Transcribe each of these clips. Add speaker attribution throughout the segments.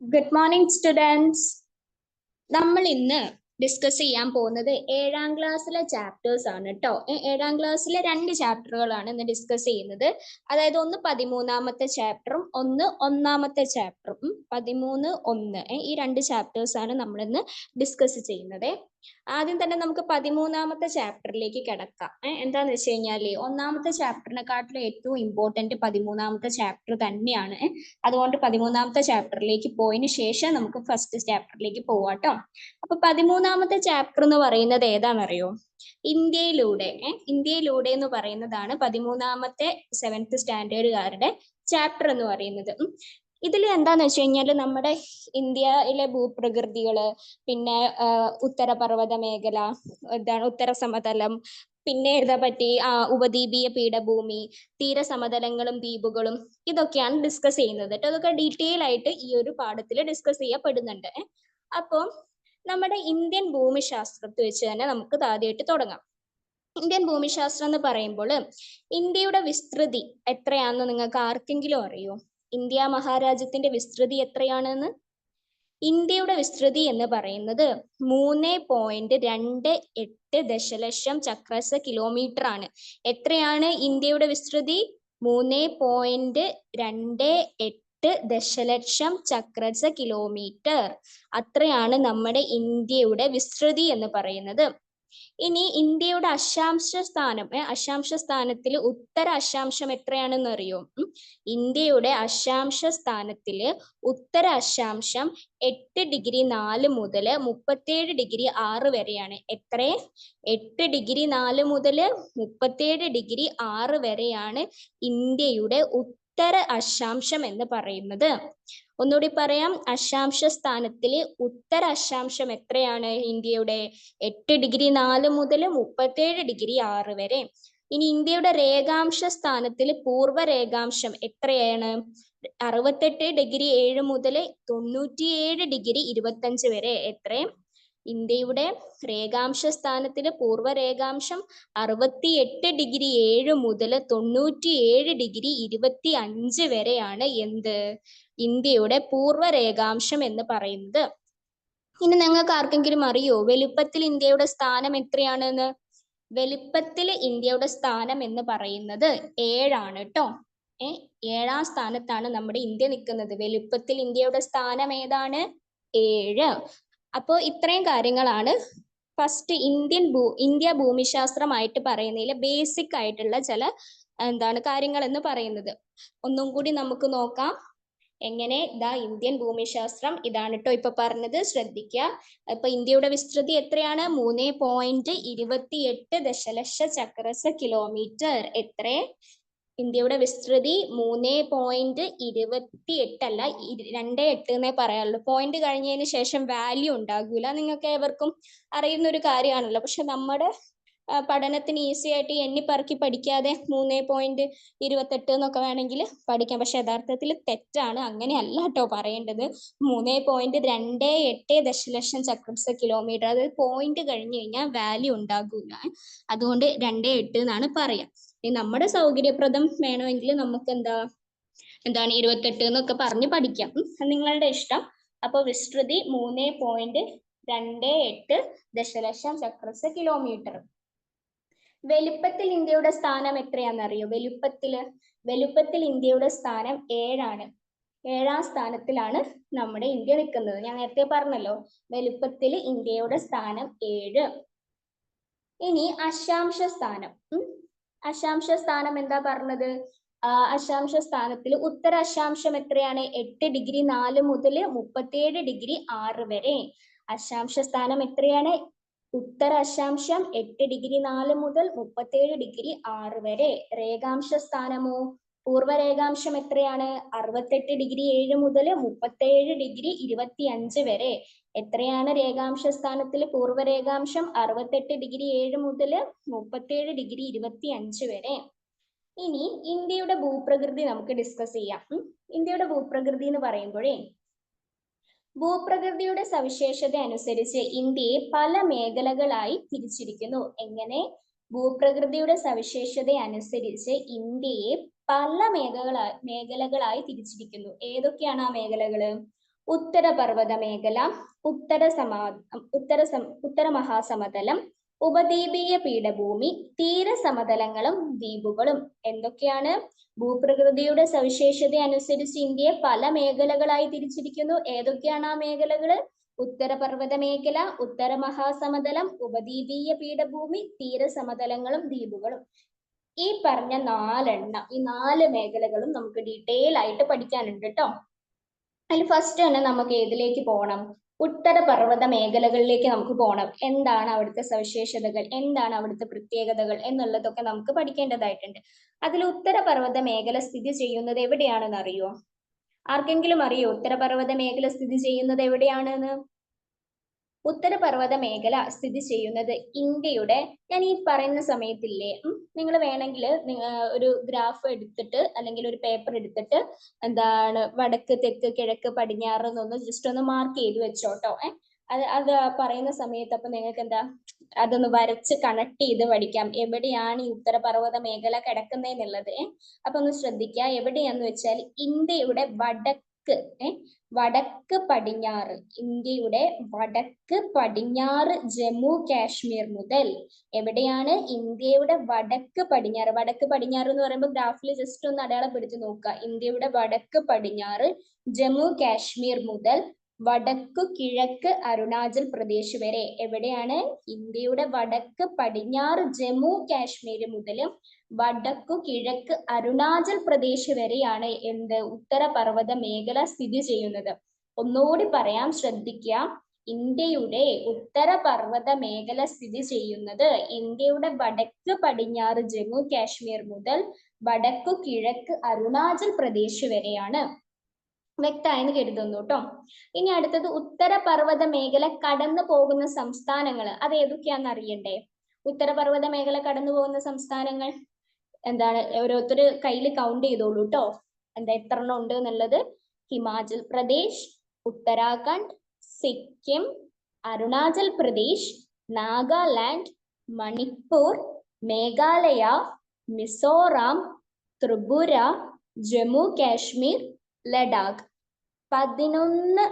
Speaker 1: Good morning, students. നമ്മൾ ഇന്ന് discuss ചെയ്യാൻ പോകുന്നത് 7ാം ക്ലാസ്സിലെ ചാപ്റ്റേഴ്സ് ആണ് കേട്ടോ. 7ാം ക്ലാസ്സിലെ 2 ചാപ്റ്ററുകളാണ് ഇന്ന് ഡിസ്കസ് ചെയ്യുന്നത്. അതായത് ഒന്ന് 13ാമത്തെ ചാപ്റ്ററും ഒന്ന് 1ാമത്തെ ചാപ്റ്ററും. 13, 1 ഈ 2 ചാപ്റ്റേഴ്സ് ആണ് നമ്മൾ ഇന്ന് ഡിസ്കസ് ചെയ്യുന്നത്. ആദ്യം തന്നെ നമുക്ക് 13ാമത്തെ ചാപ്റ്ററിലേക്ക് കിടക്കാം. എന്താന്ന് വെച്ച് കഴിഞ്ഞാല് 1ാമത്തെ ചാപ്റ്ററിനെക്കാട്ടിലും ഏറ്റവും ഇമ്പോർട്ടന്റ് 13ാമത്തെ ചാപ്റ്റർ തന്നെയാണ്. അതുകൊണ്ട് 13ാമത്തെ ചാപ്റ്ററിലേക്ക് പോയതിനു ശേഷം നമുക്ക് ഫസ്റ്റ് ചാപ്റ്ററിലേക്ക് പോവാട്ടോ. അപ്പൊ 13ാമത്തെ ചാപ്റ്റർ എന്ന് പറയുന്നത് ഏതാണെന്നറിയോ? ഇന്ത്യയിലൂടെ. ഇന്ത്യയിലൂടെ എന്ന് പറയുന്നതാണ് 13ാമത്തെ 7th സ്റ്റാൻഡേർഡുകാരുടെ ചാപ്റ്റർ എന്ന് പറയുന്നത്. ഇതിൽ എന്താന്ന് വെച്ച് കഴിഞ്ഞാൽ നമ്മുടെ ഇന്ത്യയിലെ ഭൂപ്രകൃതികള്, പിന്നെ ഉത്തരപർവ്വത മേഖല, ഉത്തര സമതലം, പിന്നെ ഇതാ പറ്റി ഉപദ്വീപീയ പീഠഭൂമി, തീരസമതലങ്ങളും ദ്വീപുകളും, ഇതൊക്കെയാണ് ഡിസ്കസ് ചെയ്യുന്നത് കേട്ടോ. അതൊക്കെ ഡീറ്റെയിൽ ആയിട്ട് ഈ ഒരു പാഠത്തിൽ ഡിസ്കസ് ചെയ്യപ്പെടുന്നുണ്ട്. അപ്പോൾ നമ്മുടെ ഇന്ത്യൻ ഭൂമിശാസ്ത്രത്തെ വെച്ച് തന്നെ നമുക്ക് ആദ്യമായിട്ട് തുടങ്ങാം. ഇന്ത്യൻ ഭൂമിശാസ്ത്രം എന്ന് പറയുമ്പോൾ ഇന്ത്യയുടെ വിസ്തൃതി എത്രയാണെന്ന് നിങ്ങൾക്ക് ആർക്കെങ്കിലും അറിയോ? ഇന്ത്യ മഹാരാജ്യത്തിന്റെ വിസ്തൃതി എത്രയാണെന്ന്? ഇന്ത്യയുടെ വിസ്തൃതി എന്ന് പറയുന്നത് 3.28 ദശലക്ഷം ചക്രശ്ര കിലോമീറ്റർ ആണ്. എത്രയാണ് ഇന്ത്യയുടെ വിസ്തൃതി? 3.28 ദശലക്ഷം ചക്രശ്ര കിലോമീറ്റർ. അത്രയാണ് നമ്മുടെ ഇന്ത്യയുടെ വിസ്തൃതി എന്ന് പറയുന്നത്. ഇനി ഇന്ത്യയുടെ അക്ഷാംശ സ്ഥാനം, അക്ഷാംശ സ്ഥാനത്തിൽ ഉത്തര അക്ഷാംശം എത്രയാണെന്ന് അറിയോ? ഇന്ത്യയുടെ അക്ഷാംശ സ്ഥാനത്തില് ഉത്തര അക്ഷാംശം 8°4 മുതൽ 37°6 വരെയാണ്. എത്ര? 8°4 മുതൽ 37°6 വരെയാണ് ഇന്ത്യയുടെ ഉത്തര അക്ഷാംശം എന്ന് പറയുന്നത്. ഒന്നുകൂടി പറയാം, അക്ഷാംശ സ്ഥാനത്തില് ഉത്തര അക്ഷാംശം എത്രയാണ് ഇന്ത്യയുടെ? 8°4 മുതൽ 37°6 വരെ. ഇനി ഇന്ത്യയുടെ രേഖാംശ സ്ഥാനത്തിൽ പൂർവ്വ രേഖാംശം എത്രയാണ്? 68°7 മുതൽ 97°25 വരെ. എത്ര? ഇന്ത്യയുടെ രേഖാംശ സ്ഥാനത്തില് പൂർവ്വ രേഖാംശം 68°7 മുതൽ 97°25 വരെയാണ് എന്ത്? ഇന്ത്യയുടെ പൂർവ്വ രേഖാംശം എന്ന് പറയുന്നത്. ഇനി നിങ്ങൾക്ക് ആർക്കെങ്കിലും അറിയോ വലുപ്പത്തിൽ ഇന്ത്യയുടെ സ്ഥാനം എത്രയാണെന്ന്? വലുപ്പത്തിൽ ഇന്ത്യയുടെ സ്ഥാനം എന്ന് പറയുന്നത് 7 ആണ് കേട്ടോ. 7ാം സ്ഥാനത്താണ് നമ്മുടെ ഇന്ത്യ നിൽക്കുന്നത്. വലുപ്പത്തിൽ ഇന്ത്യയുടെ സ്ഥാനം ഏതാണ്? 7. അപ്പോൾ ഇത്രയും കാര്യങ്ങളാണ് ഫസ്റ്റ് ഇന്ത്യ ഭൂമിശാസ്ത്രമായിട്ട് പറയുന്നതിൽ ബേസിക് ആയിട്ടുള്ള ചില കാര്യങ്ങൾ എന്ന് പറയുന്നത്. ഒന്നും കൂടി നമുക്ക് നോക്കാം. എങ്ങനെ? ഇന്ത്യൻ ഭൂമിശാസ്ത്രം ഇതാണ് കേട്ടോ ഇപ്പൊ പറഞ്ഞത്, ശ്രദ്ധിക്കുക. ഇപ്പൊ ഇന്ത്യയുടെ വിസ്തൃതി എത്രയാണ്? 3.28 ദശലക്ഷം ചക്രശ്ര കിലോമീറ്റർ. എത്ര? ഇന്ത്യയുടെ വിസ്തൃതി 3.28 അല്ല, 28 എന്നേ പറയാറുള്ളൂ. പോയിന്റ് കഴിഞ്ഞതിന് ശേഷം വാല്യൂ ഉണ്ടാകൂല. നിങ്ങൾക്ക് ഏവർക്കും അറിയുന്ന ഒരു കാര്യമാണല്ലോ. പക്ഷെ നമ്മുടെ പഠനത്തിന് ഈസി ആയിട്ട് എണ്ണിപ്പറക്കി പഠിക്കാതെ 3.28 എന്നൊക്കെ വേണമെങ്കിൽ പഠിക്കാം. പക്ഷെ യഥാർത്ഥത്തിൽ തെറ്റാണ്. അങ്ങനെയല്ല കേട്ടോ പറയേണ്ടത്. 3.28 ദശലക്ഷം ചക്രശ്ര കിലോമീറ്റർ. അത് പോയിന്റ് കഴിഞ്ഞു കഴിഞ്ഞാൽ വാല്യൂ ഉണ്ടാകൂല. അതുകൊണ്ട് 28 എന്നാണ് പറയാം. നമ്മുടെ സൗകര്യപ്രദം വേണമെങ്കിൽ നമുക്ക് എന്താണ് 28 എന്നൊക്കെ പറഞ്ഞ് പഠിക്കാം. നിങ്ങളുടെ ഇഷ്ടം. അപ്പൊ വിസ്തൃതി 3.28 ദശലക്ഷം ചക്രശ്ര കിലോമീറ്റർ. വലുപ്പത്തിൽ ഇന്ത്യയുടെ സ്ഥാനം എത്രയാണെന്നറിയോ? വലുപ്പത്തിൽ ഇന്ത്യയുടെ സ്ഥാനം 7 ആണ്. 7ാം സ്ഥാനത്തിലാണ് നമ്മുടെ ഇന്ത്യ നിൽക്കുന്നത്. ഞാൻ നേരത്തെ പറഞ്ഞല്ലോ, വലുപ്പത്തിൽ ഇന്ത്യയുടെ സ്ഥാനം 7. ഇനി അക്ഷാംശ സ്ഥാനം. അക്ഷാംശ സ്ഥാനം എന്താ പറഞ്ഞത്? അക്ഷാംശ സ്ഥാനത്തിൽ ഉത്തര അക്ഷാംശം എത്രയാണ്? 8°4 മുതൽ 37°6 വരെ. അക്ഷാംശ സ്ഥാനം എത്രയാണ്? ഉത്തര അക്ഷാംശം 8°4 മുതൽ 37°6 വരെ. രേഖാംശ സ്ഥാനമോ? പൂർവ്വ രേഖാംശം എത്രയാണ്? 68°7 മുതൽ 37°25 വരെ. എത്രയാണ് രേഖാംശ സ്ഥാനത്തിൽ പൂർവ്വ രേഖാംശം? 68°7 മുതൽ 37°25 വരെ. ഇനി ഇന്ത്യയുടെ ഭൂപ്രകൃതി നമുക്ക് ഡിസ്കസ് ചെയ്യാം. ഇന്ത്യയുടെ ഭൂപ്രകൃതി എന്ന് പറയുമ്പോഴേ, ഭൂപ്രകൃതിയുടെ സവിശേഷത അനുസരിച്ച് ഇന്ത്യയെ പല മേഖലകളായി തിരിച്ചിരിക്കുന്നു. എങ്ങനെ? ഭൂപ്രകൃതിയുടെ സവിശേഷത അനുസരിച്ച് ഇന്ത്യയെ പല മേഖലകളായി തിരിച്ചിരിക്കുന്നു. ഏതൊക്കെയാണ് ആ മേഖലകള്? ഉത്തരപർവ്വത മേഖല, ഉത്തര മഹാസമതലം, ഉപദ്വീപീയ പീഠഭൂമി, തീരസമതലങ്ങളും ദ്വീപുകളും. എന്തൊക്കെയാണ്? ഭൂപ്രകൃതിയുടെ സവിശേഷത അനുസരിച്ച് ഇന്ത്യയെ പല മേഖലകളായി തിരിച്ചിരിക്കുന്നു. ഏതൊക്കെയാണ് ആ മേഖലകള്? ഉത്തരപർവ്വത മേഖല, ഉത്തര മഹാസമതലം, ഉപദ്വീപീയ പീഠഭൂമി, തീരസമതലങ്ങളും ദ്വീപുകളും. ഈ പറഞ്ഞ ഈ 4 മേഖലകളും നമുക്ക് ഡീറ്റെയിൽ ആയിട്ട് പഠിക്കാനുണ്ട് കേട്ടോ. അതിൽ ഫസ്റ്റ് തന്നെ നമുക്ക് ഏതിലേക്ക് പോകണം? ഉത്തരപർവ്വത മേഖലകളിലേക്ക് നമുക്ക് പോകണം. എന്താണ് അവിടുത്തെ സവിശേഷതകൾ, എന്താണ് അവിടുത്തെ പ്രത്യേകതകൾ എന്നുള്ളതൊക്കെ നമുക്ക് പഠിക്കേണ്ടതായിട്ടുണ്ട്. അതിൽ ഉത്തരപർവ്വത മേഖല സ്ഥിതി ചെയ്യുന്നത് എവിടെയാണെന്ന് അറിയോ? ആർക്കെങ്കിലും അറിയോ ഉത്തരപർവ്വത മേഖല സ്ഥിതി ചെയ്യുന്നത് എവിടെയാണെന്ന്? ഉത്തരപർവ്വത മേഖല സ്ഥിതി ചെയ്യുന്നത് ഇന്ത്യയുടെ, ഞാൻ ഈ പറയുന്ന സമയത്തില്ലേ, നിങ്ങൾ വേണമെങ്കിൽ ഒരു ഗ്രാഫ് എടുത്തിട്ട് അല്ലെങ്കിൽ ഒരു പേപ്പർ എടുത്തിട്ട് എന്താണ് വടക്ക്, തെക്ക്, കിഴക്ക്, പടിഞ്ഞാറ് എന്നൊന്ന് ജസ്റ്റ് ഒന്ന് മാർക്ക് ചെയ്ത് വെച്ചോട്ടോ. അത് പറയുന്ന സമയത്ത് അപ്പൊ നിങ്ങൾക്ക് എന്താ അതൊന്ന് വരച്ച് കണക്ട് ചെയ്ത് പഠിക്കാം. എവിടെയാണ് ഈ ഉത്തരപർവ്വത മേഖല കിടക്കുന്നതെന്നുള്ളത്. അപ്പൊ ഒന്ന് ശ്രദ്ധിക്കുക. എവിടെയാന്ന് വെച്ചാൽ ഇന്ത്യയുടെ വടക്ക് പടിഞ്ഞാറ്, ഇന്ത്യയുടെ വടക്ക് പടിഞ്ഞാറ് ജമ്മു കാശ്മീർ മുതൽ, എവിടെയാണ്? ഇന്ത്യയുടെ വടക്ക് പടിഞ്ഞാറ്. വടക്ക് പടിഞ്ഞാറ് എന്ന് പറയുമ്പോൾ ഗ്രാഫിൽ ജസ്റ്റ് ഒന്ന് അടയാളപ്പെടുത്തി നോക്കുക. ഇന്ത്യയുടെ വടക്ക് പടിഞ്ഞാറ് ജമ്മു കാശ്മീർ മുതൽ വടക്കു കിഴക്ക് അരുണാചൽ പ്രദേശ് വരെ. എവിടെയാണ്? ഇന്ത്യയുടെ വടക്ക് പടിഞ്ഞാറ് ജമ്മു കാശ്മീർ മുതൽ വടക്കു കിഴക്ക് അരുണാചൽ പ്രദേശ് വരെയാണ് എന്ത്? ഉത്തരപർവ്വത മേഖല സ്ഥിതി ചെയ്യുന്നത്. ഒന്നുകൂടി പറയാം, ശ്രദ്ധിക്കുക. ഇന്ത്യയുടെ ഉത്തരപർവ്വത മേഖല സ്ഥിതി ചെയ്യുന്നത് ഇന്ത്യയുടെ വടക്ക് പടിഞ്ഞാറ് ജമ്മു കാശ്മീർ മുതൽ വടക്കു കിഴക്ക് അരുണാചൽ പ്രദേശ് വരെയാണ്. വ്യക്തമായെന്ന് കരുതുന്നു കേട്ടോ. ഇനി അടുത്തത് ഉത്തരപർവ്വത മേഖല കടന്നു പോകുന്ന സംസ്ഥാനങ്ങൾ. അത് ഏതൊക്കെയാണെന്ന് അറിയണ്ടേ? ഉത്തരപർവ്വത മേഖല കടന്നു പോകുന്ന സംസ്ഥാനങ്ങൾ എന്താണ്? ഓരോരുത്തർ കയ്യിൽ കൗണ്ട് ചെയ്തോളൂ കേട്ടോ. എത്ര എണ്ണം ഉണ്ട് എന്നുള്ളത്. ഹിമാചൽ പ്രദേശ്, ഉത്തരാഖണ്ഡ്, സിക്കിം, അരുണാചൽ പ്രദേശ്, നാഗാലാൻഡ്, മണിപ്പൂർ, മേഘാലയ, മിസോറാം, ത്രിപുര, ജമ്മു കാശ്മീർ, ലഡാക്ക്. 11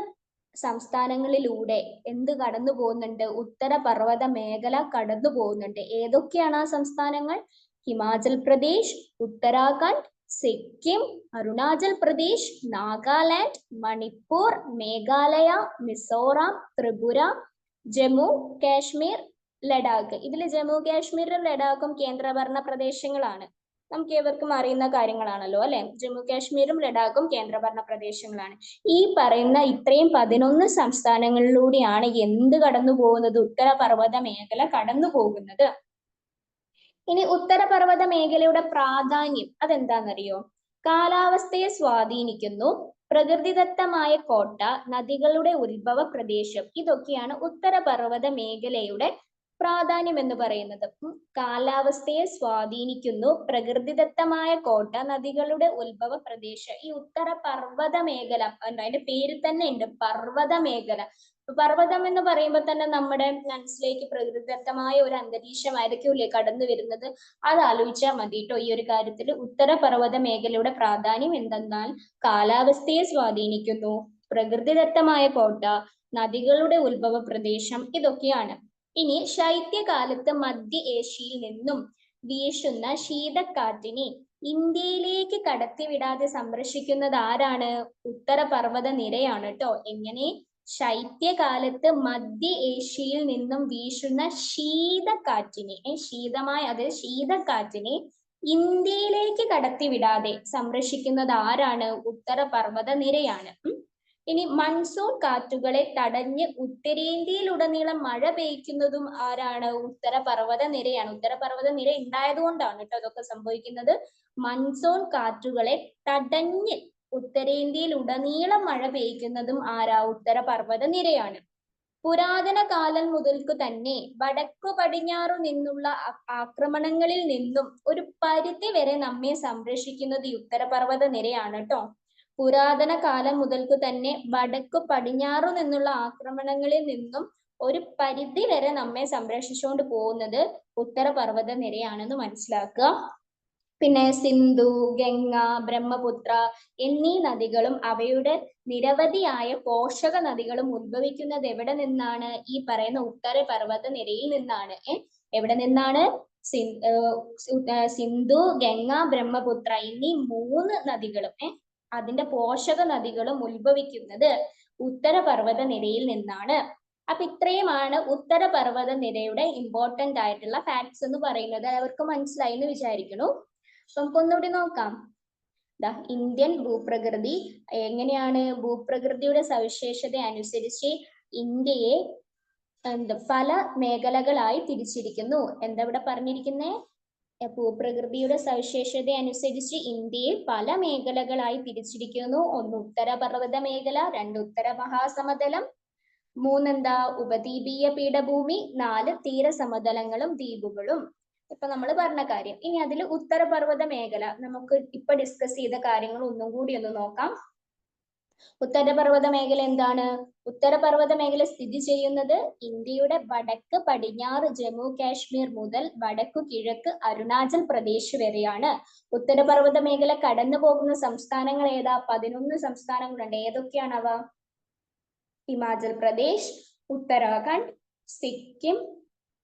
Speaker 1: സംസ്ഥാനങ്ങളിലൂടെ എന്ത് കടന്നു പോകുന്നുണ്ട്? ഉത്തരപർവ്വത മേഖല കടന്നു പോകുന്നുണ്ട്. ഏതൊക്കെയാണ് ആ സംസ്ഥാനങ്ങൾ? ഹിമാചൽ പ്രദേശ്, ഉത്തരാഖണ്ഡ്, സിക്കിം, അരുണാചൽ പ്രദേശ്, നാഗാലാൻഡ്, മണിപ്പൂർ, മേഘാലയ, മിസോറാം, ത്രിപുര, ജമ്മു കാശ്മീർ, ലഡാക്ക്. ഇതിൽ ജമ്മു കാശ്മീരും ലഡാക്കും കേന്ദ്രഭരണ പ്രദേശങ്ങളാണ്. നമുക്ക് ഏവർക്കും അറിയുന്ന കാര്യങ്ങളാണല്ലോ അല്ലെ. ജമ്മു കാശ്മീരും ലഡാക്കും കേന്ദ്രഭരണ പ്രദേശങ്ങളാണ്. ഈ പറയുന്ന ഇത്രയും 11 സംസ്ഥാനങ്ങളിലൂടെയാണ് എന്ത് കടന്നു പോകുന്നത്? ഉത്തരപർവ്വത മേഖല കടന്നു പോകുന്നത്. ഇനി ഉത്തരപർവ്വത മേഖലയുടെ പ്രാധാന്യം അതെന്താണെന്നറിയോ? കാലാവസ്ഥയെ സ്വാധീനിക്കുന്നു, പ്രകൃതിദത്തമായ കോട്ട, നദികളുടെ ഉത്ഭവ പ്രദേശം. ഇതൊക്കെയാണ് ഉത്തരപർവ്വത മേഖലയുടെ പ്രാധാന്യം എന്ന് പറയുന്നത്. കാലാവസ്ഥയെ സ്വാധീനിക്കുന്നു, പ്രകൃതിദത്തമായ കോട്ട, നദികളുടെ ഉത്ഭവ പ്രദേശം. ഈ ഉത്തരപർവ്വത മേഖല അതിന്റെ പേരിൽ തന്നെ ഉണ്ട്, പർവ്വത മേഖല. പർവ്വതം എന്ന് പറയുമ്പോൾ തന്നെ നമ്മുടെ മനസ്സിലേക്ക് പ്രകൃതിദത്തമായ ഒരു അന്തരീക്ഷമായിരിക്കില്ലേ കടന്നു വരുന്നത്. അത് ആലോചിച്ചാൽ മതി കേട്ടോ. ഈ ഒരു കാര്യത്തിൽ ഉത്തരപർവ്വത മേഖലയുടെ പ്രാധാന്യം എന്തെന്നാൽ കാലാവസ്ഥയെ സ്വാധീനിക്കുന്നു, പ്രകൃതിദത്തമായ കോട്ട, നദികളുടെ ഉത്ഭവ പ്രദേശം, ഇതൊക്കെയാണ്. ഇനി ശൈത്യകാലത്ത് മധ്യ ഏഷ്യയിൽ നിന്നും വീശുന്ന ശീതക്കാറ്റിനെ ഇന്ത്യയിലേക്ക് കടത്തിവിടാതെ സംരക്ഷിക്കുന്നത് ആരാണ്? ഉത്തരപർവ്വത നിരയാണ് കേട്ടോ. എങ്ങനെ? ശൈത്യകാലത്ത് മധ്യ ഏഷ്യയിൽ നിന്നും വീശുന്ന ശീതക്കാറ്റിനെ, ശീതക്കാറ്റിനെ ഇന്ത്യയിലേക്ക് കടത്തിവിടാതെ സംരക്ഷിക്കുന്നത് ആരാണ്? ഉത്തരപർവ്വത നിരയാണ്. ഇനി മൺസൂൺ കാറ്റുകളെ തടഞ്ഞ് ഉത്തരേന്ത്യയിലുടനീളം മഴ പെയ്യ്ക്കുന്നതും ആരാണ്? ഉത്തരപർവ്വത നിരയാണ്. ഉത്തരപർവ്വത നിര ഉണ്ടായത് കൊണ്ടാണ് കേട്ടോ അതൊക്കെ സംഭവിക്കുന്നത്. മൺസൂൺ കാറ്റുകളെ തടഞ്ഞ് ഉത്തരേന്ത്യയിൽ ഉടനീളം മഴ പെയ്യ്ക്കുന്നതും ആരാ? ഉത്തരപർവ്വത നിരയാണ്. പുരാതന കാലം മുതൽക്കു തന്നെ വടക്കു പടിഞ്ഞാറു നിന്നുള്ള ആക്രമണങ്ങളിൽ നിന്നും ഒരു പരിധി വരെ നമ്മെ സംരക്ഷിക്കുന്നത് ഈ ഉത്തരപർവ്വത നിരയാണ് കേട്ടോ. പുരാതന കാലം മുതൽക്കു തന്നെ വടക്കു പടിഞ്ഞാറു നിന്നുള്ള ആക്രമണങ്ങളിൽ നിന്നും ഒരു പരിധി വരെ നമ്മെ സംരക്ഷിച്ചുകൊണ്ട് പോകുന്നത് ഉത്തരപർവ്വത നിരയാണെന്ന് മനസ്സിലാക്കുക. പിന്നെ സിന്ധു, ഗംഗ, ബ്രഹ്മപുത്ര എന്നീ നദികളും അവയുടെ നിരവധിയായ പോഷക നദികളും ഉത്ഭവിക്കുന്നത് എവിടെ നിന്നാണ്? ഈ പറയുന്ന ഉത്തരപർവ്വത നിരയിൽ നിന്നാണ്. എവിടെ നിന്നാണ്? സിന്ധു, ഗംഗ, ബ്രഹ്മപുത്ര എന്നീ 3 നദികളും അതിന്റെ പോഷക നദികളും ഉത്ഭവിക്കുന്നത് ഉത്തരപർവ്വത നിരയിൽ നിന്നാണ്. അപ്പൊ ഇത്രയുമാണ് ഉത്തരപർവ്വത നിരയുടെ ഇമ്പോർട്ടന്റ് ആയിട്ടുള്ള ഫാക്ട്സ് എന്ന് പറയുന്നത്. അവർക്ക് മനസ്സിലായി എന്ന് വിചാരിക്കുന്നു. അപ്പൊ നമുക്ക് ഒന്നുകൂടി നോക്കാം. ഇന്ത്യൻ ഭൂപ്രകൃതി എങ്ങനെയാണ്? ഭൂപ്രകൃതിയുടെ സവിശേഷത അനുസരിച്ച് ഇന്ത്യയെ പല മേഖലകളായി തിരിച്ചിരിക്കുന്നു. എന്താ ഇവിടെ പറഞ്ഞിരിക്കുന്നേ? ഭൂപ്രകൃതിയുടെ സവിശേഷത അനുസരിച്ച് ഇന്ത്യയെ പല മേഖലകളായി തിരിച്ചിരിക്കുന്നു. 1 ഉത്തരപർവ്വത മേഖല, 2 ഉത്തര മഹാസമതലം, 3 എന്താ? ഉപദ്വീപീയ പീഠഭൂമി, 4 തീരസമതലങ്ങളും ദ്വീപുകളും. ഇപ്പൊ നമ്മൾ പറഞ്ഞ കാര്യം. ഇനി അതിൽ ഉത്തരപർവ്വത മേഖല നമുക്ക് ഇപ്പൊ ഡിസ്കസ് ചെയ്ത കാര്യങ്ങൾ ഒന്നും കൂടി ഒന്ന് നോക്കാം. ഉത്തരപർവ്വത മേഖല എന്താണ്? ഉത്തരപർവ്വത മേഖല സ്ഥിതി ചെയ്യുന്നത് ഇന്ത്യയുടെ വടക്ക് പടിഞ്ഞാറ് ജമ്മു കാശ്മീർ മുതൽ വടക്കു കിഴക്ക് അരുണാചൽ പ്രദേശ് വരെയാണ്. ഉത്തരപർവ്വത മേഖല കടന്നു പോകുന്ന സംസ്ഥാനങ്ങൾ ഏതാ? 11 സംസ്ഥാനങ്ങളുണ്ട്. ഏതൊക്കെയാണവ? ഹിമാചൽ പ്രദേശ്, ഉത്തരാഖണ്ഡ്, സിക്കിം,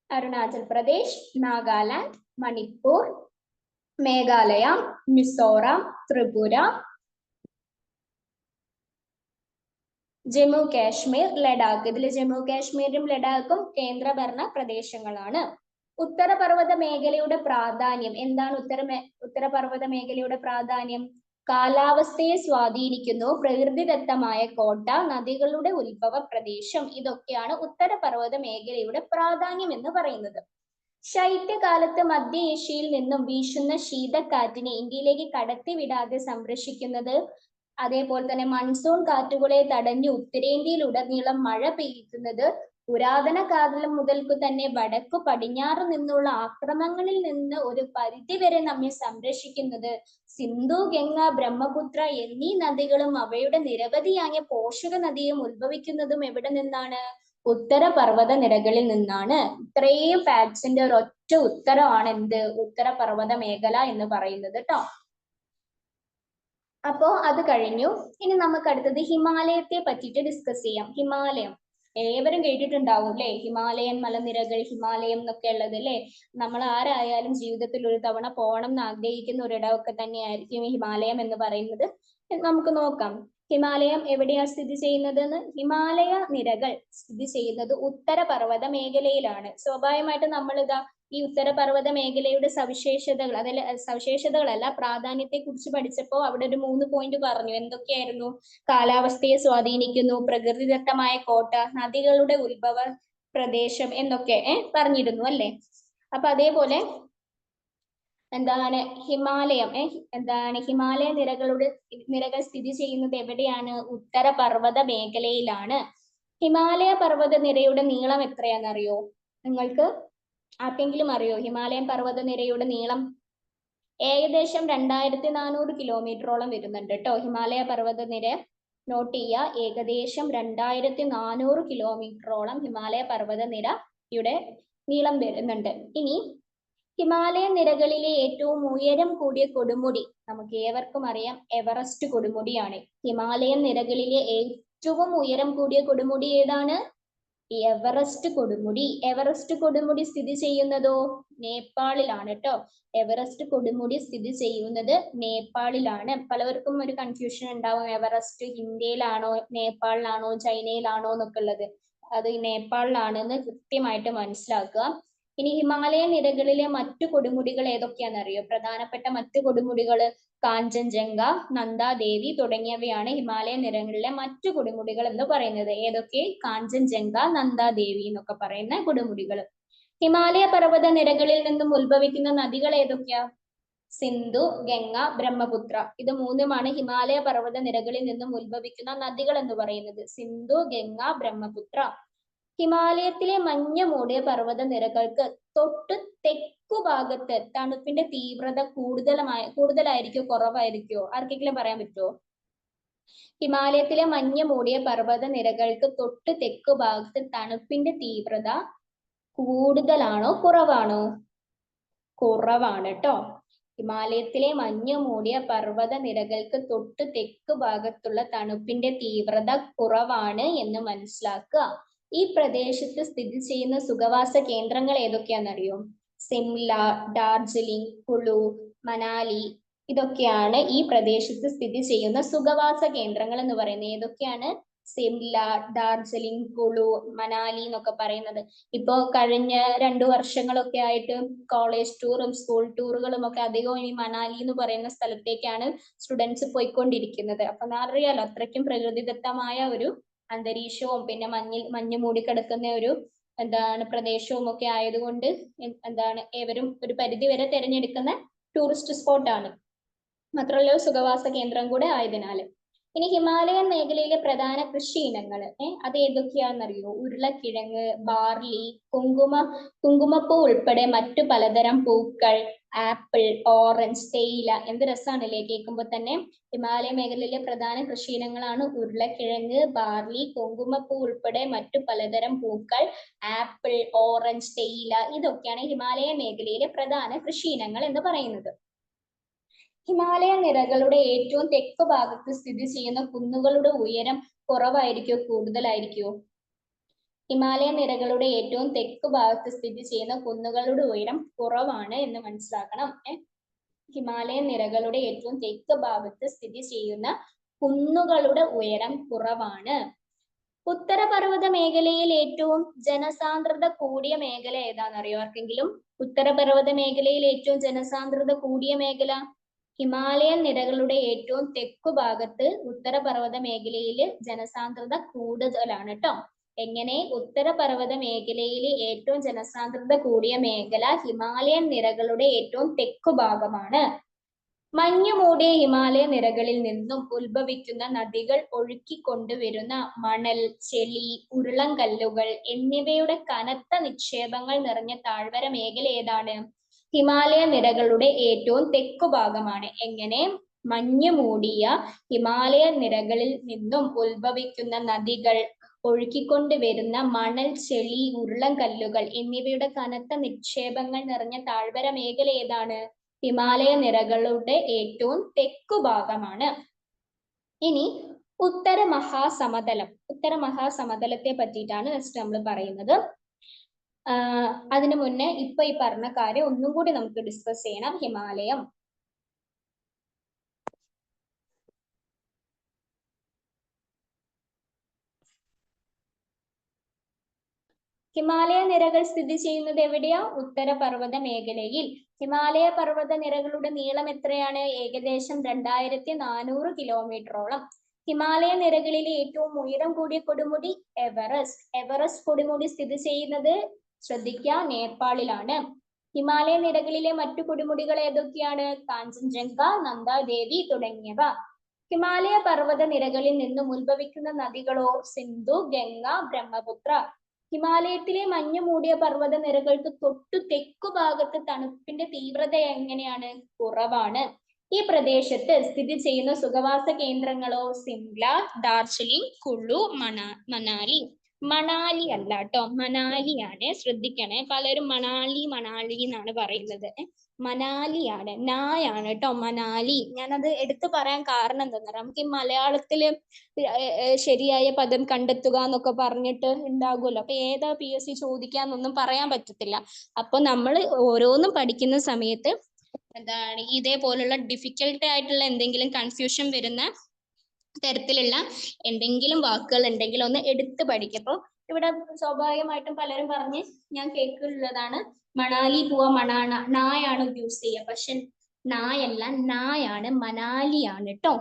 Speaker 1: അരുണാചൽ പ്രദേശ്, നാഗാലാൻഡ്, മണിപ്പൂർ, മേഘാലയ, മിസോറാം, ത്രിപുര, ജമ്മു കാശ്മീർ, ലഡാക്ക്. ഇതിൽ ജമ്മു കാശ്മീരും ലഡാക്കും കേന്ദ്രഭരണ പ്രദേശങ്ങളാണ്. ഉത്തരപർവ്വത മേഖലയുടെ പ്രാധാന്യം എന്താണ്? ഉത്തരപർവ്വത മേഖലയുടെ പ്രാധാന്യം കാലാവസ്ഥയെ സ്വാധീനിക്കുന്നു, പ്രകൃതിദത്തമായ കോട്ട, നദികളുടെ ഉത്ഭവ പ്രദേശം. ഇതൊക്കെയാണ് ഉത്തരപർവ്വത മേഖലയുടെ പ്രാധാന്യം എന്ന് പറയുന്നത്. ശൈത്യകാലത്ത് മധ്യ ഏഷ്യയിൽ നിന്നും വീശുന്ന ശീതക്കാറ്റിനെ ഇന്ത്യയിലേക്ക് കടത്തിവിടാതെ സംരക്ഷിക്കുന്നത്, അതേപോലെ തന്നെ മൺസൂൺ കാറ്റുകളെ തടഞ്ഞ് ഉത്തരേന്ത്യയിലുടനീളം മഴ പെയ്യുന്നത്, പുരാതന കാലം മുതൽക്ക് തന്നെ വടക്കു പടിഞ്ഞാറ് നിന്നുള്ള ആക്രമണങ്ങളിൽ നിന്ന് ഒരു പരിധി വരെ നമ്മെ സംരക്ഷിക്കുന്നത് സിന്ധു, ഗംഗ, ബ്രഹ്മപുത്ര എന്നീ നദികളും അവയുടെ നിരവധിയായ പോഷക നദിയും ഉത്ഭവിക്കുന്നതും എവിടെ നിന്നാണ്? ഉത്തരപർവ്വത നിരകളിൽ നിന്നാണ്. ഇത്രയും ഫാക്ട്സിന്റെ ഒരൊറ്റ ഉത്തരമാണ് എന്ത്? ഉത്തരപർവ്വത മേഖല എന്ന് പറയുന്നത് ട്ടോ. അപ്പോ അത് കഴിഞ്ഞു. ഇനി നമുക്ക് അടുത്തത് ഹിമാലയത്തെ പറ്റിയിട്ട് ഡിസ്കസ് ചെയ്യാം. ഹിമാലയം ഏവരും കേട്ടിട്ടുണ്ടാവും അല്ലെ? ഹിമാലയൻ മലനിരകൾ, ഹിമാലയം എന്നൊക്കെ ഉള്ളത് അല്ലെ? നമ്മൾ ആരായാലും ജീവിതത്തിൽ ഒരു തവണ പോകണം എന്ന് ആഗ്രഹിക്കുന്ന ഒരിടമൊക്കെ തന്നെയായിരിക്കും ഹിമാലയം എന്ന് പറയുന്നത്. നമുക്ക് നോക്കാം ഹിമാലയം എവിടെയാണ് സ്ഥിതി ചെയ്യുന്നത്. ഹിമാലയ നിരകൾ സ്ഥിതി ചെയ്യുന്നത് ഉത്തരപർവ്വത മേഖലയിലാണ്. സ്വാഭാവികമായിട്ട് നമ്മൾ ഈ ഉത്തരപർവ്വത മേഖലയുടെ സവിശേഷതകൾ, അതിൽ സവിശേഷതകളല്ല പ്രാധാന്യത്തെ കുറിച്ച് പഠിച്ചപ്പോൾ അവിടെ ഒരു 3 പോയിന്റ് പറഞ്ഞു. എന്തൊക്കെയായിരുന്നു? കാലാവസ്ഥയെ സ്വാധീനിക്കുന്നു, പ്രകൃതിദത്തമായ കോട്ട, നദികളുടെ ഉത്ഭവ പ്രദേശം എന്നൊക്കെ പറഞ്ഞിരുന്നു അല്ലെ? അപ്പൊ അതേപോലെ എന്താണ് ഹിമാലയം ഹിമാലയ നിരകൾ സ്ഥിതി ചെയ്യുന്നത് എവിടെയാണ്? ഉത്തരപർവ്വത മേഖലയിലാണ്. ഹിമാലയ പർവ്വത നിരയുടെ നീളം എത്രയാണെന്നറിയോ? നിങ്ങൾക്ക് ആർക്കെങ്കിലും അറിയോ ഹിമാലയൻ പർവ്വത നിരയുടെ നീളം? ഏകദേശം 2400 കിലോമീറ്ററോളം വരുന്നുണ്ട് കേട്ടോ. ഹിമാലയ പർവ്വത നിര നോട്ട് ചെയ്യുക. ഏകദേശം 2400 കിലോമീറ്ററോളം ഹിമാലയ പർവ്വത നിരയുടെ നീളം വരുന്നുണ്ട്. ഇനി ഹിമാലയ നിരകളിലെ ഏറ്റവും ഉയരം കൂടിയ കൊടുമുടി നമുക്ക് ഏവർക്കും അറിയാം, എവറസ്റ്റ് കൊടുമുടിയാണ്. ഹിമാലയൻ നിരകളിലെ ഏറ്റവും ഉയരം കൂടിയ കൊടുമുടി ഏതാണ്? എവറസ്റ്റ് കൊടുമുടി. എവറസ്റ്റ് കൊടുമുടി സ്ഥിതി ചെയ്യുന്നതോ നേപ്പാളിലാണ് കേട്ടോ. എവറസ്റ്റ് കൊടുമുടി സ്ഥിതി ചെയ്യുന്നത് നേപ്പാളിലാണ്. പലവർക്കും ഒരു കൺഫ്യൂഷൻ ഉണ്ടാവും, എവറസ്റ്റ് ഇന്ത്യയിലാണോ നേപ്പാളിലാണോ ചൈനയിലാണോ എന്നൊക്കെ ഉള്ളത്. അത് നേപ്പാളിലാണെന്ന് കൃത്യമായിട്ട് മനസ്സിലാക്കുക. ഇനി ഹിമാലയ നിരകളിലെ മറ്റു കൊടുമുടികൾ ഏതൊക്കെയാണെന്നറിയോ? പ്രധാനപ്പെട്ട മറ്റു കൊടുമുടികൾ കാഞ്ചൻജംഗ, നന്ദാദേവി തുടങ്ങിയവയാണ് ഹിമാലയ നിരകളിലെ മറ്റു കൊടുമുടികൾ എന്ന് പറയുന്നത്. ഏതൊക്കെ? കാഞ്ചൻജംഗ, നന്ദാദേവി എന്നൊക്കെ പറയുന്ന കൊടുമുടികൾ. ഹിമാലയ പർവ്വത നിരകളിൽ നിന്നും ഉത്ഭവിക്കുന്ന നദികൾ ഏതൊക്കെയാ? സിന്ധു, ഗംഗ, ബ്രഹ്മപുത്ര. ഇത് 3ഉമാണ് ഹിമാലയ പർവ്വത നിരകളിൽ നിന്നും ഉത്ഭവിക്കുന്ന നദികൾ എന്ന് പറയുന്നത്. സിന്ധു, ഗംഗ, ബ്രഹ്മപുത്ര. ഹിമാലയത്തിലെ മഞ്ഞ് മൂടിയ പർവ്വത നിരകൾക്ക് തൊട്ട് തെക്കു ഭാഗത്ത് തണുപ്പിന്റെ തീവ്രത കൂടുതലായിരിക്കോ കുറവായിരിക്കോ? ആർക്കെങ്കിലും പറയാൻ പറ്റുമോ? ഹിമാലയത്തിലെ മഞ്ഞ് മൂടിയ പർവ്വത നിരകൾക്ക് തൊട്ട് തെക്കു ഭാഗത്ത് തണുപ്പിന്റെ തീവ്രത കൂടുതലാണോ കുറവാണോ? കുറവാണ് കേട്ടോ. ഹിമാലയത്തിലെ മഞ്ഞു മൂടിയ പർവ്വത നിരകൾക്ക് തൊട്ട് തെക്ക് ഭാഗത്തുള്ള തണുപ്പിന്റെ തീവ്രത കുറവാണ് എന്ന് മനസ്സിലാക്കുക. ഈ പ്രദേശത്ത് സ്ഥിതി ചെയ്യുന്ന സുഖവാസ കേന്ദ്രങ്ങൾ ഏതൊക്കെയാണെന്നറിയോ? സിംല, ഡാർജിലിംഗ്, കുളു, മനാലി, ഇതൊക്കെയാണ് ഈ പ്രദേശത്ത് സ്ഥിതി ചെയ്യുന്ന സുഖവാസ കേന്ദ്രങ്ങൾ എന്ന് പറയുന്നത്. ഏതൊക്കെയാണ്? സിംല, ഡാർജിലിംഗ്, കുളു, മനാലി എന്നൊക്കെ പറയുന്നത്. ഇപ്പോ കഴിഞ്ഞ 2 വർഷങ്ങളൊക്കെ ആയിട്ട് കോളേജ് ടൂറും സ്കൂൾ ടൂറുകളും ഒക്കെ അധികവും ഈ മണാലി എന്ന് പറയുന്ന സ്ഥലത്തേക്കാണ് സ്റ്റുഡൻസ് പോയിക്കൊണ്ടിരിക്കുന്നത്. അപ്പൊ അറിയാലോ, അത്രയ്ക്കും പ്രകൃതിദത്തമായ ഒരു അന്തരീക്ഷവും പിന്നെ മഞ്ഞ് മൂടിക്കിടക്കുന്ന ഒരു പ്രദേശവും ഒക്കെ ആയതുകൊണ്ട് ഏവരും ഒരു പരിധി വരെ തിരഞ്ഞെടുക്കുന്ന ടൂറിസ്റ്റ് സ്പോട്ടാണ്. മാത്രമല്ല സുഖവാസ കേന്ദ്രം കൂടെ ആയതിനാല്. ഇനി ഹിമാലയൻ മേഖലയിലെ പ്രധാന കൃഷി ഇനങ്ങൾ അത് ഏതൊക്കെയാണെന്നറിയോ? ഉരുളക്കിഴങ്ങ്, ബാർലി, കുങ്കുമപ്പൂ ഉൾപ്പെടെ മറ്റു പലതരം പൂക്കൾ, ആപ്പിൾ, ഓറഞ്ച്, തേയില. എന്ത് രസമാണല്ലേ കേൾക്കുമ്പോൾ തന്നെ. ഹിമാലയ മേഖലയിലെ പ്രധാന കൃഷി ഇനങ്ങളാണ് ഉരുളക്കിഴങ്ങ്, ബാർലി, കുങ്കുമപ്പൂ ഉൾപ്പെടെ മറ്റു പലതരം പൂക്കൾ, ആപ്പിൾ, ഓറഞ്ച്, തേയില. ഇതൊക്കെയാണ് ഹിമാലയ മേഖലയിലെ പ്രധാന കൃഷി ഇനങ്ങൾ എന്ന് പറയുന്നത്. ഹിമാലയ നിരകളുടെ ഏറ്റവും തെക്ക് ഭാഗത്ത് സ്ഥിതി ചെയ്യുന്ന കുന്നുകളുടെ ഉയരം കുറവായിരിക്കോ കൂടുതലായിരിക്കോ? ഹിമാലയ നിരകളുടെ ഏറ്റവും തെക്ക് ഭാഗത്ത് സ്ഥിതി ചെയ്യുന്ന കുന്നുകളുടെ ഉയരം കുറവാണ് എന്ന് മനസ്സിലാക്കണം. ഹിമാലയ നിരകളുടെ ഏറ്റവും തെക്ക് ഭാഗത്ത് സ്ഥിതി ചെയ്യുന്ന കുന്നുകളുടെ ഉയരം കുറവാണ്. ഉത്തരപർവ്വത മേഖലയിൽ ഏറ്റവും ജനസാന്ദ്രത കൂടിയ മേഖല ഏതാണെന്നറിയോ ആർക്കെങ്കിലും? ഉത്തരപർവ്വത മേഖലയിൽ ഏറ്റവും ജനസാന്ദ്രത കൂടിയ മേഖല ഹിമാലയൻ നിരകളുടെ ഏറ്റവും തെക്കു ഭാഗത്ത് ഉത്തരപർവ്വത മേഖലയിൽ ജനസാന്ദ്രത കൂടുതലാണ് കേട്ടോ. എങ്ങനെ? ഉത്തരപർവ്വത മേഖലയിൽ ഏറ്റവും ജനസാന്ദ്രത കൂടിയ മേഖല ഹിമാലയൻ നിരകളുടെ ഏറ്റവും തെക്കു ഭാഗമാണ്. മഞ്ഞു മൂടിയ ഹിമാലയ നിരകളിൽ നിന്നും ഉത്ഭവിക്കുന്ന നദികൾ ഒഴുക്കിക്കൊണ്ടുവരുന്ന മണൽ, ചെളി, ഉരുളൻകല്ലുകൾ എന്നിവയുടെ കനത്ത നിക്ഷേപങ്ങൾ നിറഞ്ഞ താഴ്വര മേഖല ഏതാണ്? ഹിമാലയ നിരകളുടെ ഏറ്റവും തെക്കു ഭാഗമാണ്. എങ്ങനെ? മഞ്ഞു മൂടിയ ഹിമാലയ നിരകളിൽ നിന്നും ഉത്ഭവിക്കുന്ന നദികൾ ഒഴുക്കിക്കൊണ്ടുവരുന്ന മണൽ, ചെളി, ഉരുളൻകല്ലുകൾ എന്നിവയുടെ കനത്ത നിക്ഷേപങ്ങൾ നിറഞ്ഞ താഴ്വര മേഖല ഏതാണ്? ഹിമാലയ നിരകളുടെ ഏറ്റവും തെക്കു ഭാഗമാണ്. ഇനി ഉത്തര മഹാസമതലത്തെ പറ്റിയിട്ടാണ് നെക്സ്റ്റ് നമ്മൾ പറയുന്നത്. അതിനു മുന്നേ ഇപ്പൊ ഈ പറഞ്ഞ കാര്യം ഒന്നും കൂടി നമുക്ക് ഡിസ്കസ് ചെയ്യണം. ഹിമാലയ നിരകൾ സ്ഥിതി ചെയ്യുന്നത് എവിടെയാ? ഉത്തരപർവ്വത മേഖലയിൽ. ഹിമാലയ പർവ്വത നിരകളുടെ നീളം എത്രയാണ്? ഏകദേശം 2400 കിലോമീറ്ററോളം. ഹിമാലയ നിരകളിലെ ഏറ്റവും ഉയരം കൂടിയ കൊടുമുടി എവറസ്റ്റ് കൊടുമുടി സ്ഥിതി ചെയ്യുന്നത് ശ്രദ്ധിക്കുക, നേപ്പാളിലാണ്. ഹിമാലയ നിരകളിലെ മറ്റു കൊടുമുടികൾ ഏതൊക്കെയാണ്? കാഞ്ചൻജംഗ, നന്ദാദേവി തുടങ്ങിയവ. ഹിമാലയ പർവ്വത നിരകളിൽ നിന്നും ഉത്ഭവിക്കുന്ന നദികളോ? സിന്ധു, ഗംഗ, ബ്രഹ്മപുത്ര. ഹിമാലയത്തിലെ മഞ്ഞു മൂടിയ പർവ്വത നിരകൾക്ക് തൊട്ടു തെക്കു ഭാഗത്ത് തണുപ്പിന്റെ തീവ്രത എങ്ങനെയാണ്? കുറവാണ്. ഈ പ്രദേശത്ത് സ്ഥിതി ചെയ്യുന്ന സുഖവാസ കേന്ദ്രങ്ങളോ? സിംല, ഡാർജിലിംഗ്, കുളു, മനാലി. മണാലി അല്ല കേട്ടോ, മനാലിയാണ്. ശ്രദ്ധിക്കണേ, പലരും മണാലി എന്നാണ് പറയുന്നത്. മനാലിയാണ്, നായാണ് കേട്ടോ, മനാലി. ഞാനത് എടുത്തു പറയാൻ കാരണം എന്താ, നമുക്ക് ഈ മലയാളത്തില് ശരിയായ പദം കണ്ടെത്തുക എന്നൊക്കെ പറഞ്ഞിട്ട് ഉണ്ടാകുമല്ലോ. അപ്പൊ ഏതാ PSC ചോദിക്കാന്നൊന്നും പറയാൻ പറ്റത്തില്ല. അപ്പൊ നമ്മൾ ഓരോന്നും പഠിക്കുന്ന സമയത്ത് ഇതേപോലുള്ള ഡിഫിക്കൽട്ട് ആയിട്ടുള്ള എന്തെങ്കിലും കൺഫ്യൂഷൻ വരുന്ന തരത്തിലുള്ള എന്തെങ്കിലും വാക്കുകൾ ഉണ്ടെങ്കിൽ ഒന്ന് എടുത്ത് പഠിക്കും. അപ്പൊ ഇവിടെ സ്വാഭാവികമായിട്ടും പലരും പറഞ്ഞ് ഞാൻ കേൾക്കുള്ളതാണ്, മണാലി പോവാ, നായാണ് യൂസ് ചെയ്യുക. പക്ഷെ നായല്ല, നായാണ്, മനാലിയാണ് കേട്ടോ.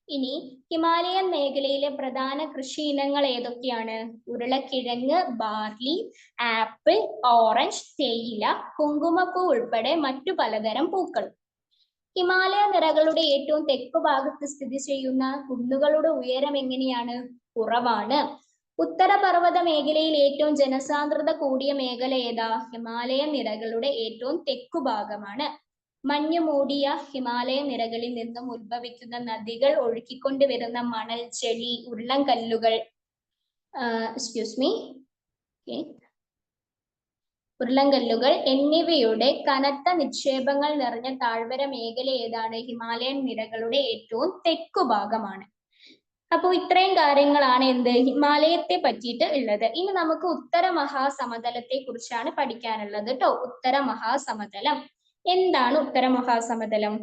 Speaker 1: ഇനി ഹിമാലയൻ മേഖലയിലെ പ്രധാന കൃഷി ഇനങ്ങൾ ഏതൊക്കെയാണ്? ഉരുളക്കിഴങ്ങ്, ബാർലി, ആപ്പിൾ, ഓറഞ്ച്, തേയില, കുങ്കുമപ്പൂ ഉൾപ്പെടെ മറ്റു പലതരം പൂക്കൾ. ഹിമാലയ നിരകളുടെ ഏറ്റവും തെക്കു ഭാഗത്ത് സ്ഥിതി ചെയ്യുന്ന കുന്നുകളുടെ ഉയരം എങ്ങനെയാണ്? കുറവാണ്. ഉത്തരപർവ്വത മേഖലയിൽ ഏറ്റവും ജനസാന്ദ്രത കൂടിയ മേഖല ഏതാ? ഹിമാലയ നിരകളുടെ ഏറ്റവും തെക്കു ഭാഗമാണ്. മഞ്ഞു മൂടിയ ഹിമാലയ നിരകളിൽ നിന്നും ഉത്ഭവിക്കുന്ന നദികൾ ഒഴുക്കിക്കൊണ്ടുവരുന്ന മണൽ, ചെളി, ഉരുളൻകല്ലുകൾ ഉരുളൻകല്ലുകൾ എന്നിവയുടെ കനത്ത നിക്ഷേപങ്ങൾ നിറഞ്ഞ താഴ്വര മേഖല ഏതാണ്? ഹിമാലയൻ നിരകളുടെ ഏറ്റവും തെക്കുഭാഗമാണ്. അപ്പോൾ ഇത്രയും കാര്യങ്ങളാണ് എന്ത് ഹിമാലയത്തെ പറ്റിയിട്ട് ഉള്ളത്. ഇനി നമുക്ക് ഉത്തര മഹാസമതലത്തെ കുറിച്ചാണ് പഠിക്കാനുള്ളത് കേട്ടോ. ഉത്തര മഹാസമതലം എന്താണ്? ഉത്തര മഹാസമതലം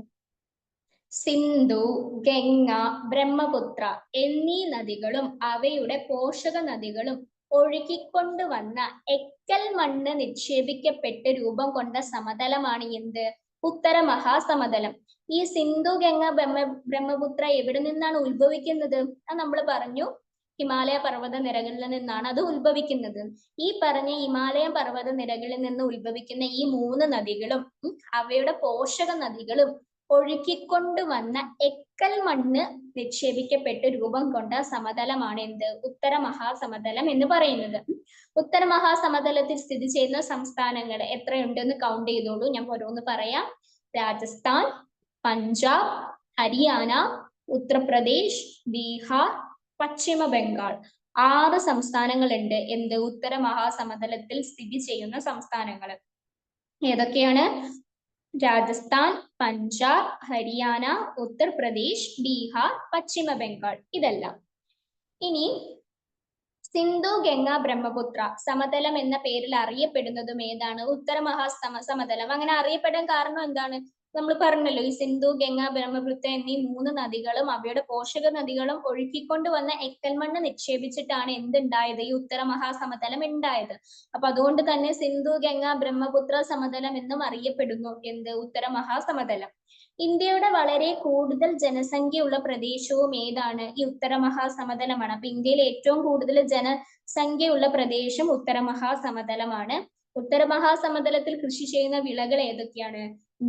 Speaker 1: സിന്ധു, ഗംഗ, ബ്രഹ്മപുത്ര എന്നീ നദികളും അവയുടെ പോഷക നദികളും ഒഴുകിക്കൊണ്ടുവന്ന എക്കൽ മണ്ണ് നിക്ഷേപിക്കപ്പെട്ട് രൂപം കൊണ്ട സമതലമാണ് എന്ത്? ഉത്തര മഹാസമതലം. ഈ സിന്ധു, ഗംഗ, ബ്രഹ്മപുത്ര എവിടെ നിന്നാണ് ഉത്ഭവിക്കുന്നത്? അത് നമ്മൾ പറഞ്ഞു, ഹിമാലയ പർവ്വത നിരകളിൽ നിന്നാണ് അത് ഉത്ഭവിക്കുന്നത്. ഈ പറഞ്ഞ ഹിമാലയ പർവ്വത നിരകളിൽ നിന്ന് ഉത്ഭവിക്കുന്ന ഈ 3 നദികളും അവയുടെ പോഷക നദികളും ഒഴുക്കിക്കൊണ്ടുവന്ന എക്കൽ മണ്ണ് നിക്ഷേപിക്കപ്പെട്ട് രൂപം കൊണ്ട സമതലമാണ് എന്ത്? ഉത്തര മഹാസമതലം എന്ന് പറയുന്നത്. ഉത്തര മഹാസമതലത്തിൽ സ്ഥിതി ചെയ്യുന്ന സംസ്ഥാനങ്ങൾ എത്രയുണ്ടെന്ന് കൗണ്ട് ചെയ്തോളൂ. ഞാൻ ഓരോന്ന് പറയാം. രാജസ്ഥാൻ, പഞ്ചാബ്, ഹരിയാന, ഉത്തർപ്രദേശ്, ബീഹാർ, പശ്ചിമ ബംഗാൾ. 6 സംസ്ഥാനങ്ങളുണ്ട് എന്ത്? ഉത്തര മഹാസമതലത്തിൽ സ്ഥിതി ചെയ്യുന്ന സംസ്ഥാനങ്ങൾ ഏതൊക്കെയാണ്? രാജസ്ഥാൻ, പഞ്ചാബ്, ഹരിയാന, ഉത്തർപ്രദേശ്, ബീഹാർ, പശ്ചിമ ബംഗാൾ. ഇതെല്ലാം. ഇനി സിന്ധു, ഗംഗ, ബ്രഹ്മപുത്ര സമതലം എന്ന പേരിൽ അറിയപ്പെടുന്നതും ഏതാണ്? ഉത്തര സമതലം. അങ്ങനെ അറിയപ്പെടാൻ കാരണം എന്താണ്? നമ്മൾ പറഞ്ഞല്ലോ, ഈ സിന്ധു, ഗംഗ, ബ്രഹ്മപുത്ര എന്നീ 3 നദികളും അവയുടെ പോഷക നദികളും ഒഴുക്കിക്കൊണ്ട് വന്ന എക്കൽ മണ്ണ് നിക്ഷേപിച്ചിട്ടാണ് എന്തുണ്ടായത്? ഈ ഉത്തര മഹാസമതലം ഉണ്ടായത്. അപ്പൊ അതുകൊണ്ട് തന്നെ സിന്ധു, ഗംഗ, ബ്രഹ്മപുത്ര സമതലം എന്നും അറിയപ്പെടുന്നു എന്ത്? ഉത്തര മഹാസമതലം. ഇന്ത്യയുടെ വളരെ കൂടുതൽ ജനസംഖ്യയുള്ള പ്രദേശവും ഏതാണ്? ഈ ഉത്തര മഹാസമതലമാണ്. അപ്പൊ ഇന്ത്യയിൽ ഏറ്റവും കൂടുതൽ ജനസംഖ്യയുള്ള പ്രദേശം ഉത്തര മഹാസമതലമാണ്. ഉത്തര മഹാസമതലത്തിൽ കൃഷി ചെയ്യുന്ന വിളകൾ ഏതൊക്കെയാണ്?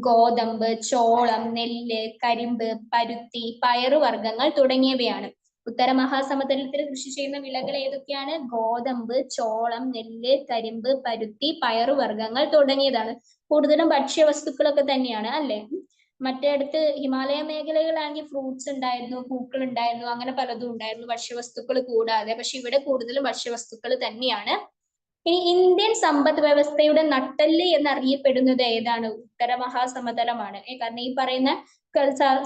Speaker 1: ഗോതമ്പ്, ചോളം, നെല്ല്, കരിമ്പ്, പരുത്തി, പയറുവർഗ്ഗങ്ങൾ തുടങ്ങിയവയാണ്. ഉത്തര മഹാസമതലത്തിൽ കൃഷി ചെയ്യുന്ന വിളകൾ ഏതൊക്കെയാണ്? ഗോതമ്പ്, ചോളം, നെല്ല്, കരിമ്പ്, പരുത്തി, പയറുവർഗ്ഗങ്ങൾ തുടങ്ങിയതാണ്. കൂടുതലും ഭക്ഷ്യവസ്തുക്കളൊക്കെ തന്നെയാണ് അല്ലെ. മറ്റേ അടുത്ത് ഹിമാലയ മേഖലകളാണെങ്കിൽ ഫ്രൂട്ട്സ് ഉണ്ടായിരുന്നു, പൂക്കൾ ഉണ്ടായിരുന്നു, അങ്ങനെ പലതും ഉണ്ടായിരുന്നു ഭക്ഷ്യവസ്തുക്കൾ കൂടാതെ. പക്ഷെ ഇവിടെ കൂടുതലും ഭക്ഷ്യവസ്തുക്കൾ തന്നെയാണ്. ഇനി ഇന്ത്യൻ സമ്പദ് വ്യവസ്ഥയുടെ നട്ടെല്ല് എന്നറിയപ്പെടുന്നത് ഏതാണ്? ഉത്തര മഹാസമതലമാണ്. കാരണം ഈ പറയുന്ന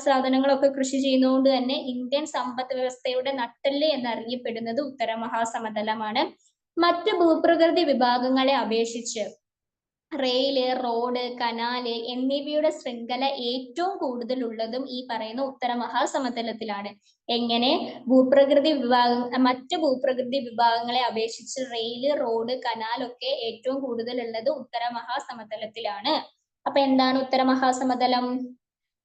Speaker 1: സാധനങ്ങളൊക്കെ കൃഷി ചെയ്യുന്നതുകൊണ്ട് തന്നെ ഇന്ത്യൻ സമ്പദ് വ്യവസ്ഥയുടെ നട്ടെല്ല് എന്നറിയപ്പെടുന്നത് ഉത്തര മഹാസമതലമാണ്. മറ്റ് ഭൂപ്രകൃതി വിഭാഗങ്ങളെ അപേക്ഷിച്ച് റെയില്, റോഡ്, കനാല് എന്നിവയുടെ ശൃംഖല ഏറ്റവും കൂടുതൽ ഉള്ളതും ഈ പറയുന്ന ഉത്തര മഹാസമതലത്തിലാണ്. എങ്ങനെ? മറ്റ് ഭൂപ്രകൃതി വിഭാഗങ്ങളെ അപേക്ഷിച്ച് റെയില്, റോഡ്, കനാലൊക്കെ ഏറ്റവും കൂടുതൽ ഉള്ളത് ഉത്തര മഹാസമതലത്തിലാണ്. അപ്പൊ എന്താണ് ഉത്തര മഹാസമതലം?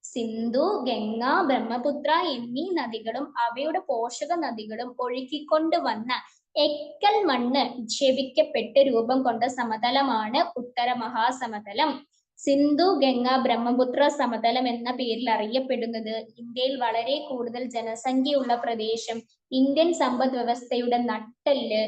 Speaker 1: സിന്ധു, ഗംഗ, ബ്രഹ്മപുത്ര എന്നീ നദികളും അവയുടെ പോഷക നദികളും ഒഴുക്കിക്കൊണ്ട് വന്ന എക്കൽ മണ്ണ് നിക്ഷേപിക്കപ്പെട്ട് രൂപം കൊണ്ട സമതലമാണ് ഉത്തര മഹാസമതലം. സിന്ധു, ഗംഗ, ബ്രഹ്മപുത്ര സമതലം എന്ന പേരിൽ അറിയപ്പെടുന്നത് ഇന്ത്യയിൽ വളരെ കൂടുതൽ ജനസംഖ്യയുള്ള പ്രദേശം, ഇന്ത്യൻ സമ്പദ് വ്യവസ്ഥയുടെ നട്ടെല്ല്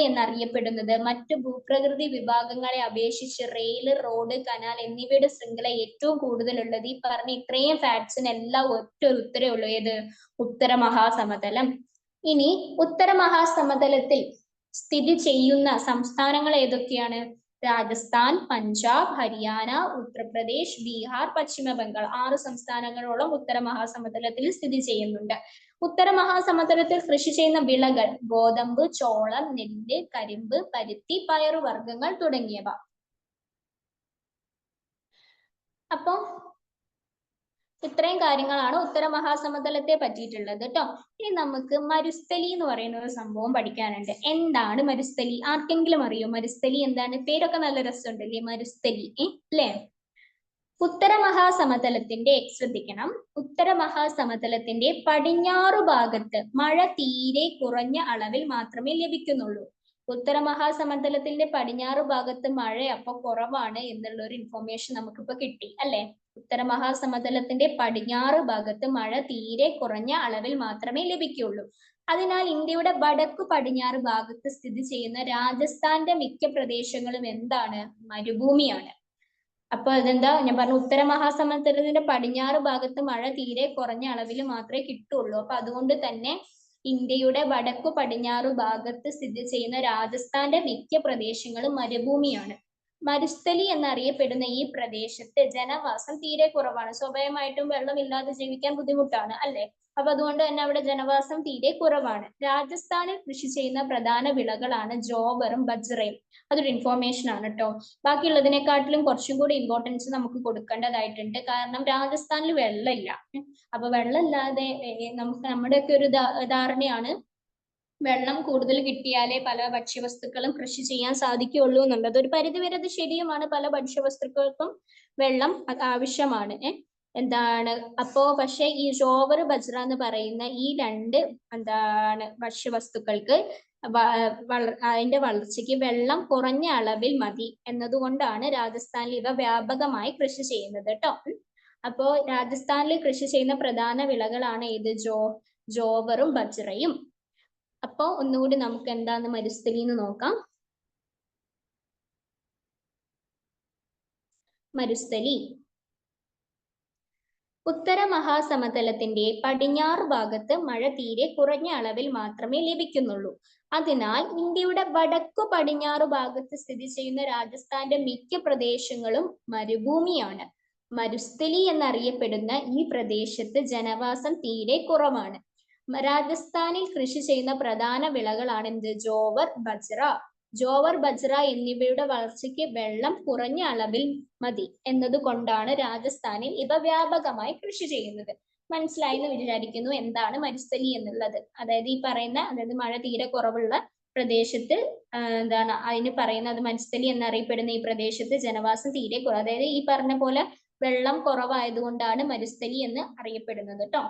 Speaker 1: എന്നറിയപ്പെടുന്നത്, മറ്റു ഭൂപ്രകൃതി വിഭാഗങ്ങളെ അപേക്ഷിച്ച് റെയില്, റോഡ്, കനാൽ എന്നിവയുടെ ശൃംഖല ഏറ്റവും കൂടുതലുള്ളത്. ഈ പറഞ്ഞ ഇത്രയും ഫാക്ട്സിനെല്ലാം ഒറ്റ ഉത്തരേ ഉള്ളൂ. ഏത്? ഉത്തര മഹാസമതലം. ഇനി ഉത്തര മഹാസമതലത്തിൽ സ്ഥിതി ചെയ്യുന്ന സംസ്ഥാനങ്ങൾ ഏതൊക്കെയാണ്? രാജസ്ഥാൻ, പഞ്ചാബ്, ഹരിയാന, ഉത്തർപ്രദേശ്, ബീഹാർ, പശ്ചിമ ബംഗാൾ. 6 സംസ്ഥാനങ്ങളോളം ഉത്തര മഹാസമതലത്തിൽ സ്ഥിതി ചെയ്യുന്നുണ്ട്. ഉത്തര മഹാസമതലത്തിൽ കൃഷി ചെയ്യുന്ന വിളകൾ ഗോതമ്പ്, ചോളം, നെല്ല്, കരിമ്പ്, പരുത്തി, പയറുവർഗ്ഗങ്ങൾ തുടങ്ങിയവ. അപ്പൊ ഇത്രയും കാര്യങ്ങളാണ് ഉത്തര മഹാസമതലത്തെ പറ്റിയിട്ടുള്ളത് കേട്ടോ. ഇനി നമുക്ക് മരുസ്ഥലി എന്ന് പറയുന്ന ഒരു സംഭവം പഠിക്കാനുണ്ട്. എന്താണ് മരുസ്ഥലി? ആർക്കെങ്കിലും അറിയോ മരുസ്ഥലി എന്താണ്? പേരൊക്കെ നല്ല രസമുണ്ടല്ലേ, മരുസ്ഥലി അല്ലേ? ഉത്തര മഹാസമതലത്തിന്റെ, ശ്രദ്ധിക്കണം, ഉത്തര മഹാസമതലത്തിന്റെ പടിഞ്ഞാറു ഭാഗത്ത് മഴ തീരെ കുറഞ്ഞ അളവിൽ മാത്രമേ ലഭിക്കുന്നുള്ളൂ. ഉത്തര മഹാസമതലത്തിന്റെ പടിഞ്ഞാറു ഭാഗത്ത് മഴ അപ്പൊ കുറവാണ് എന്നുള്ള ഒരു ഇൻഫോർമേഷൻ നമുക്കിപ്പോ കിട്ടി അല്ലെ. ഉത്തര മഹാസമതലത്തിന്റെ പടിഞ്ഞാറ് ഭാഗത്ത് മഴ തീരെ കുറഞ്ഞ അളവിൽ മാത്രമേ ലഭിക്കുള്ളൂ. അതിനാൽ ഇന്ത്യയുടെ വടക്കു പടിഞ്ഞാറ് ഭാഗത്ത് സ്ഥിതി ചെയ്യുന്ന രാജസ്ഥാന്റെ മിക്ക പ്രദേശങ്ങളും എന്താണ്? മരുഭൂമിയാണ്. അപ്പൊ അതെന്താ ഞാൻ പറഞ്ഞു, ഉത്തര മഹാസമതലത്തിന്റെ പടിഞ്ഞാറ് ഭാഗത്ത് മഴ തീരെ കുറഞ്ഞ അളവിൽ മാത്രമേ കിട്ടുള്ളൂ. അപ്പൊ അതുകൊണ്ട് തന്നെ ഇന്ത്യയുടെ വടക്കു പടിഞ്ഞാറു ഭാഗത്ത് സ്ഥിതി ചെയ്യുന്ന രാജസ്ഥാന്റെ മിക്ക പ്രദേശങ്ങളും മരുഭൂമിയാണ്. മരുസ്ഥലി എന്നറിയപ്പെടുന്ന ഈ പ്രദേശത്ത് ജനവാസം തീരെ കുറവാണ്. സ്വാഭാവികമായിട്ടും വെള്ളമില്ലാതെ ജീവിക്കാൻ ബുദ്ധിമുട്ടാണ് അല്ലെ? അപ്പൊ അതുകൊണ്ട് തന്നെ അവിടെ ജനവാസം തീരെ കുറവാണ്. രാജസ്ഥാനിൽ കൃഷി ചെയ്യുന്ന പ്രധാന വിളകളാണ് ജോവറും ബജ്റയും. അതൊരു ഇൻഫോർമേഷൻ ആണ് കേട്ടോ. ബാക്കിയുള്ളതിനെക്കാട്ടിലും കുറച്ചും കൂടി ഇമ്പോർട്ടൻസ് നമുക്ക് കൊടുക്കേണ്ടതായിട്ടുണ്ട്. കാരണം രാജസ്ഥാനിൽ വെള്ളമില്ല. അപ്പൊ വെള്ളമില്ലാതെ നമുക്ക് നമ്മുടെയൊക്കെ ഒരു ധാരണയാണ് വെള്ളം കൂടുതൽ കിട്ടിയാലേ പല ഭക്ഷ്യവസ്തുക്കളും കൃഷി ചെയ്യാൻ സാധിക്കുകയുള്ളൂ എന്നുള്ളത്. ഒരു പരിധിവരെ അത് ശരിയുമാണ്. പല ഭക്ഷ്യവസ്തുക്കൾക്കും വെള്ളം ആവശ്യമാണ്. അപ്പോ പക്ഷെ ഈ ജോവർ ബജ്റ എന്ന് പറയുന്ന ഈ രണ്ട് ഭക്ഷ്യവസ്തുക്കൾക്ക് അതിന്റെ വളർച്ചയ്ക്ക് വെള്ളം കുറഞ്ഞ അളവിൽ മതി എന്നതുകൊണ്ടാണ് രാജസ്ഥാനിൽ ഇവ വ്യാപകമായി കൃഷി ചെയ്യുന്നത് കേട്ടോ. അപ്പോ രാജസ്ഥാനിൽ കൃഷി ചെയ്യുന്ന പ്രധാന വിളകളാണ് ഏത്? ജോവറും ബജ്റയും. അപ്പോ ഒന്നുകൂടി നമുക്ക് എന്താന്ന് മരുസ്ഥലി എന്ന് നോക്കാം. മരുസ്ഥലി ഉത്തര മഹാസമതലത്തിന്റെ പടിഞ്ഞാറ് ഭാഗത്ത് മഴ തീരെ കുറഞ്ഞ അളവിൽ മാത്രമേ ലഭിക്കുന്നുള്ളൂ. അതിനാൽ ഇന്ത്യയുടെ വടക്കു പടിഞ്ഞാറ് ഭാഗത്ത് സ്ഥിതി ചെയ്യുന്ന രാജസ്ഥാന്റെ മിക്ക പ്രദേശങ്ങളും മരുഭൂമിയാണ്. മരുസ്ഥലി എന്നറിയപ്പെടുന്ന ഈ പ്രദേശത്ത് ജനവാസം തീരെ കുറവാണ്. രാജസ്ഥാനിൽ കൃഷി ചെയ്യുന്ന പ്രധാന വിളകളാണ് എന്ത്? ജോവർ, ബജ്റ. ജോവർ, ബജ്റ എന്നിവയുടെ വളർച്ചയ്ക്ക് വെള്ളം കുറഞ്ഞ അളവിൽ മതി എന്നതുകൊണ്ടാണ് രാജസ്ഥാനിൽ ഇവ വ്യാപകമായി കൃഷി ചെയ്യുന്നത്. മനസ്സിലായി എന്ന് വിചാരിക്കുന്നു എന്താണ് മരുസ്ഥലി എന്നുള്ളത്. അതായത് ഈ പറയുന്ന മഴ തീരെ കുറവുള്ള പ്രദേശത്ത് അതിന് പറയുന്നത് മരുസ്ഥലി എന്നറിയപ്പെടുന്ന ഈ പ്രദേശത്ത് ജനവാസം തീരെ കുറവ്. അതായത് ഈ പറഞ്ഞ പോലെ വെള്ളം കുറവായതുകൊണ്ടാണ് മരുസ്ഥലി എന്ന് അറിയപ്പെടുന്നത് കേട്ടോ.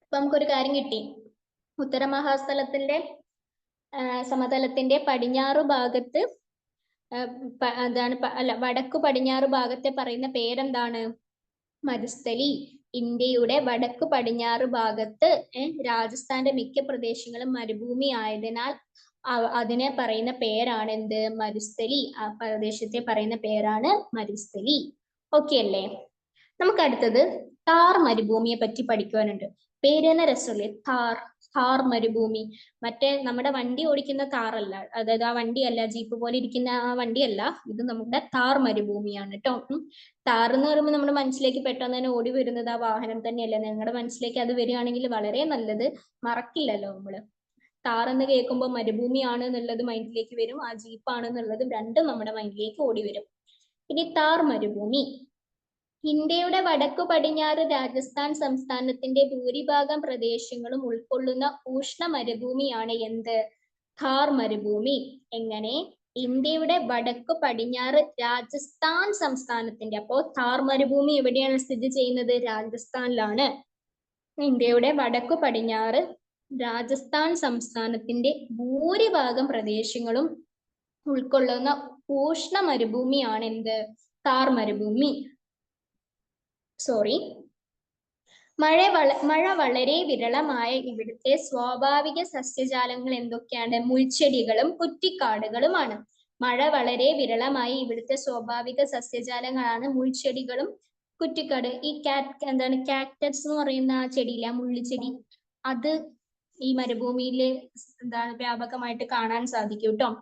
Speaker 1: അപ്പൊ നമുക്കൊരു കാര്യം കിട്ടി. ഉത്തര സമതലത്തിന്റെ പടിഞ്ഞാറു ഭാഗത്ത് വടക്കു പടിഞ്ഞാറ് ഭാഗത്തെ പറയുന്ന പേരെന്താണ്? മരുസ്ഥലി. ഇന്ത്യയുടെ വടക്കു പടിഞ്ഞാറ് ഭാഗത്ത് രാജസ്ഥാന്റെ മിക്ക പ്രദേശങ്ങളും മരുഭൂമി ആയതിനാൽ അതിനെ പറയുന്ന പേരാണ് എന്ത്? മരുസ്ഥലി. ആ പ്രദേശത്തെ പറയുന്ന പേരാണ് മരുസ്ഥലി. ഓക്കെ അല്ലേ? നമുക്ക് അടുത്തത് താർ മരുഭൂമിയെ പറ്റി പഠിക്കുവാനുണ്ട്. പേര് തന്നെ രസമല്ലേ, താർ മരുഭൂമി. മറ്റേ നമ്മുടെ വണ്ടി ഓടിക്കുന്ന താറല്ല, അതായത് ആ വണ്ടിയല്ല, ജീപ്പ് പോലെ ഇരിക്കുന്ന ആ വണ്ടിയല്ല, ഇത് നമ്മുടെ താർ മരുഭൂമിയാണ് കേട്ടോ. താർ എന്ന് പറയുമ്പോൾ നമ്മുടെ മനസ്സിലേക്ക് പെട്ടെന്ന് തന്നെ ഓടി വരുന്നത് ആ വാഹനം തന്നെയല്ലേ. നിങ്ങളുടെ മനസ്സിലേക്ക് അത് വരികയാണെങ്കിൽ വളരെ നല്ലത്, മറക്കില്ലല്ലോ നമ്മള്. താർ എന്ന് കേൾക്കുമ്പോൾ മരുഭൂമിയാണ് എന്നുള്ളത് മൈൻഡിലേക്ക് വരും, ആ ജീപ്പാണ് എന്നുള്ളതും രണ്ടും നമ്മുടെ മൈൻഡിലേക്ക് ഓടി വരും. ഇനി താർ മരുഭൂമി ഇന്ത്യയുടെ വടക്കു പടിഞ്ഞാറ് രാജസ്ഥാൻ സംസ്ഥാനത്തിന്റെ ഭൂരിഭാഗം പ്രദേശങ്ങളും ഉൾക്കൊള്ളുന്ന ഉഷ്ണ മരുഭൂമിയാണ് എന്ത്? ഥാർ മരുഭൂമി. എങ്ങനെ? ഇന്ത്യയുടെ വടക്കു പടിഞ്ഞാറ് രാജസ്ഥാൻ സംസ്ഥാനത്തിന്റെ, അപ്പോ ഥാർ മരുഭൂമി എവിടെയാണ് സ്ഥിതി ചെയ്യുന്നത്? രാജസ്ഥാനിലാണ്. ഇന്ത്യയുടെ വടക്കു പടിഞ്ഞാറ് രാജസ്ഥാൻ സംസ്ഥാനത്തിന്റെ ഭൂരിഭാഗം പ്രദേശങ്ങളും ഉൾക്കൊള്ളുന്ന ഉഷ്ണ മരുഭൂമിയാണ് എന്ത്? ഥാർ മരുഭൂമി. മഴ വളരെ വിരളമായ ഇവിടുത്തെ സ്വാഭാവിക സസ്യജാലങ്ങൾ എന്തൊക്കെയാണ്? മുൾച്ചെടികളും കുറ്റിക്കാടുകളുമാണ്. മഴ വളരെ വിരളമായ ഇവിടുത്തെ സ്വാഭാവിക സസ്യജാലങ്ങളാണ് മുൾച്ചെടികളും കുറ്റിക്കാട്. ഈ കാക്ടസ് എന്ന് പറയുന്ന ആ ചെടിയില്ല, മുള്ളിച്ചെടി, അത് ഈ മരുഭൂമിയില് വ്യാപകമായിട്ട് കാണാൻ സാധിക്കും കേട്ടോ.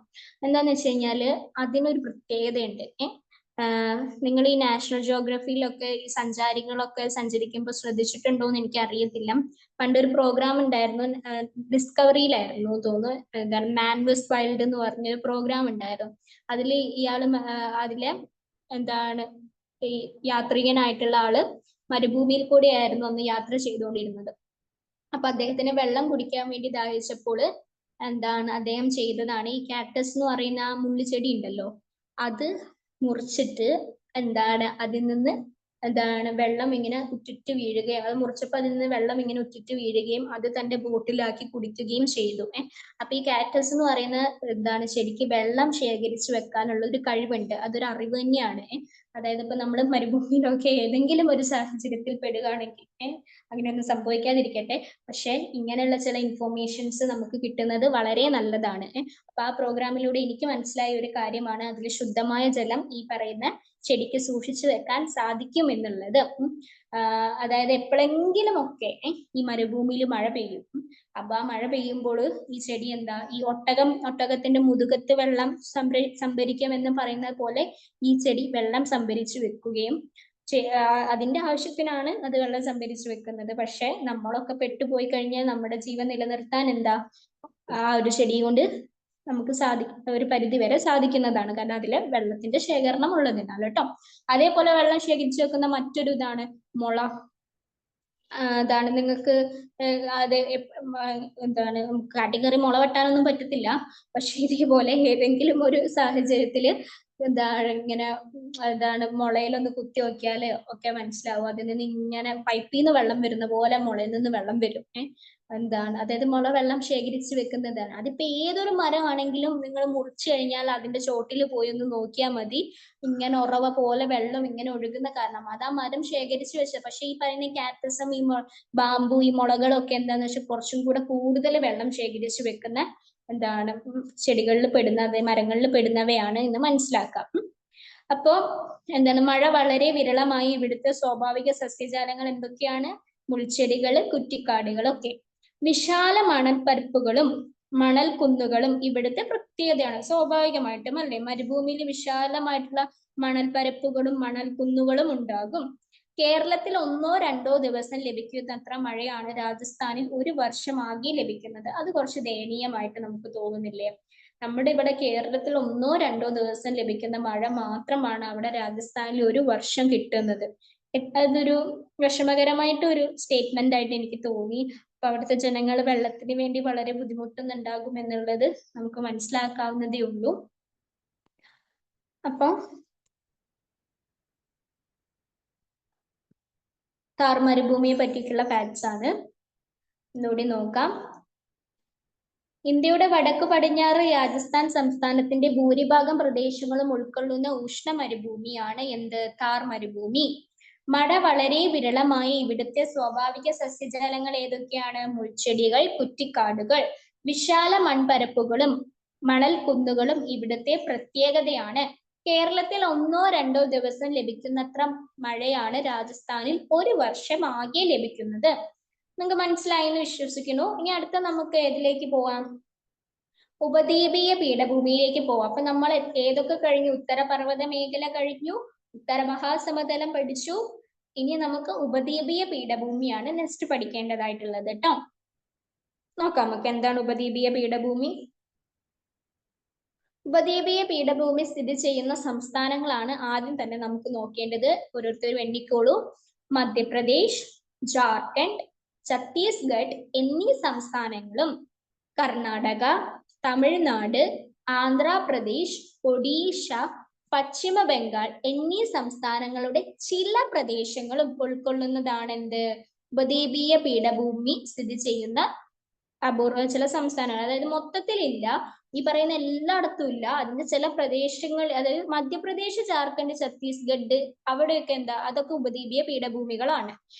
Speaker 1: എന്താന്ന് വെച്ച് കഴിഞ്ഞാല് അതിനൊരു പ്രത്യേകതയുണ്ട്. നിങ്ങൾ ഈ നാഷണൽ ജിയോഗ്രഫിയിലൊക്കെ ഈ സഞ്ചാരികളൊക്കെ സഞ്ചരിക്കുമ്പോൾ ശ്രദ്ധിച്ചിട്ടുണ്ടോ എന്ന് എനിക്ക് അറിയത്തില്ല. പണ്ടൊരു പ്രോഗ്രാം ഉണ്ടായിരുന്നു, ഡിസ്കവറിയിലായിരുന്നു തോന്നുന്നു, മാൻ വേഴ്സസ് വൈൽഡ് എന്ന് പറഞ്ഞൊരു പ്രോഗ്രാം ഉണ്ടായിരുന്നു. അതില് അതിലെ ഈ യാത്രികനായിട്ടുള്ള ആള് മരുഭൂമിയിൽ കൂടെയായിരുന്നു അന്ന് യാത്ര ചെയ്തുകൊണ്ടിരുന്നത്. അപ്പൊ അദ്ദേഹത്തിന് വെള്ളം കുടിക്കാൻ വേണ്ടി ദാഹിച്ചപ്പോൾ അദ്ദേഹം ചെയ്തതാണ് ഈ കാക്ടസ് എന്ന് പറയുന്ന ആ മുള്ളിച്ചെടി ഉണ്ടല്ലോ, അത് മുറിച്ചിട്ട് അതിൽ നിന്ന് വെള്ളം ഇങ്ങനെ ഉറ്റിട്ട് വീഴുകയും, അത് മുറിച്ചപ്പോൾ അതിൽ നിന്ന് വെള്ളം ഇങ്ങനെ ഉറ്റിട്ട് വീഴുകയും അത് തന്റെ ബോട്ടിലാക്കി കുടിക്കുകയും ചെയ്തു. അപ്പൊ ഈ കാക്ടസ് എന്ന് പറയുന്ന ശരിക്കും വെള്ളം ശേഖരിച്ചു വെക്കാനുള്ള ഒരു കഴിവുണ്ട്, അതൊരു അറിവ് തന്നെയാണ്. അതായത് ഇപ്പൊ നമ്മൾ മരുഭൂമിയിലൊക്കെ ഏതെങ്കിലും ഒരു സാഹചര്യത്തിൽ പെടുകയാണെങ്കിൽ, അങ്ങനെയൊന്നും സംഭവിക്കാതിരിക്കട്ടെ, പക്ഷെ ഇങ്ങനെയുള്ള ചില ഇൻഫോർമേഷൻസ് നമുക്ക് കിട്ടുന്നത് വളരെ നല്ലതാണ്. അപ്പൊ ആ പ്രോഗ്രാമിലൂടെ എനിക്ക് മനസ്സിലായ ഒരു കാര്യമാണ്, അതിൽ ശുദ്ധമായ ജലം ഈ പറയുന്ന ചെടിക്ക് സൂക്ഷിച്ചു വെക്കാൻ സാധിക്കും എന്നുള്ളത്. അതായത് എപ്പോഴെങ്കിലും ഒക്കെ ഈ മരുഭൂമിയിൽ മഴ പെയ്യും. അപ്പൊ ആ മഴ പെയ്യുമ്പോൾ ഈ ചെടി എന്താ, ഈ ഒട്ടകത്തിന്റെ മുതുകത്ത് വെള്ളം സംഭരിക്കാം എന്ന് പറയുന്നത് പോലെ ഈ ചെടി വെള്ളം സംഭരിച്ചു വെക്കുകയും അതിന്റെ ആവശ്യത്തിനാണ് അത് വെള്ളം സംഭരിച്ചു വെക്കുന്നത്. പക്ഷെ നമ്മളൊക്കെ പെട്ടുപോയി കഴിഞ്ഞാൽ നമ്മുടെ ജീവൻ നിലനിർത്താൻ എന്താ, ആ ഒരു ചെടി കൊണ്ട് നമുക്ക് ഒരു പരിധി വരെ സാധിക്കുന്നതാണ്. കാരണം അതില് വെള്ളത്തിന്റെ ശേഖരണം ഉള്ളതിനാൽ കേട്ടോ. അതേപോലെ വെള്ളം ശേഖരിച്ചു വെക്കുന്ന മറ്റൊരു ഇതാണ് മുള. അതാണ് നിങ്ങൾക്ക് അത് എന്താണ് കാട്ടിക്കറി മുള വെട്ടാനൊന്നും പറ്റത്തില്ല. പക്ഷെ ഇതേപോലെ ഏതെങ്കിലും ഒരു സാഹചര്യത്തില് എന്താണ് ഇങ്ങനെ എന്താണ് മുളയിലൊന്ന് കുത്തി നോക്കിയാല് ഒക്കെ മനസ്സിലാവും. അതിൽ നിന്ന് ഇങ്ങനെ പൈപ്പിൽ നിന്ന് വെള്ളം വരുന്ന പോലെ മുളയിൽ നിന്ന് വെള്ളം വരും. എന്താണ്, അതായത് മുള വെള്ളം ശേഖരിച്ചു വെക്കുന്നതാണ്. അതിപ്പോ ഏതൊരു മരമാണെങ്കിലും നിങ്ങൾ മുറിച്ചു കഴിഞ്ഞാൽ അതിന്റെ ചോട്ടിൽ പോയി ഒന്ന് നോക്കിയാൽ മതി, ഇങ്ങനെ ഉറവ പോലെ വെള്ളം ഇങ്ങനെ ഒഴുകുന്ന കാരണം അത് ആ മരം ശേഖരിച്ചു വെച്ചത്. പക്ഷെ ഈ പറയുന്ന കാക്ടസും ഈ ബാമ്പു ഈ മുളകളൊക്കെ എന്താന്ന് വെച്ചാൽ കുറച്ചും കൂടെ കൂടുതൽ വെള്ളം ശേഖരിച്ചു വെക്കുന്ന എന്താണ് ചെടികളിൽ പെടുന്നത്, മരങ്ങളിൽ പെടുന്നവയാണ് എന്ന് മനസ്സിലാക്കാം. അപ്പോ എന്താണ്, മഴ വളരെ വിരളമായി ഇവിടുത്തെ സ്വാഭാവിക സസ്യജാലങ്ങൾ എന്തൊക്കെയാണ്? മുൾച്ചെടികള്, കുറ്റിക്കാടുകളൊക്കെ. വിശാല മണൽപ്പരപ്പുകളും മണൽ കുന്നുകളും ഇവിടുത്തെ പ്രത്യേകതയാണ്. സ്വാഭാവികമായിട്ടും അല്ലെ, മരുഭൂമിയിൽ വിശാലമായിട്ടുള്ള മണൽപ്പരപ്പുകളും മണൽ കുന്നുകളും ഉണ്ടാകും. കേരളത്തിൽ 1-2 ദിവസം ലഭിക്കുന്നത്ര മഴയാണ് രാജസ്ഥാനിൽ ഒരു വർഷം ആകെ ലഭിക്കുന്നത്. അത് കുറച്ച് ദയനീയമായിട്ട് നമുക്ക് തോന്നുന്നില്ലേ? നമ്മുടെ ഇവിടെ കേരളത്തിൽ 1-2 ദിവസം ലഭിക്കുന്ന മഴ മാത്രമാണ് അവിടെ രാജസ്ഥാനിൽ ഒരു വർഷം കിട്ടുന്നത്. അതൊരു വിഷമകരമായിട്ട് ഒരു സ്റ്റേറ്റ്മെന്റ് ആയിട്ട് എനിക്ക് തോന്നി. അപ്പൊ അവിടുത്തെ ജനങ്ങൾ വെള്ളത്തിന് വേണ്ടി വളരെ ബുദ്ധിമുട്ടുന്നുണ്ടാകും എന്നുള്ളത് നമുക്ക് മനസ്സിലാക്കാവുന്നതേ ഉള്ളൂ. അപ്പൊ താർ മരുഭൂമിയെ പറ്റിയിട്ടുള്ള ഫാക്ട്സ് ആണ്. ഒന്നുകൂടി നോക്കാം. ഇന്ത്യയുടെ വടക്കു പടിഞ്ഞാറ് രാജസ്ഥാൻ സംസ്ഥാനത്തിന്റെ ഭൂരിഭാഗം പ്രദേശങ്ങളും ഉൾക്കൊള്ളുന്ന ഉഷ്ണ മരുഭൂമിയാണ് എന്ത്? താർ മരുഭൂമി. മഴ വളരെ വിരളമായ ഇവിടുത്തെ സ്വാഭാവിക സസ്യജാലങ്ങൾ ഏതൊക്കെയാണ്? മുൾച്ചെടികൾ, കുറ്റിക്കാടുകൾ. വിശാല മൺപരപ്പുകളും മണൽ കുന്നുകളും ഇവിടുത്തെ പ്രത്യേകതയാണ്. കേരളത്തിൽ 1-2 ദിവസം ലഭിക്കുന്നത്ര മഴയാണ് രാജസ്ഥാനിൽ ഒരു വർഷം ആകെ ലഭിക്കുന്നത്. നിങ്ങൾക്ക് മനസ്സിലായി എന്ന് വിശ്വസിക്കുന്നു. ഇനി അടുത്ത നമുക്ക് ഏതിലേക്ക് പോവാം? ഉപദ്വീപീയ പീഠഭൂമിയിലേക്ക് പോവാം. അപ്പൊ നമ്മൾ ഏതൊക്കെ കഴിഞ്ഞു? ഉത്തരപർവ്വത മേഖല കഴിഞ്ഞു, ഉത്തര മഹാസമതലം പഠിച്ചു. ഇനി നമുക്ക് ഉപദ്വീപീയ പീഠഭൂമിയാണ് നെക്സ്റ്റ് പഠിക്കേണ്ടതായിട്ടുള്ളത് കേട്ടോ. നോക്കാം നമുക്ക് എന്താണ് ഉപദ്വീപീയ പീഠഭൂമി. ഉപദ്വീപീയ പീഠഭൂമി സ്ഥിതി ചെയ്യുന്ന സംസ്ഥാനങ്ങളാണ് ആദ്യം തന്നെ നമുക്ക് നോക്കേണ്ടത്. ഓരോരുത്തരും എണ്ണിക്കോളൂ. മധ്യപ്രദേശ്, ജാർഖണ്ഡ്, ഛത്തീസ്ഗഡ് എന്നീ സംസ്ഥാനങ്ങളും കർണാടക, തമിഴ്നാട്, ആന്ധ്രാപ്രദേശ്, ഒഡീഷ, പശ്ചിമ ബംഗാൾ എന്നീ സംസ്ഥാനങ്ങളുടെ ചില പ്രദേശങ്ങളും ഉൾക്കൊള്ളുന്നതാണ് എന്ത്? ഉപദ്വീപീയ പീഠഭൂമി സ്ഥിതി ചെയ്യുന്ന അപൂർവ ചില സംസ്ഥാനങ്ങൾ. അതായത് മൊത്തത്തിലില്ല, ഈ പറയുന്ന എല്ലായിടത്തും ഇല്ല. അതിന്റെ ചില പ്രദേശങ്ങൾ, അതായത് മധ്യപ്രദേശ്, ജാർഖണ്ഡ്, ഛത്തീസ്ഗഡ് അവിടെയൊക്കെ എന്താ, അതൊക്കെ ഉപദ്വീപീയ പീഠഭൂമികളാണ്.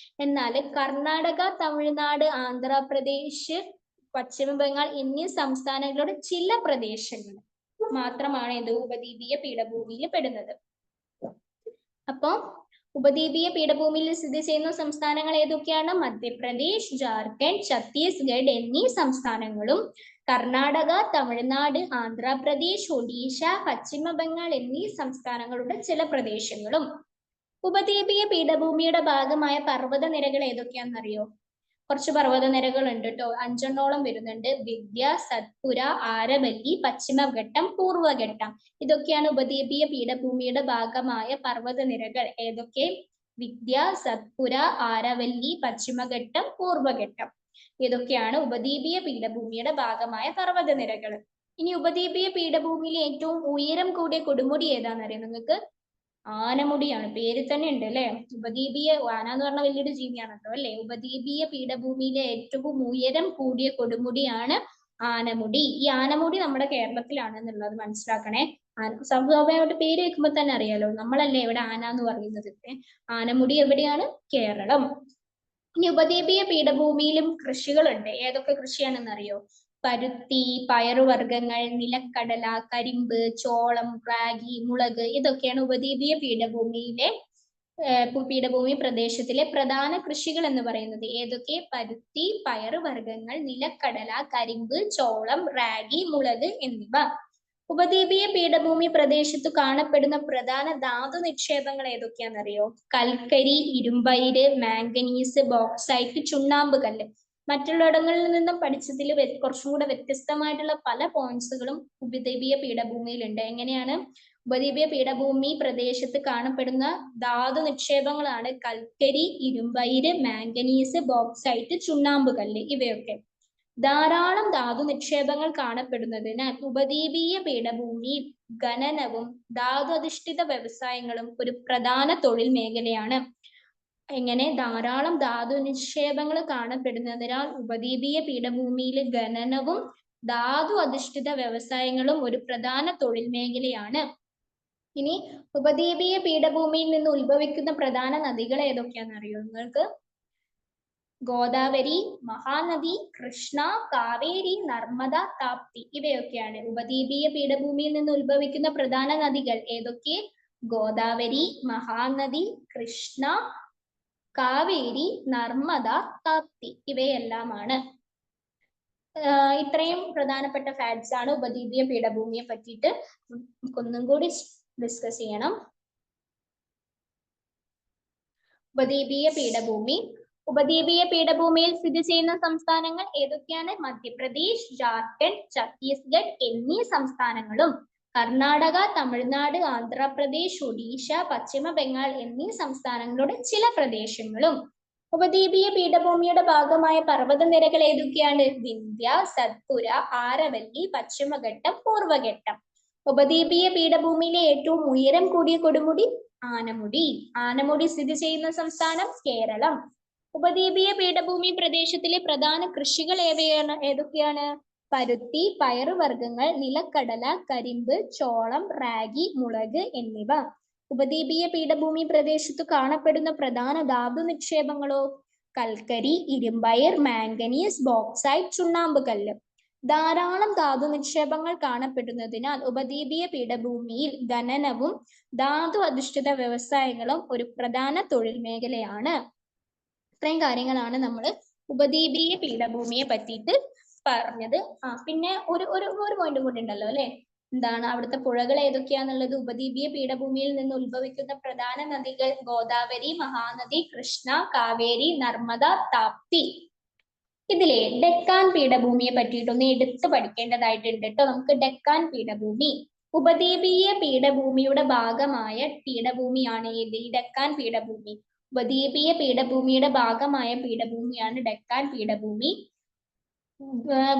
Speaker 1: എന്നാൽ കർണാടക, തമിഴ്നാട്, ആന്ധ്രാപ്രദേശ്, പശ്ചിമ ബംഗാൾ എന്നീ സംസ്ഥാനങ്ങളുടെ ചില പ്രദേശങ്ങൾ മാത്രമാണ് ഇത് ഉപദ്വീപീയ പീഠഭൂമിയിൽ പെടുന്നത്. അപ്പൊ ഉപദ്വീപീയ പീഠഭൂമിയിൽ സ്ഥിതി ചെയ്യുന്ന സംസ്ഥാനങ്ങൾ ഏതൊക്കെയാണ്? മധ്യപ്രദേശ്, ജാർഖണ്ഡ്, ഛത്തീസ്ഗഡ് എന്നീ സംസ്ഥാനങ്ങളും കർണാടക, തമിഴ്നാട്, ആന്ധ്രാപ്രദേശ്, ഒഡീഷ, പശ്ചിമ ബംഗാൾ എന്നീ സംസ്ഥാനങ്ങളുടെ ചില പ്രദേശങ്ങളും. ഉപദ്വീപീയ പീഠഭൂമിയുടെ ഭാഗമായ പർവ്വത നിരകൾ ഏതൊക്കെയാണെന്നറിയോ? കുറച്ച് പർവ്വത നിരകൾ ഉണ്ട് കേട്ടോ, 5 വരുന്നുണ്ട്. വിന്ധ്യ, സത്പുര, ആരവല്ലി, പശ്ചിമഘട്ടം, പൂർവ്വഘട്ടം. ഇതൊക്കെയാണ് ഉപദ്വീപീയ പീഠഭൂമിയുടെ ഭാഗമായ പർവ്വത നിരകൾ. ഏതൊക്കെ? വിന്ധ്യ, സത്പുര, ആരവല്ലി, പശ്ചിമഘട്ടം, പൂർവ്വഘട്ടം. ഇതൊക്കെയാണ് ഉപദ്വീപീയ പീഠഭൂമിയുടെ ഭാഗമായ പർവ്വത നിരകൾ. ഇനി ഉപദ്വീപീയ പീഠഭൂമിയിലെ ഏറ്റവും ഉയരം കൂടിയ കൊടുമുടി ഏതാണെന്നറിയാം നിങ്ങൾക്ക്? ആനമുടിയാണ്. പേര് തന്നെ ഉണ്ട് അല്ലെ. ഉപദ്വീപീയ ആന എന്ന് പറഞ്ഞ വലിയൊരു ജീവിയാണല്ലോ അല്ലെ. ഉപദ്വീപീയ പീഠഭൂമിയിലെ ഏറ്റവും ഉയരം കൂടിയ കൊടുമുടിയാണ് ആനമുടി. ഈ ആനമുടി നമ്മുടെ കേരളത്തിലാണ് എന്നുള്ളത് മനസ്സിലാക്കണേ. സ്വാഭാവികമായിട്ട് പേര് കേൾക്കുമ്പോൾ തന്നെ അറിയാലോ, നമ്മളല്ലേ ഇവിടെ ആന എന്ന് പറയുന്നത്. ആനമുടി എവിടെയാണ്? കേരളം. ഇനി ഉപദ്വീപീയ പീഠഭൂമിയിലും കൃഷികളുണ്ട്. ഏതൊക്കെ കൃഷിയാണെന്ന് അറിയോ? പരുത്തി, പയറുവർഗ്ഗങ്ങൾ, നിലക്കടല, കരിമ്പ്, ചോളം, റാഗി, മുളക് ഇതൊക്കെയാണ് ഉപദ്വീപീയ പീഠഭൂമി പ്രദേശത്തിലെ പ്രധാന കൃഷികൾ എന്ന് പറയുന്നത്. ഏതൊക്കെ? പരുത്തി, പയറുവർഗ്ഗങ്ങൾ, നിലക്കടല, കരിമ്പ്, ചോളം, റാഗി, മുളക് എന്നിവ. ഉപദ്വീപീയ പീഠഭൂമി പ്രദേശത്ത് കാണപ്പെടുന്ന പ്രധാന ധാതു നിക്ഷേപങ്ങൾ ഏതൊക്കെയാണെന്നറിയോ? കൽക്കരി, ഇരുമ്പയിര്, മാംഗനീസ്, ബോക്സൈറ്റ്, ചുണ്ണാമ്പ് കല്ല്. മറ്റുള്ളിടങ്ങളിൽ നിന്നും പഠിച്ചതിൽ കുറച്ചും കൂടെ വ്യത്യസ്തമായിട്ടുള്ള പല പോയിന്റ്സുകളും ഉപദ്വീപീയ പീഠഭൂമിയിലുണ്ട്. എങ്ങനെയാണ്? ഉപദ്വീപീയ പീഠഭൂമി പ്രദേശത്ത് കാണപ്പെടുന്ന ധാതു നിക്ഷേപങ്ങളാണ് കൽക്കരി, ഇരുമ്പയിര്, മാംഗനീസ്, ബോക്സൈറ്റ്, ചുണ്ണാമ്പ് കല്ല് ഇവയൊക്കെ. ധാരാളം ധാതു നിക്ഷേപങ്ങൾ കാണപ്പെടുന്നതിനാൽ ഉപദ്വീപീയ പീഠഭൂമിയിൽ ഖനനവും ധാതു അധിഷ്ഠിത വ്യവസായങ്ങളും ഒരു പ്രധാന തൊഴിൽ മേഖലയാണ്. എങ്ങനെ? ധാരാളം ധാതു നിക്ഷേപങ്ങൾ കാണപ്പെടുന്നതിനാൽ ഉപദ്വീപീയ പീഠഭൂമിയിൽ ഖനനവും ധാതു അധിഷ്ഠിത വ്യവസായങ്ങളും ഒരു പ്രധാന തൊഴിൽ മേഖലയാണ്. ഇനി ഉപദ്വീപീയ പീഠഭൂമിയിൽ നിന്ന് ഉത്ഭവിക്കുന്ന പ്രധാന നദികൾ ഏതൊക്കെയാണെന്ന് അറിയോ നിങ്ങൾക്ക്? ഗോദാവരി, മഹാനദി, കൃഷ്ണ, കാവേരി, നർമ്മദ, താപ്തി ഇവയൊക്കെയാണ് ഉപദ്വീപീയ പീഠഭൂമിയിൽ നിന്ന് ഉത്ഭവിക്കുന്ന പ്രധാന നദികൾ. ഏതൊക്കെ? ഗോദാവരി, മഹാനദി, കൃഷ്ണ, കാവേരി, നർമ്മദ, താപ്തി ഇവയെല്ലാമാണ്. ഇത്രയും പ്രധാനപ്പെട്ട ഫാക്ട്സ് ആണ് ഉപദ്വീപീയ പീഠഭൂമിയെ പറ്റിയിട്ട് ഒന്നും കൂടി ഡിസ്കസ് ചെയ്യണം. ഉപദ്വീപീയ പീഠഭൂമിയിൽ സ്ഥിതി ചെയ്യുന്ന സംസ്ഥാനങ്ങൾ ഏതൊക്കെയാണ്? മധ്യപ്രദേശ്, ജാർഖണ്ഡ്, ഛത്തീസ്ഗഡ് എന്നീ സംസ്ഥാനങ്ങളും കർണാടക, തമിഴ്നാട്, ആന്ധ്രാപ്രദേശ്, ഒഡീഷ, പശ്ചിമ ബംഗാൾ എന്നീ സംസ്ഥാനങ്ങളുടെ ചില പ്രദേശങ്ങളും. ഉപദ്വീപീയ പീഠഭൂമിയുടെ ഭാഗമായ പർവ്വതനിരകൾ ഏതൊക്കെയാണ്? വിന്ധ്യ, സത്പുര, ആരവല്ലി, പശ്ചിമഘട്ടം, പൂർവ്വഘട്ടം. ഉപദ്വീപീയ പീഠഭൂമിയിലെ ഏറ്റവും ഉയരം കൂടിയ കൊടുമുടി ആനമുടി. ആനമുടി സ്ഥിതി ചെയ്യുന്ന സംസ്ഥാനം കേരളം. ഉപദ്വീപീയ പീഠഭൂമി പ്രദേശത്തിലെ പ്രധാന കൃഷികൾ ഏതൊക്കെയാണ്? പരുത്തി, പയറുവർഗ്ഗങ്ങൾ, നിലക്കടല, കരിമ്പ്, ചോളം, റാഗി, മുളക് എന്നിവ. ഉപദ്വീപീയ പീഠഭൂമി പ്രദേശത്ത് കാണപ്പെടുന്ന പ്രധാന ധാതു നിക്ഷേപങ്ങളോ? കൽക്കരി, ഇരുമ്പയിർ, മാംഗനീസ്, ബോക്സൈറ്റ്, ചുണ്ണാമ്പ് കല്ല്. ധാരാളം ധാതു നിക്ഷേപങ്ങൾ കാണപ്പെടുന്നതിനാൽ ഉപദ്വീപീയ പീഠഭൂമിയിൽ ഖനനവും ധാതു അധിഷ്ഠിത വ്യവസായങ്ങളും ഒരു പ്രധാന തൊഴിൽ മേഖലയാണ്. ഇത്രയും കാര്യങ്ങളാണ് നമ്മൾ ഉപദ്വീപീയ പീഠഭൂമിയെ പറ്റിയിട്ട് പറഞ്ഞത്. പിന്നെ ഒരു പോയിന്റ് കൂടി ഉണ്ടല്ലോ അല്ലെ? എന്താണ്? അവിടുത്തെ പുഴകൾ ഏതൊക്കെയാന്നുള്ളത്? ഉപദ്വീപീയ പീഠഭൂമിയിൽ നിന്ന് ഉത്ഭവിക്കുന്ന പ്രധാന നദികൾ ഗോദാവരി, മഹാനദി, കൃഷ്ണ, കാവേരി, നർമ്മദ, താപ്തി. ഇതിലെ ഡെക്കാൻ പീഠഭൂമിയെ പറ്റിയിട്ടൊന്ന് എടുത്ത് പഠിക്കേണ്ടതായിട്ടുണ്ട് കേട്ടോ. നമുക്ക് ഡെക്കാൻ പീഠഭൂമി ഉപദ്വീപീയ പീഠഭൂമിയുടെ ഭാഗമായ പീഠഭൂമിയാണ് ഏത്? ഈ ഡെക്കാൻ പീഠഭൂമി ഉപദ്വീപീയ പീഠഭൂമിയുടെ ഭാഗമായ പീഠഭൂമിയാണ് ഡെക്കാൻ പീഠഭൂമി.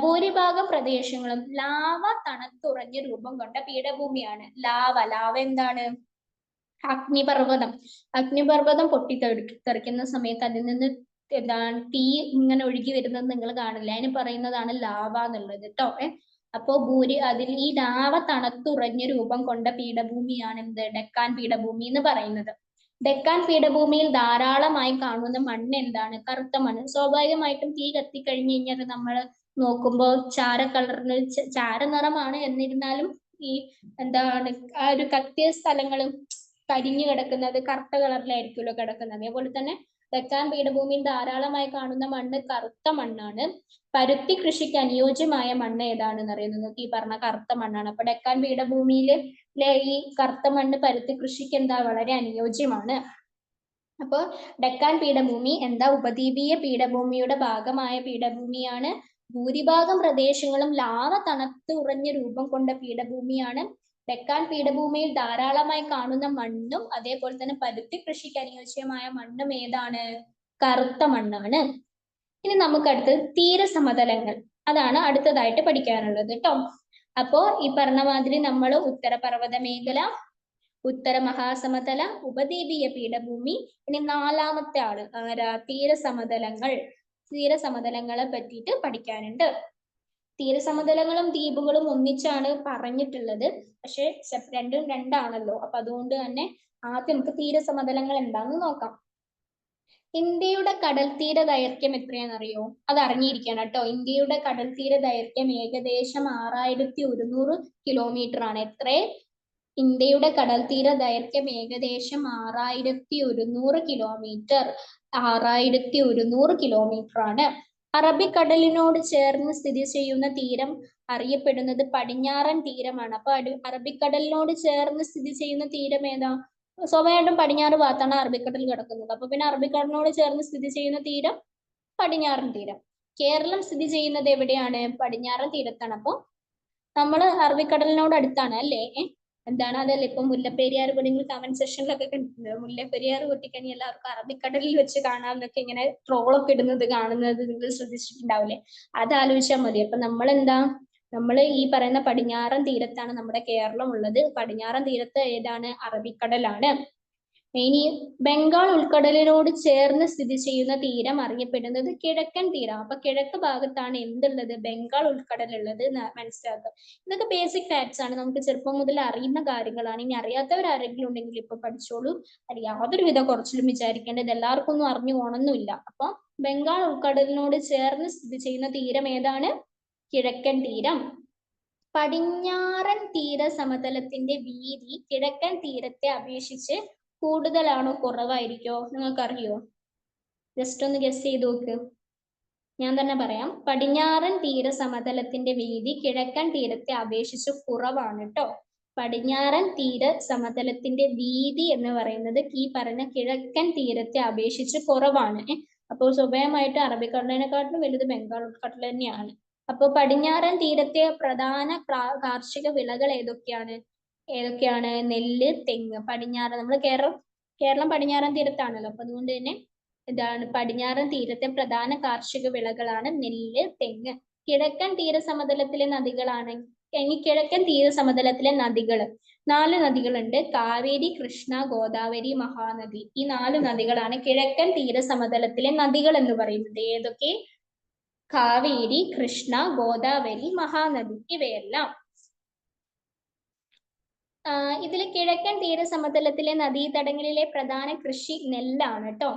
Speaker 1: ഭൂരിഭാഗം പ്രദേശങ്ങളും ലാവ തണുത്തുറഞ്ഞ രൂപം കൊണ്ട പീഠഭൂമിയാണ്. ലാവ എന്താണ്? അഗ്നിപർവ്വതം പൊട്ടിത്തെറിക്കുന്ന സമയത്ത് അതിൽ നിന്ന് എന്താണ് തീ ഇങ്ങനെ ഒഴുകി വരുന്നത് നിങ്ങൾ കാണില്ല. അതിന് പറയുന്നതാണ് ലാവ എന്നുള്ളത് കേട്ടോ. അപ്പോ അതിൽ ഈ ലാവ തണുത്തുറഞ്ഞ രൂപം കൊണ്ട പീഠഭൂമിയാണ് എന്ത്? ഡെക്കാൻ പീഠഭൂമി എന്ന് പറയുന്നത്. ഡെക്കാൻ പീഠഭൂമിയിൽ ധാരാളമായി കാണുന്ന മണ്ണ് എന്താണ്? കറുത്ത മണ്ണ്. സ്വാഭാവികമായിട്ടും തീ കത്തിക്കഴിഞ്ഞു കഴിഞ്ഞാൽ നമ്മൾ നോക്കുമ്പോൾ ചാര നിറമാണ്. എന്നിരുന്നാലും ഈ എന്താണ് ആ ഒരു കത്തിയ സ്ഥലങ്ങളും കരിഞ്ഞു കിടക്കുന്നത് കറുത്ത കളറിലായിരിക്കുമല്ലോ കിടക്കുന്നത്. അതേപോലെ തന്നെ ഡെക്കാൻ പീഠഭൂമിയിൽ ധാരാളമായി കാണുന്ന മണ്ണ് കറുത്ത മണ്ണാണ്. പരുത്തി കൃഷിക്ക് അനുയോജ്യമായ മണ്ണ് ഏതാണെന്ന് അറിയാം നിങ്ങൾക്ക്? ഈ പറഞ്ഞ കറുത്ത മണ്ണാണ്. അപ്പൊ ഡെക്കാൻ പീഠഭൂമിയിലെ ഈ കറുത്ത മണ്ണ് പരുത്തി കൃഷിക്ക് എന്താ? വളരെ അനുയോജ്യമാണ്. അപ്പോൾ ഡെക്കാൻ പീഠഭൂമി എന്താ? ഉപദ്വീപീയ പീഠഭൂമിയുടെ ഭാഗമായ പീഠഭൂമിയാണ്. ഭൂരിഭാഗം പ്രദേശങ്ങളും ലാവ തണുത്ത് ഉറഞ്ഞ രൂപം കൊണ്ട പീഠഭൂമിയാണ്. ഡെക്കാൻ പീഠഭൂമിയിൽ ധാരാളമായി കാണുന്ന മണ്ണും അതേപോലെ തന്നെ പരുത്തി കൃഷിക്ക് അനുയോജ്യമായ മണ്ണും ഏതാണ്? കറുത്ത മണ്ണാണ്. ഇനി നമുക്ക് അടുത്തത് തീരസമതലങ്ങൾ. അതാണ് അടുത്തതായിട്ട് പഠിക്കാനുള്ളത് കേട്ടോ. അപ്പോ ഈ പറഞ്ഞ മാതിരി നമ്മൾ ഉത്തരപർവ്വത മേഖല, ഉത്തര മഹാസമതല, ഉപദ്വീപീയ പീഠഭൂമി. ഇനി നാലാമത്തെ ആള് ആരാ? തീരസമതലങ്ങളെ പറ്റിയിട്ട് പഠിക്കാനുണ്ട്. തീരസമതലങ്ങളും ദ്വീപുകളും ഒന്നിച്ചാണ് പറഞ്ഞിട്ടുള്ളത്. പക്ഷെ രണ്ടും രണ്ടാണല്ലോ. അപ്പൊ അതുകൊണ്ട് തന്നെ ആദ്യം നമുക്ക് തീരസമതലങ്ങൾ എന്താന്ന് നോക്കാം. ഇന്ത്യയുടെ കടൽ തീര ദൈർഘ്യം എത്രയാണെന്നറിയോ? അത് അറിഞ്ഞിരിക്കണം കേട്ടോ. ഇന്ത്യയുടെ കടൽ തീര ദൈർഘ്യം ഏകദേശം 6100 കിലോമീറ്റർ ആണ്. എത്ര? ഇന്ത്യയുടെ കടൽ തീര ദൈർഘ്യം ഏകദേശം 6100 കിലോമീറ്റർ. 6100 കിലോമീറ്റർ ആണ്. അറബിക്കടലിനോട് ചേർന്ന് സ്ഥിതി ചെയ്യുന്ന തീരം അറിയപ്പെടുന്നത് പടിഞ്ഞാറൻ തീരമാണ്. അപ്പൊ അറബിക്കടലിനോട് ചേർന്ന് സ്ഥിതി ചെയ്യുന്ന തീരം ഏതാ? സ്വാഭാവികമായിട്ടും പടിഞ്ഞാറ് ഭാഗത്താണ് അറബിക്കടൽ കിടക്കുന്നത്. അപ്പൊ പിന്നെ അറബിക്കടലിനോട് ചേർന്ന് സ്ഥിതി ചെയ്യുന്ന തീരം പടിഞ്ഞാറൻ തീരം. കേരളം സ്ഥിതി ചെയ്യുന്നത് എവിടെയാണ്? പടിഞ്ഞാറൻ തീരത്താണ്. അപ്പൊ നമ്മൾ അറബിക്കടലിനോട് അടുത്താണ് അല്ലേ? എന്താണ് അതല്ലേ ഇപ്പൊ മുല്ലപ്പെരിയാർ നിങ്ങൾ കമന്റ് സെക്ഷനിലൊക്കെ കണ്ടിട്ടുണ്ട്. മുല്ലപ്പെരിയാർ പൊട്ടിക്കണി എല്ലാവർക്കും അറബിക്കടലിൽ വെച്ച് കാണാമെന്നൊക്കെ ഇങ്ങനെ ട്രോളൊക്കെ ഇടുന്നത് കാണുന്നത് നിങ്ങൾ ശ്രദ്ധിച്ചിട്ടുണ്ടാവില്ലേ? അത് ആലോചിച്ചാൽ മതി. അപ്പൊ നമ്മൾ ഈ പറയുന്ന പടിഞ്ഞാറൻ തീരത്താണ് നമ്മുടെ കേരളം ഉള്ളത്. പടിഞ്ഞാറൻ തീരത്ത് ഏതാണ്? അറബിക്കടലാണ്. ഇനി ബംഗാൾ ഉൾക്കടലിനോട് ചേർന്ന് സ്ഥിതി ചെയ്യുന്ന തീരം അറിയപ്പെടുന്നത് കിഴക്കൻ തീരം. അപ്പൊ കിഴക്ക് ഭാഗത്താണ് എന്തുള്ളത്? ബംഗാൾ ഉൾക്കടൽ ഉള്ളത് മനസ്സിലാക്കുക. ഇതൊക്കെ ബേസിക് ഫാക്ട്സ് ആണ്, നമുക്ക് ചെറുപ്പം മുതൽ അറിയുന്ന കാര്യങ്ങളാണ്. ഇനി അറിയാത്തവർ ആരെങ്കിലും ഉണ്ടെങ്കിൽ ഇപ്പൊ പഠിച്ചോളൂ. അത് യാതൊരു വിധ കുറച്ചിലും വിചാരിക്കേണ്ടത് എല്ലാവർക്കും ഒന്നും അറിഞ്ഞു പോകണമെന്നില്ല. അപ്പൊ ബംഗാൾ ഉൾക്കടലിനോട് ചേർന്ന് സ്ഥിതി ചെയ്യുന്ന തീരം ഏതാണ്? കിഴക്കൻ തീരം. പടിഞ്ഞാറൻ തീര സമതലത്തിന്റെ വീതി കിഴക്കൻ തീരത്തെ അപേക്ഷിച്ച് കൂടുതലാണോ കുറവായിരിക്കോ? നിങ്ങൾക്കറിയോ? ജസ്റ്റ് ഒന്ന് ഗസ് ചെയ്ത് നോക്ക്. ഞാൻ തന്നെ പറയാം. പടിഞ്ഞാറൻ തീര സമതലത്തിന്റെ വീതി കിഴക്കൻ തീരത്തെ അപേക്ഷിച്ച് കുറവാണ് കേട്ടോ. പടിഞ്ഞാറൻ തീര സമതലത്തിന്റെ വീതി എന്ന് പറയുന്നത് ഈ പറഞ്ഞ കിഴക്കൻ തീരത്തെ അപേക്ഷിച്ച് കുറവാണ്. അപ്പോൾ സ്വാഭാവികമായിട്ട് അറബിക്കടലിനെക്കാട്ടിലും വലുത് ബംഗാൾ ഉൾക്കടൽ തന്നെയാണ്. അപ്പൊ പടിഞ്ഞാറൻ തീരത്തെ പ്രധാന കാർഷിക വിളകൾ ഏതൊക്കെയാണ്? നെല്ല്, തെങ്ങ്. നമ്മുടെ കേരളം പടിഞ്ഞാറൻ തീരത്താണല്ലോ. അപ്പൊ അതുകൊണ്ട് തന്നെ ഇതാണ് പടിഞ്ഞാറൻ തീരത്തെ പ്രധാന കാർഷിക വിളകളാണ് നെല്ല്, തെങ്ങ്. കിഴക്കൻ തീരസമതലത്തിലെ നദികളാണ്. കിഴക്കൻ തീരസമതലത്തിലെ നദികൾ 4 നദികളുണ്ട്. കാവേരി, കൃഷ്ണ, ഗോദാവരി, മഹാനദി. ഈ 4 നദികളാണ് കിഴക്കൻ തീരസമതലത്തിലെ നദികൾ എന്ന് പറയുന്നത്. ഏതൊക്കെ? കാവേരി, കൃഷ്ണ, ഗോദാവരി, മഹാനദി. ഇവയെല്ലാം ഇതിലെ കിഴക്കൻ തീരസമതലത്തിലെ നദീതടങ്ങളിലെ പ്രധാന കൃഷി നെല്ലാണ് കേട്ടോ.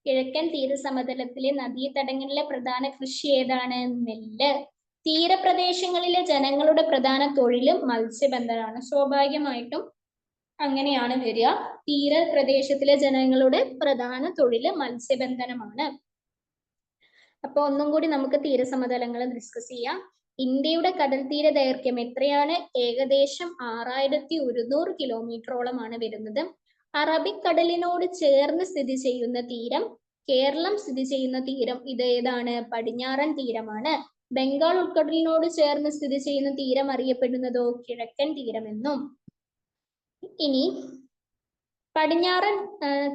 Speaker 1: കിഴക്കൻ തീരസമതലത്തിലെ നദീതടങ്ങളിലെ പ്രധാന കൃഷി ഏതാണ്? നെല്ല്. തീരപ്രദേശങ്ങളിലെ ജനങ്ങളുടെ പ്രധാന തൊഴിലും മത്സ്യബന്ധനമാണ്. സ്വാഭാവികമായിട്ടും അങ്ങനെയാണ് വരിക. തീരപ്രദേശത്തിലെ ജനങ്ങളുടെ പ്രധാന തൊഴില് മത്സ്യബന്ധനമാണ്. അപ്പൊ ഒന്നും കൂടി നമുക്ക് തീരസമതലങ്ങൾ ഡിസ്കസ് ചെയ്യാം. ഇന്ത്യയുടെ കടൽ തീര ദൈർഘ്യം എത്രയാണ്? ഏകദേശം 6100 കിലോമീറ്ററോളമാണ് വരുന്നത്. അറബിക്കടലിനോട് ചേർന്ന് സ്ഥിതി ചെയ്യുന്ന തീരം, കേരളം സ്ഥിതി ചെയ്യുന്ന തീരം ഇത് ഏതാണ്? പടിഞ്ഞാറൻ തീരമാണ്. ബംഗാൾ ഉൾക്കടലിനോട് ചേർന്ന് സ്ഥിതി ചെയ്യുന്ന തീരം അറിയപ്പെടുന്നതോ കിഴക്കൻ തീരമെന്നും. ഇനി പടിഞ്ഞാറൻ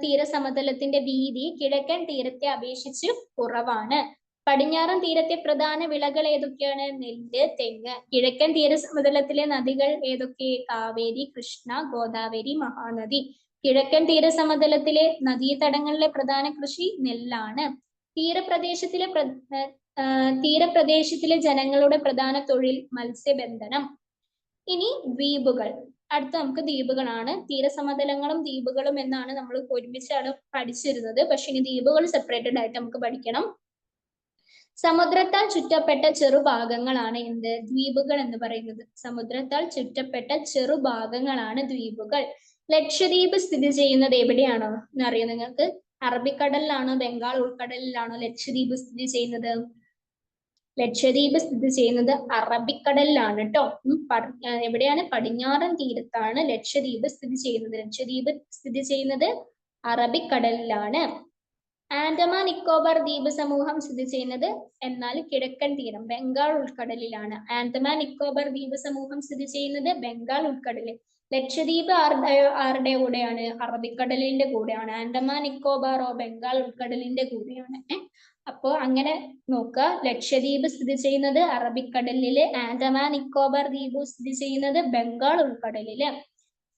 Speaker 1: തീരസമതലത്തിന്റെ വീതി കിഴക്കൻ തീരത്തെ അപേക്ഷിച്ച് കുറവാണ്. പടിഞ്ഞാറൻ തീരത്തെ പ്രധാന വിളകൾ ഏതൊക്കെയാണ്? നെല്ല്, തെങ്ങ്. കിഴക്കൻ തീരസമതലത്തിലെ നദികൾ ഏതൊക്കെ? കാവേരി, കൃഷ്ണ, ഗോദാവരി, മഹാനദി. കിഴക്കൻ തീരസമതലത്തിലെ നദീതടങ്ങളിലെ പ്രധാന കൃഷി നെല്ലാണ്. തീരപ്രദേശത്തിലെ ജനങ്ങളുടെ പ്രധാന തൊഴിൽ മത്സ്യബന്ധനം. ഇനി ദ്വീപുകൾ. അടുത്ത നമുക്ക് ദ്വീപുകളാണ്. തീരസമതലങ്ങളും ദ്വീപുകളും എന്നാണ് നമ്മൾ ഒരുമിച്ചാണ് പഠിച്ചിരുന്നത്. പക്ഷെ ഇനി ദ്വീപുകൾ സെപ്പറേറ്റഡ് ആയിട്ട് നമുക്ക് പഠിക്കണം. സമുദ്രത്താൽ ചുറ്റപ്പെട്ട ചെറുഭാഗങ്ങളാണ് എന്ത്? ദ്വീപുകൾ എന്ന് പറയുന്നത്. സമുദ്രത്താൽ ചുറ്റപ്പെട്ട ചെറുഭാഗങ്ങളാണ് ദ്വീപുകൾ. ലക്ഷദ്വീപ് സ്ഥിതി ചെയ്യുന്നത് എവിടെയാണോ എന്നറിയോ നിങ്ങൾക്ക്? അറബിക്കടലിലാണോ ബംഗാൾ ഉൾക്കടലിലാണോ ലക്ഷദ്വീപ് സ്ഥിതി ചെയ്യുന്നത്? ലക്ഷദ്വീപ് സ്ഥിതി ചെയ്യുന്നത് അറബിക്കടലിലാണ് കേട്ടോ. എവിടെയാണ്? പടിഞ്ഞാറൻ തീരത്താണ് ലക്ഷദ്വീപ് സ്ഥിതി ചെയ്യുന്നത്. ലക്ഷദ്വീപ് സ്ഥിതി ചെയ്യുന്നത് അറബിക്കടലിലാണ്. ആൻഡമാൻ നിക്കോബാർ ദ്വീപ് സമൂഹം സ്ഥിതി ചെയ്യുന്നത് എന്നാൽ കിഴക്കൻ തീരം ബംഗാൾ ഉൾക്കടലിലാണ്. ആൻഡമാൻ നിക്കോബാർ ദ്വീപ് സമൂഹം സ്ഥിതി ചെയ്യുന്നത് ബംഗാൾ ഉൾക്കടലിൽ. ലക്ഷദ്വീപ് ആരുടെ കൂടെയാണ്? അറബിക്കടലിന്റെ കൂടെയാണ്. ആൻഡമാൻ നിക്കോബാറോ ബംഗാൾ ഉൾക്കടലിന്റെ കൂടെയാണ്. അപ്പോ അങ്ങനെ നോക്കുക. ലക്ഷദ്വീപ് സ്ഥിതി ചെയ്യുന്നത് അറബിക്കടലില്, ആൻഡമാൻ നിക്കോബാർ ദ്വീപ് സ്ഥിതി ചെയ്യുന്നത് ബംഗാൾ ഉൾക്കടലില്.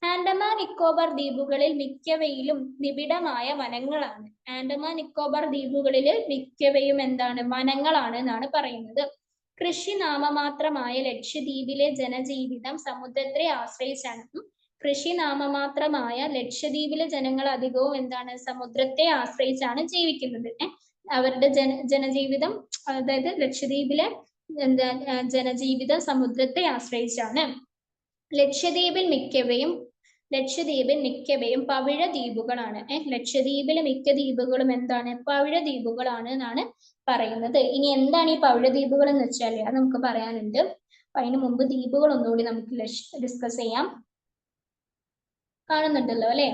Speaker 1: ആൻഡമാൻ നിക്കോബാർ ദ്വീപുകളിൽ മിക്കവയിലും നിബിഡമായ വനങ്ങളാണ്. ആൻഡമാൻ നിക്കോബാർ ദ്വീപുകളിൽ മിക്കവയും എന്താണ്? വനങ്ങളാണ് എന്നാണ് പറയുന്നത്. കൃഷി നാമമാത്രമായ ലക്ഷദ്വീപിലെ ജനജീവിതം സമുദ്രത്തെ ആശ്രയിച്ചാണ്. കൃഷി നാമമാത്രമായ ലക്ഷദ്വീപിലെ ജനങ്ങൾ അധികവും എന്താണ് സമുദ്രത്തെ ആശ്രയിച്ചാണ് ജീവിക്കുന്നത്. അവരുടെ ജനജീവിതം, അതായത് ലക്ഷദ്വീപിലെ ജനജീവിതം സമുദ്രത്തെ ആശ്രയിച്ചാണ്. ലക്ഷദ്വീപിൽ മിക്കവയും പവിഴ ദ്വീപുകളാണ്. ലക്ഷദ്വീപിലെ മിക്ക ദ്വീപുകളും എന്താണ് പവിഴ ദ്വീപുകളാണ് എന്നാണ് പറയുന്നത്. ഇനി എന്താണ് ഈ പവിഴ ദ്വീപുകൾ എന്ന് വെച്ചാൽ അത് നമുക്ക് പറയാനുണ്ട്. അതിന് മുമ്പ് ദ്വീപുകൾ ഒന്നുകൂടി നമുക്ക് ഡിസ്കസ് ചെയ്യാം. കാണുന്നുണ്ടല്ലോ അല്ലെ?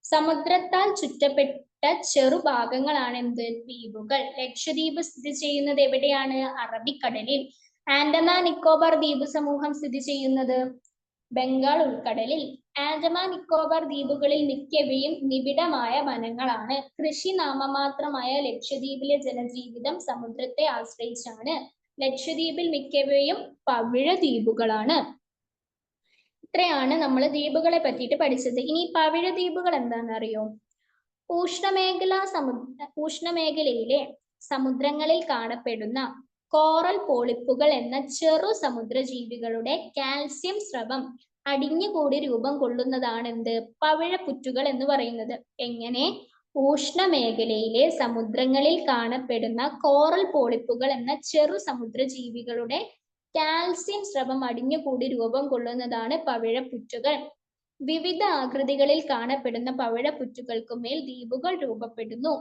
Speaker 1: സമുദ്രത്താൽ ചുറ്റപ്പെട്ട ചെറുഭാഗങ്ങളാണ് എന്ത് ദ്വീപുകൾ. ലക്ഷദ്വീപ് സ്ഥിതി ചെയ്യുന്നത് എവിടെയാണ്? അറബിക്കടലിൽ. ആൻഡമാൻ നിക്കോബാർ ദ്വീപ് സമൂഹം സ്ഥിതി ചെയ്യുന്നത് ബംഗാൾ ഉൾക്കടലിൽ. ആൻഡമാൻ നിക്കോബാർ ദ്വീപുകളിൽ മിക്കവയും നിബിഡമായ വനങ്ങളാണ്. കൃഷി നാമമാത്രമായ ലക്ഷദ്വീപിലെ ജനജീവിതം സമുദ്രത്തെ ആശ്രയിച്ചാണ്. ലക്ഷദ്വീപിൽ മിക്കവയും പവിഴ ദ്വീപുകളാണ്. ഇത്രയാണ് നമ്മൾ ദ്വീപുകളെ പറ്റിയിട്ട് പഠിച്ചത്. ഇനി പവിഴ ദ്വീപുകൾ എന്താണെന്ന് അറിയോ? ഉഷ്ണമേഖലയിലെ സമുദ്രങ്ങളിൽ കാണപ്പെടുന്ന കോറൽ പോളിപ്പുകൾ എന്ന ചെറു സമുദ്രജീവികളുടെ കാൽസ്യം സ്രവം അടിഞ്ഞുകൂടി രൂപം കൊള്ളുന്നതാണ് എന്ത് പവിഴപ്പുറ്റുകൾ എന്ന് പറയുന്നത്. എങ്ങനെ? ഉഷ്ണമേഖലയിലെ സമുദ്രങ്ങളിൽ കാണപ്പെടുന്ന കോറൽ പോളിപ്പുകൾ എന്ന ചെറു സമുദ്രജീവികളുടെ കാൽസ്യം സ്രവം അടിഞ്ഞുകൂടി രൂപം കൊള്ളുന്നതാണ് പവിഴപ്പുറ്റുകൾ. വിവിധ ആകൃതികളിൽ കാണപ്പെടുന്ന പവിഴപ്പുറ്റുകൾക്കുമേൽ ദ്വീപുകൾ രൂപപ്പെടുന്നു.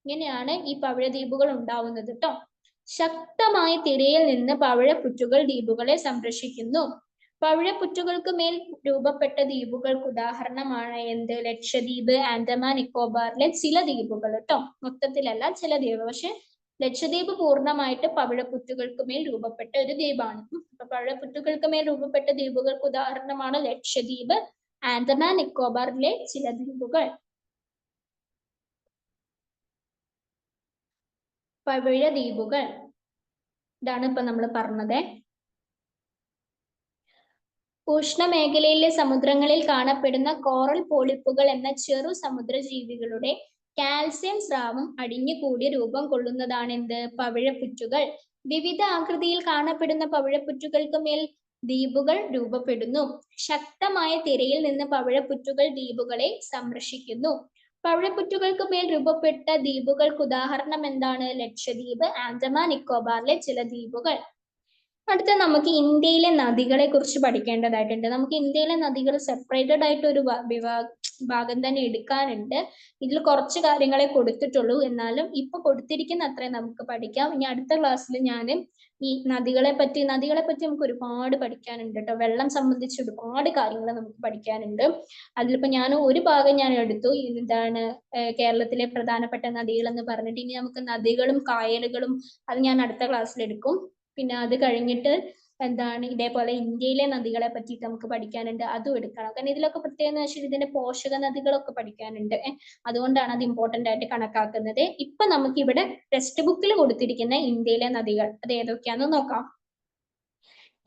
Speaker 1: ഇങ്ങനെയാണ് ഈ പവിഴദ്വീപുകൾ ഉണ്ടാവുന്നത് കേട്ടോ. ശക്തമായ തിരയിൽ നിന്ന് പവിഴപ്പുറ്റുകൾ ദ്വീപുകളെ സംരക്ഷിക്കുന്നു. പവിഴപ്പുറ്റുകൾക്ക് മേൽ രൂപപ്പെട്ട ദ്വീപുകൾക്ക് ഉദാഹരണമാണ് എന്ത് ലക്ഷദ്വീപ്, ആൻഡമാൻ നിക്കോബാറിലെ ചില ദ്വീപുകൾ കേട്ടോ. മൊത്തത്തിലല്ല, ചില ദ്വീപ്. പക്ഷെ ലക്ഷദ്വീപ് പൂർണ്ണമായിട്ട് പവിഴപ്പുറ്റുകൾക്ക് മേൽ രൂപപ്പെട്ട ഒരു ദ്വീപാണ്. അപ്പൊ പവിഴപ്പുറ്റുകൾക്ക് മേൽ രൂപപ്പെട്ട ദ്വീപുകൾക്ക് ഉദാഹരണമാണ് ലക്ഷദ്വീപ്, ആൻഡമാൻ നിക്കോബാറിലെ ചില ദ്വീപുകൾ. പവിഴ ദ്വീപുകൾ ഇതാണ് ഇപ്പൊ നമ്മൾ പറഞ്ഞത്. ഉഷ്ണമേഖലയിലെ സമുദ്രങ്ങളിൽ കാണപ്പെടുന്ന കോറൽ പോളിപ്പുകൾ എന്ന ചെറു സമുദ്രജീവികളുടെ കാൽസ്യം സ്രാവം അടിഞ്ഞുകൂടിയ രൂപം കൊള്ളുന്നതാണ് എന്ത് പവിഴപ്പുറ്റുകൾ. വിവിധ ആകൃതിയിൽ കാണപ്പെടുന്ന പവിഴപ്പുറ്റുകൾക്ക് മേൽ ദ്വീപുകൾ രൂപപ്പെടുന്നു. ശക്തമായ തിരയിൽ നിന്ന് പവിഴപ്പുറ്റുകൾ ദ്വീപുകളെ സംരക്ഷിക്കുന്നു. പവിഴപ്പുറ്റുകൾക്ക് മേൽ രൂപപ്പെട്ട ദ്വീപുകൾക്ക് ഉദാഹരണം എന്താണ്? ലക്ഷദ്വീപ്, ആൻഡമാൻ നിക്കോബാറിലെ ചില ദ്വീപുകൾ. അടുത്ത നമുക്ക് ഇന്ത്യയിലെ നദികളെ കുറിച്ച് പഠിക്കേണ്ടതായിട്ടുണ്ട്. നമുക്ക് ഇന്ത്യയിലെ നദികൾ സെപ്പറേറ്റഡ് ആയിട്ട് ഒരു ഭാഗം തന്നെ എടുക്കാനുണ്ട്. ഇതിൽ കുറച്ച് കാര്യങ്ങളെ കൊടുത്തിട്ടുള്ളൂ, എന്നാലും ഇപ്പൊ കൊടുത്തിരിക്കുന്ന അത്രയും നമുക്ക് പഠിക്കാം. ഇനി അടുത്ത ക്ലാസ്സിൽ ഞാൻ ഈ നദികളെ പറ്റി നമുക്ക് ഒരുപാട് പഠിക്കാനുണ്ട് കേട്ടോ. വെള്ളം സംബന്ധിച്ച് ഒരുപാട് കാര്യങ്ങൾ നമുക്ക് പഠിക്കാനുണ്ട്. അതിലിപ്പോ ഞാൻ ഒരു ഭാഗം ഞാൻ എടുത്തു, എന്താണ് കേരളത്തിലെ പ്രധാനപ്പെട്ട നദികൾ എന്ന് പറഞ്ഞിട്ട്. ഇനി നമുക്ക് നദികളും കായലുകളും അത് ഞാൻ അടുത്ത ക്ലാസ്സിൽ എടുക്കും. പിന്നെ അത് കഴിഞ്ഞിട്ട് എന്താണ് ഇതേപോലെ ഇന്ത്യയിലെ നദികളെ പറ്റിയിട്ട് നമുക്ക് പഠിക്കാനുണ്ട്, അതും എടുക്കണം. കാരണം ഇതിലൊക്കെ പ്രത്യേകം വെച്ചാൽ ഇതിന്റെ പോഷക നദികളൊക്കെ പഠിക്കാനുണ്ട്. അതുകൊണ്ടാണ് അത് ഇമ്പോർട്ടന്റ് ആയിട്ട് കണക്കാക്കുന്നത്. ഇപ്പൊ നമുക്ക് ഇവിടെ ടെക്സ്റ്റ് ബുക്കിൽ കൊടുത്തിരിക്കുന്ന ഇന്ത്യയിലെ നദികൾ അത് ഏതൊക്കെയാണെന്ന് നോക്കാം.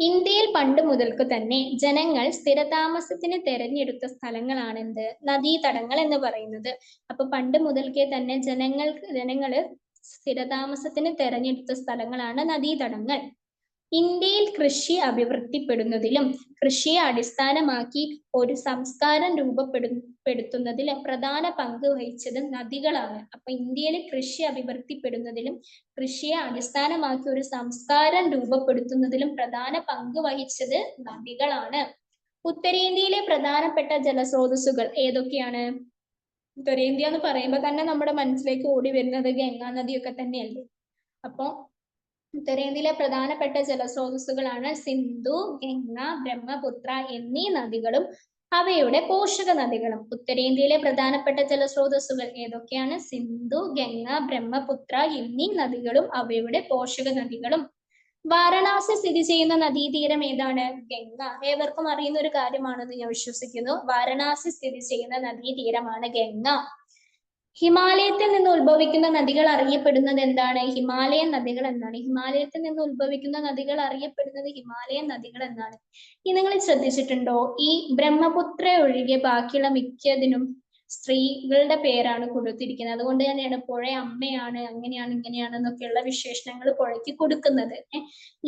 Speaker 1: ഇന്ത്യയിൽ പണ്ട് മുതൽക്ക് തന്നെ ജനങ്ങൾ സ്ഥിരതാമസത്തിന് തെരഞ്ഞെടുത്ത സ്ഥലങ്ങളാണ് എന്ത് നദീതടങ്ങൾ എന്ന് പറയുന്നത്. അപ്പൊ പണ്ട് മുതൽക്കേ തന്നെ ജനങ്ങള് സ്ഥിരതാമസത്തിന് തെരഞ്ഞെടുത്ത സ്ഥലങ്ങളാണ് നദീതടങ്ങൾ. ഇന്ത്യയിൽ കൃഷി അഭിവൃദ്ധിപ്പെടുന്നതിലും കൃഷിയെ അടിസ്ഥാനമാക്കി ഒരു സംസ്കാരം രൂപപ്പെടുത്തുന്നതിലും പ്രധാന പങ്ക് വഹിച്ചത് നദികളാണ്. അപ്പൊ ഇന്ത്യയിൽ കൃഷി അഭിവൃദ്ധിപ്പെടുന്നതിലും കൃഷിയെ അടിസ്ഥാനമാക്കി ഒരു സംസ്കാരം രൂപപ്പെടുത്തുന്നതിലും പ്രധാന പങ്ക് വഹിച്ചത് നദികളാണ്. ഉത്തരേന്ത്യയിലെ പ്രധാനപ്പെട്ട ജലസ്രോതസ്സുകൾ ഏതൊക്കെയാണ്? ഉത്തരേന്ത്യ എന്ന് പറയുമ്പോൾ തന്നെ നമ്മുടെ മനസ്സിലേക്ക് ഓടി വരുന്നത് ഗംഗാ നദിയൊക്കെ തന്നെയല്ലേ. അപ്പൊ ഉത്തരേന്ത്യയിലെ പ്രധാനപ്പെട്ട ജലസ്രോതസ്സുകളാണ് സിന്ധു, ഗംഗ, ബ്രഹ്മപുത്ര എന്നീ നദികളും അവയുടെ പോഷക നദികളും. ഉത്തരേന്ത്യയിലെ പ്രധാനപ്പെട്ട ജലസ്രോതസ്സുകൾ ഏതൊക്കെയാണ്? സിന്ധു, ഗംഗ, ബ്രഹ്മപുത്ര എന്നീ നദികളും അവയുടെ പോഷക നദികളും. വാരണാസി സ്ഥിതി ചെയ്യുന്ന നദീതീരം ഏതാണ്? ഗംഗ. ഏവർക്കും അറിയുന്ന ഒരു കാര്യമാണെന്ന് ഞാൻ വിശ്വസിക്കുന്നു. വാരണാസി സ്ഥിതി ചെയ്യുന്ന നദീതീരമാണ് ഗംഗ. ഹിമാലയത്തിൽ നിന്ന് ഉത്ഭവിക്കുന്ന നദികൾ അറിയപ്പെടുന്നത് എന്താണ്? ഹിമാലയൻ നദികൾ എന്നാണ്. ഹിമാലയത്തിൽ നിന്ന് ഉത്ഭവിക്കുന്ന നദികൾ അറിയപ്പെടുന്നത് ഹിമാലയൻ നദികൾ എന്നാണ്. ഈ നിങ്ങൾ ശ്രദ്ധിച്ചിട്ടുണ്ടോ? ഈ ബ്രഹ്മപുത്ര ഒഴികെ ബാക്കിയുള്ള മിക്കതിനും സ്ത്രീകളുടെ പേരാണ് കൊടുത്തിരിക്കുന്നത്. അതുകൊണ്ട് തന്നെയാണ് പുഴ അമ്മയാണ്, അങ്ങനെയാണ് ഇങ്ങനെയാണ് എന്നൊക്കെയുള്ള വിശേഷണങ്ങൾ പുഴയ്ക്ക് കൊടുക്കുന്നത്.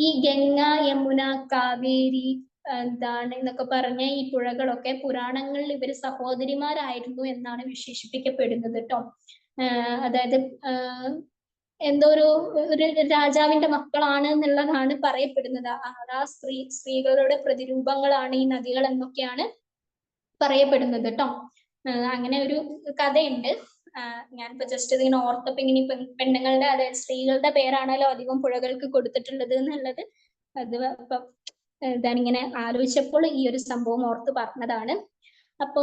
Speaker 1: ഈ ഗംഗ, യമുന, കാവേരി, എന്താണ് എന്നൊക്കെ പറഞ്ഞ ഈ പുഴകളൊക്കെ പുരാണങ്ങളിൽ ഇവർ സഹോദരിമാരായിരുന്നു എന്നാണ് വിശേഷിപ്പിക്കപ്പെടുന്നത് കേട്ടോ. അതായത് എന്തോ ഒരു രാജാവിന്റെ മക്കളാണ് എന്നുള്ളതാണ് പറയപ്പെടുന്നത്. ആ സ്ത്രീകളുടെ പ്രതിരൂപങ്ങളാണ് ഈ നദികൾ എന്നൊക്കെയാണ് പറയപ്പെടുന്നത് കേട്ടോ. അങ്ങനെ ഒരു കഥയുണ്ട്. ഞാനിപ്പോ ജസ്റ്റ് ഇതിങ്ങനെ ഓർത്തപ്പോ ഇങ്ങനെ പെണ്ണുങ്ങളുടെ, അതായത് സ്ത്രീകളുടെ പേരാണല്ലോ അധികം പുഴകൾക്ക് കൊടുത്തിട്ടുള്ളത് എന്നുള്ളത്. അത് ഇപ്പൊ ഇങ്ങനെ ആലോചിച്ചപ്പോൾ ഈ ഒരു സംഭവം ഓർത്ത് പറഞ്ഞതാണ്. അപ്പോ